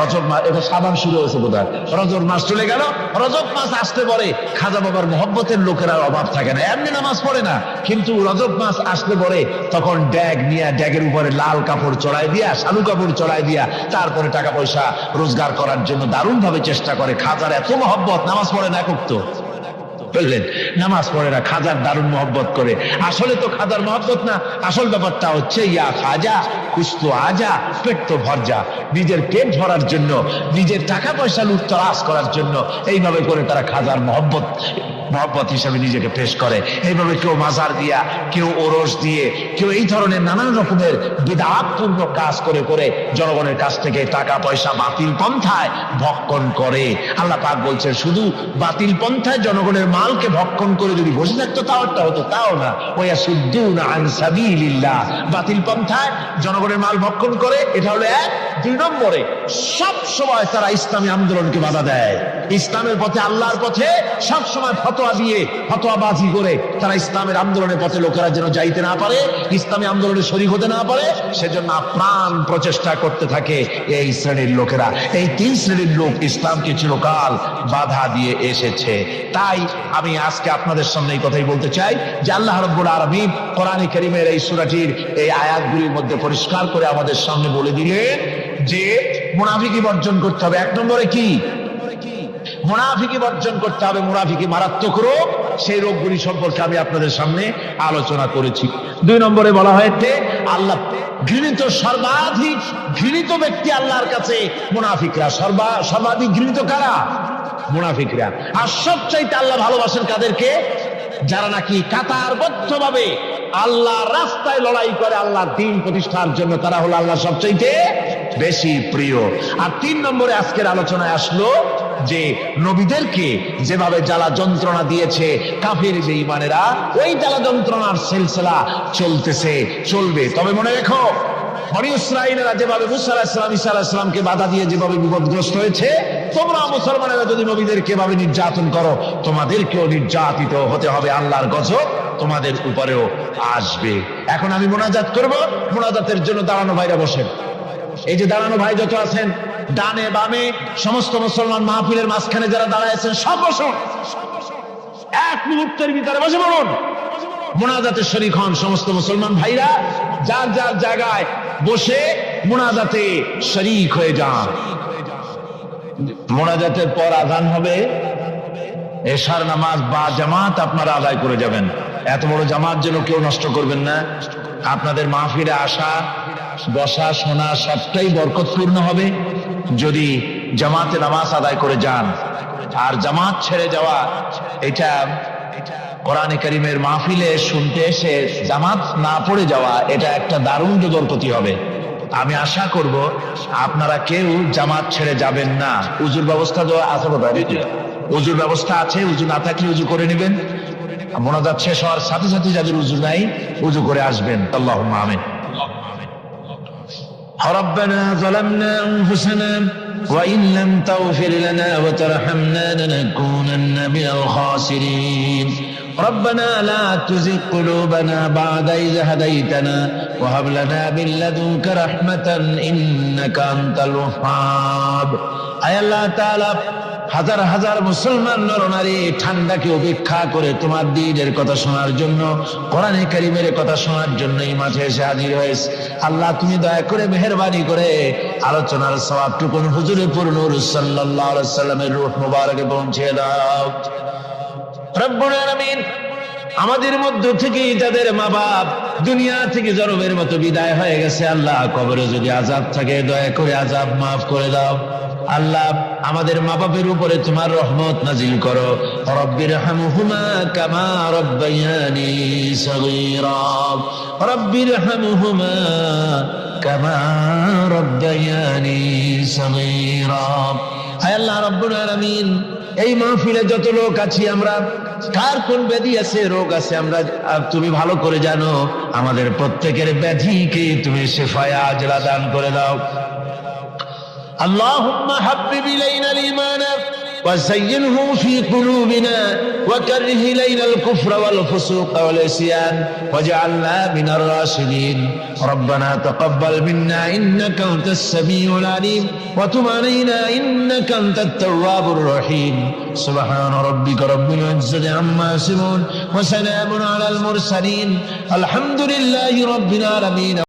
রজব মাস, এটা সাবান শুরু হয়েছে বোধহয়, রজব মাস চলে গেল, রজব মাস আসতে পরে খাজা বাবার মহব্বতের লোকের আর অভাব থাকে না, এমনি নামাজ পড়ে না, কিন্তু রজব মাস আসতে পরে তখন ড্যাগ নিয়ে ড্যাগের উপরে লাল কাপড় চড়াই দিয়া, শালু কাপড় চড়াই দিয়া তারপরে টাকা পয়সা রোজগার করার জন্য দারুণ ভাবে চেষ্টা করে। খাজার এত মহব্বত, নামাজ পড়ে না একক তো, বললেন নামাজ পড়ে না, খাজার দারুণ মহব্বত করে। আসলে তো খাজার মহব্বত না, আসল ব্যাপারটা হচ্ছে ইয়া খাজা কুছ তো আজা, পেট তো ভর যা। নিজের পেট ভরার জন্য, নিজের টাকা পয়সা লুটতরাজ করার জন্য এইভাবে করে তারা খাজার মহব্বত হিসাবে নিজেকে পেশ করে। এইভাবে কেউ মাজার দিয়া, কেউ ওরস দিয়ে, কেউ এই ধরনের নানান রকমের বিদআতপূর্ণ কাজ করে করে জনগণের কাছ থেকে টাকা পয়সা বাতিল পন্থায় ভক্ষণ করে। আল্লাহ পাক বলছেন শুধু বাতিল পন্থায় জনগণের মালকে ভক্ষণ করে যদি বসে থাকতো তাও একটা হতো, তাও না। ওয়াসুদ্দুনা আন সাবিলিল্লাহ, বাতিল পন্থায় জনগণের মাল ভক্ষণ করে, এটা হলো এক। দুই নম্বরে সব সময় তারা ইসলামী আন্দোলনকে বাধা দেয়। ইসলামের পথে, আল্লাহর পথে সব সময় ফতোয়া দিয়ে, ফতোয়াবাজি করে তারা ইসলামের আন্দোলনের পথে লোকেরা যেন যাইতে না পারে, ইসলামী আন্দোলনে শরীক হতে না পারে, সেজন্য আপ্রাণ প্রচেষ্টা করতে থাকে এই শ্রেণীর লোকেরা। এই তিন শ্রেণীর লোক ইসলামকে চিরকাল বাধা দিয়ে এসেছে। তাই আমি আজকে আপনাদের সামনে এই কথাই বলতে চাই যে আল্লাহ রাব্বুল আলামিন কোরআনে কারীমের এই সূরাটির এই আয়াতগুলির মধ্যে পরিষ্কার করে আমাদের সামনে বলে দিলেন যে মুনাফিকি বর্জন করতে হবে। এক নম্বরে কি? মুনাফিকি বর্জন করতে হবে। মুনাফিকি মারাত্মক রোগ, সেই রোগগুলি সম্পর্কে আমি আপনাদের সামনে আলোচনা করেছি। দুই নম্বরে বলা হয়েছে আল্লাহ ঘৃণিত, সর্বাধিক ঘৃণিত ব্যক্তি আল্লাহর কাছে মুনাফিকরা। সর্বাধিক ঘৃণিত কারা? মুনাফিকরা। আর সবচাইতে আল্লাহ ভালোবাসেন কাদেরকে? যারা নাকি কাতারবদ্ধভাবে আল্লাহর রাস্তায় লড়াই করে আল্লাহর দ্বীন প্রতিষ্ঠার জন্য, তারা হলো আল্লাহ সবচাইতে বেশি প্রিয়। আর তিন নম্বরে আজকের আলোচনায় আসলো যে নবীদেরকে যেভাবে জ্বালা যন্ত্রণা দিয়েছে কাফির বেঈমানেরা, ওই জ্বালা যন্ত্রণার সিলসিলা চলতেছে, চলবে। তবে মনে রেখো, বনী ইসরাঈলেরা যেভাবে মুসা আলাইহিস সালাম, ঈসা আলাইহিস সালামকে বাধা দিয়ে যেভাবে বিপদগ্রস্ত হয়েছে, তোমরা মুসলমানেরা যদি নবীদেরকে এভাবে নির্যাতন করো, তোমাদেরকেও নির্যাতিত হতে হবে। আল্লাহর গজব তোমাদের উপরেও আসবে। এখন আমি মোনাজাত করব। মোনাজাতের জন্য দাঁড়ানো ভাইরা বসেন। এই যে দাঁড়ানো ভাই যত আছেন, ডানে বামে সমস্ত মুসলমান মাহফিলের মাঝখানে যারা দাঁড়ায় আছেন, সব বসুন। এক মুহূর্তের ভিতরে বসে পড়ুন, মোনাজাতে শরীক হন। সমস্ত মুসলমান ভাইরা যার যার জায়গায় বসে মোনাজাতে শরীক হয়ে যান। মোনাজাতের পর আযান হবে, এশার নামাজ বা জামাত আপনারা আদায় করে যাবেন। এত বড় জামাত যেন কেউ নষ্ট করবেন না। আপনাদের মাহফিলে আসা, বসা, শোনা সবটাই বরকতপূর্ণ হবে যদি জামাতে নামাজ আদায় করে যান। আর জামাত ছেড়ে যাওয়া, এটা কোরআনে কারীমের মাহফিলে শুনতে এসে জামাত না পড়ে যাওয়া, এটা একটা দারুণ দুর্গতি হবে। আমি আশা করব আপনারা কেউ জামাত ছেড়ে যাবেন না। উজুর ব্যবস্থা তো আছে, উজুর ব্যবস্থা আছে। উজু না থাকলে উজু করে নেবেন। মোনাজাত শেষ হওয়ার সাথে সাথে যাদের উজু নাই, উজু করে আসবেন। আল্লাহুম্মা আমিন। ربنا ظلمنا أنفسنا وإن لم تغفر لنا وترحمنا لنكونن من الخاسرين ربنا لا تزغ قلوبنا بعد إذ هديتنا وهب لنا من لدنك رحمة إنك أنت الوهاب أي الله تعالى হাজার হাজার মুসলমান নরনারী ঠান্ডাকে উপেক্ষা করে তোমার দ্বীনের কথা শোনার জন্য, কোরআনে কারীমের কথা শোনার জন্য এই মাঠে এসে হাজির হয়েছে। আল্লাহ তুমি দয়া করে মেহেরবানি করে আলোচনার সওয়াবটুকু হুজুরে পুর নূর সাল্লাল্লাহু আলাইহি সাল্লামের রূহ মুবারকে পৌঁছে দাও। রব্বুল আলামিন, আমাদের মধ্য থেকে যাদের মা বাপ দুনিয়া থেকে জরবের মতো বিদায় হয়ে গেছে, আল্লাহ কবরে যদি আযাব থাকে দয়া করে আযাব মাফ করে দাও। আল্লাহ আমাদের মা বাপের উপরে তোমার রহমত নাজিল করো। রব্বিরহামহুমা কামা রব্বায়ানি সগীরা, রব্বিরহামহুমা কামা রব্বায়ানি সগীরা। হে আল্লাহ রব্বুল আলামিন, এই মাহফিলে যত লোক আছি আমরা, কার কোন ব্যাধি আছে, রোগ আছে, আমরা তুমি ভালো করে জানো। আমাদের প্রত্যেকের ব্যাধিকে তুমি শিফায়ে আজলা দান করে দাও। اللهم حبب إلينا الإيمان وزينه في قلوبنا وكره إلينا الكفر والفسوق والعصيان واجعلنا من الراشدين ربنا تقبل منا إنك أنت السميع العليم وتب علينا إنك أنت التواب الرحيم سبحان ربك رب العزة عما يصفون وسلام على المرسلين الحمد لله رب العالمين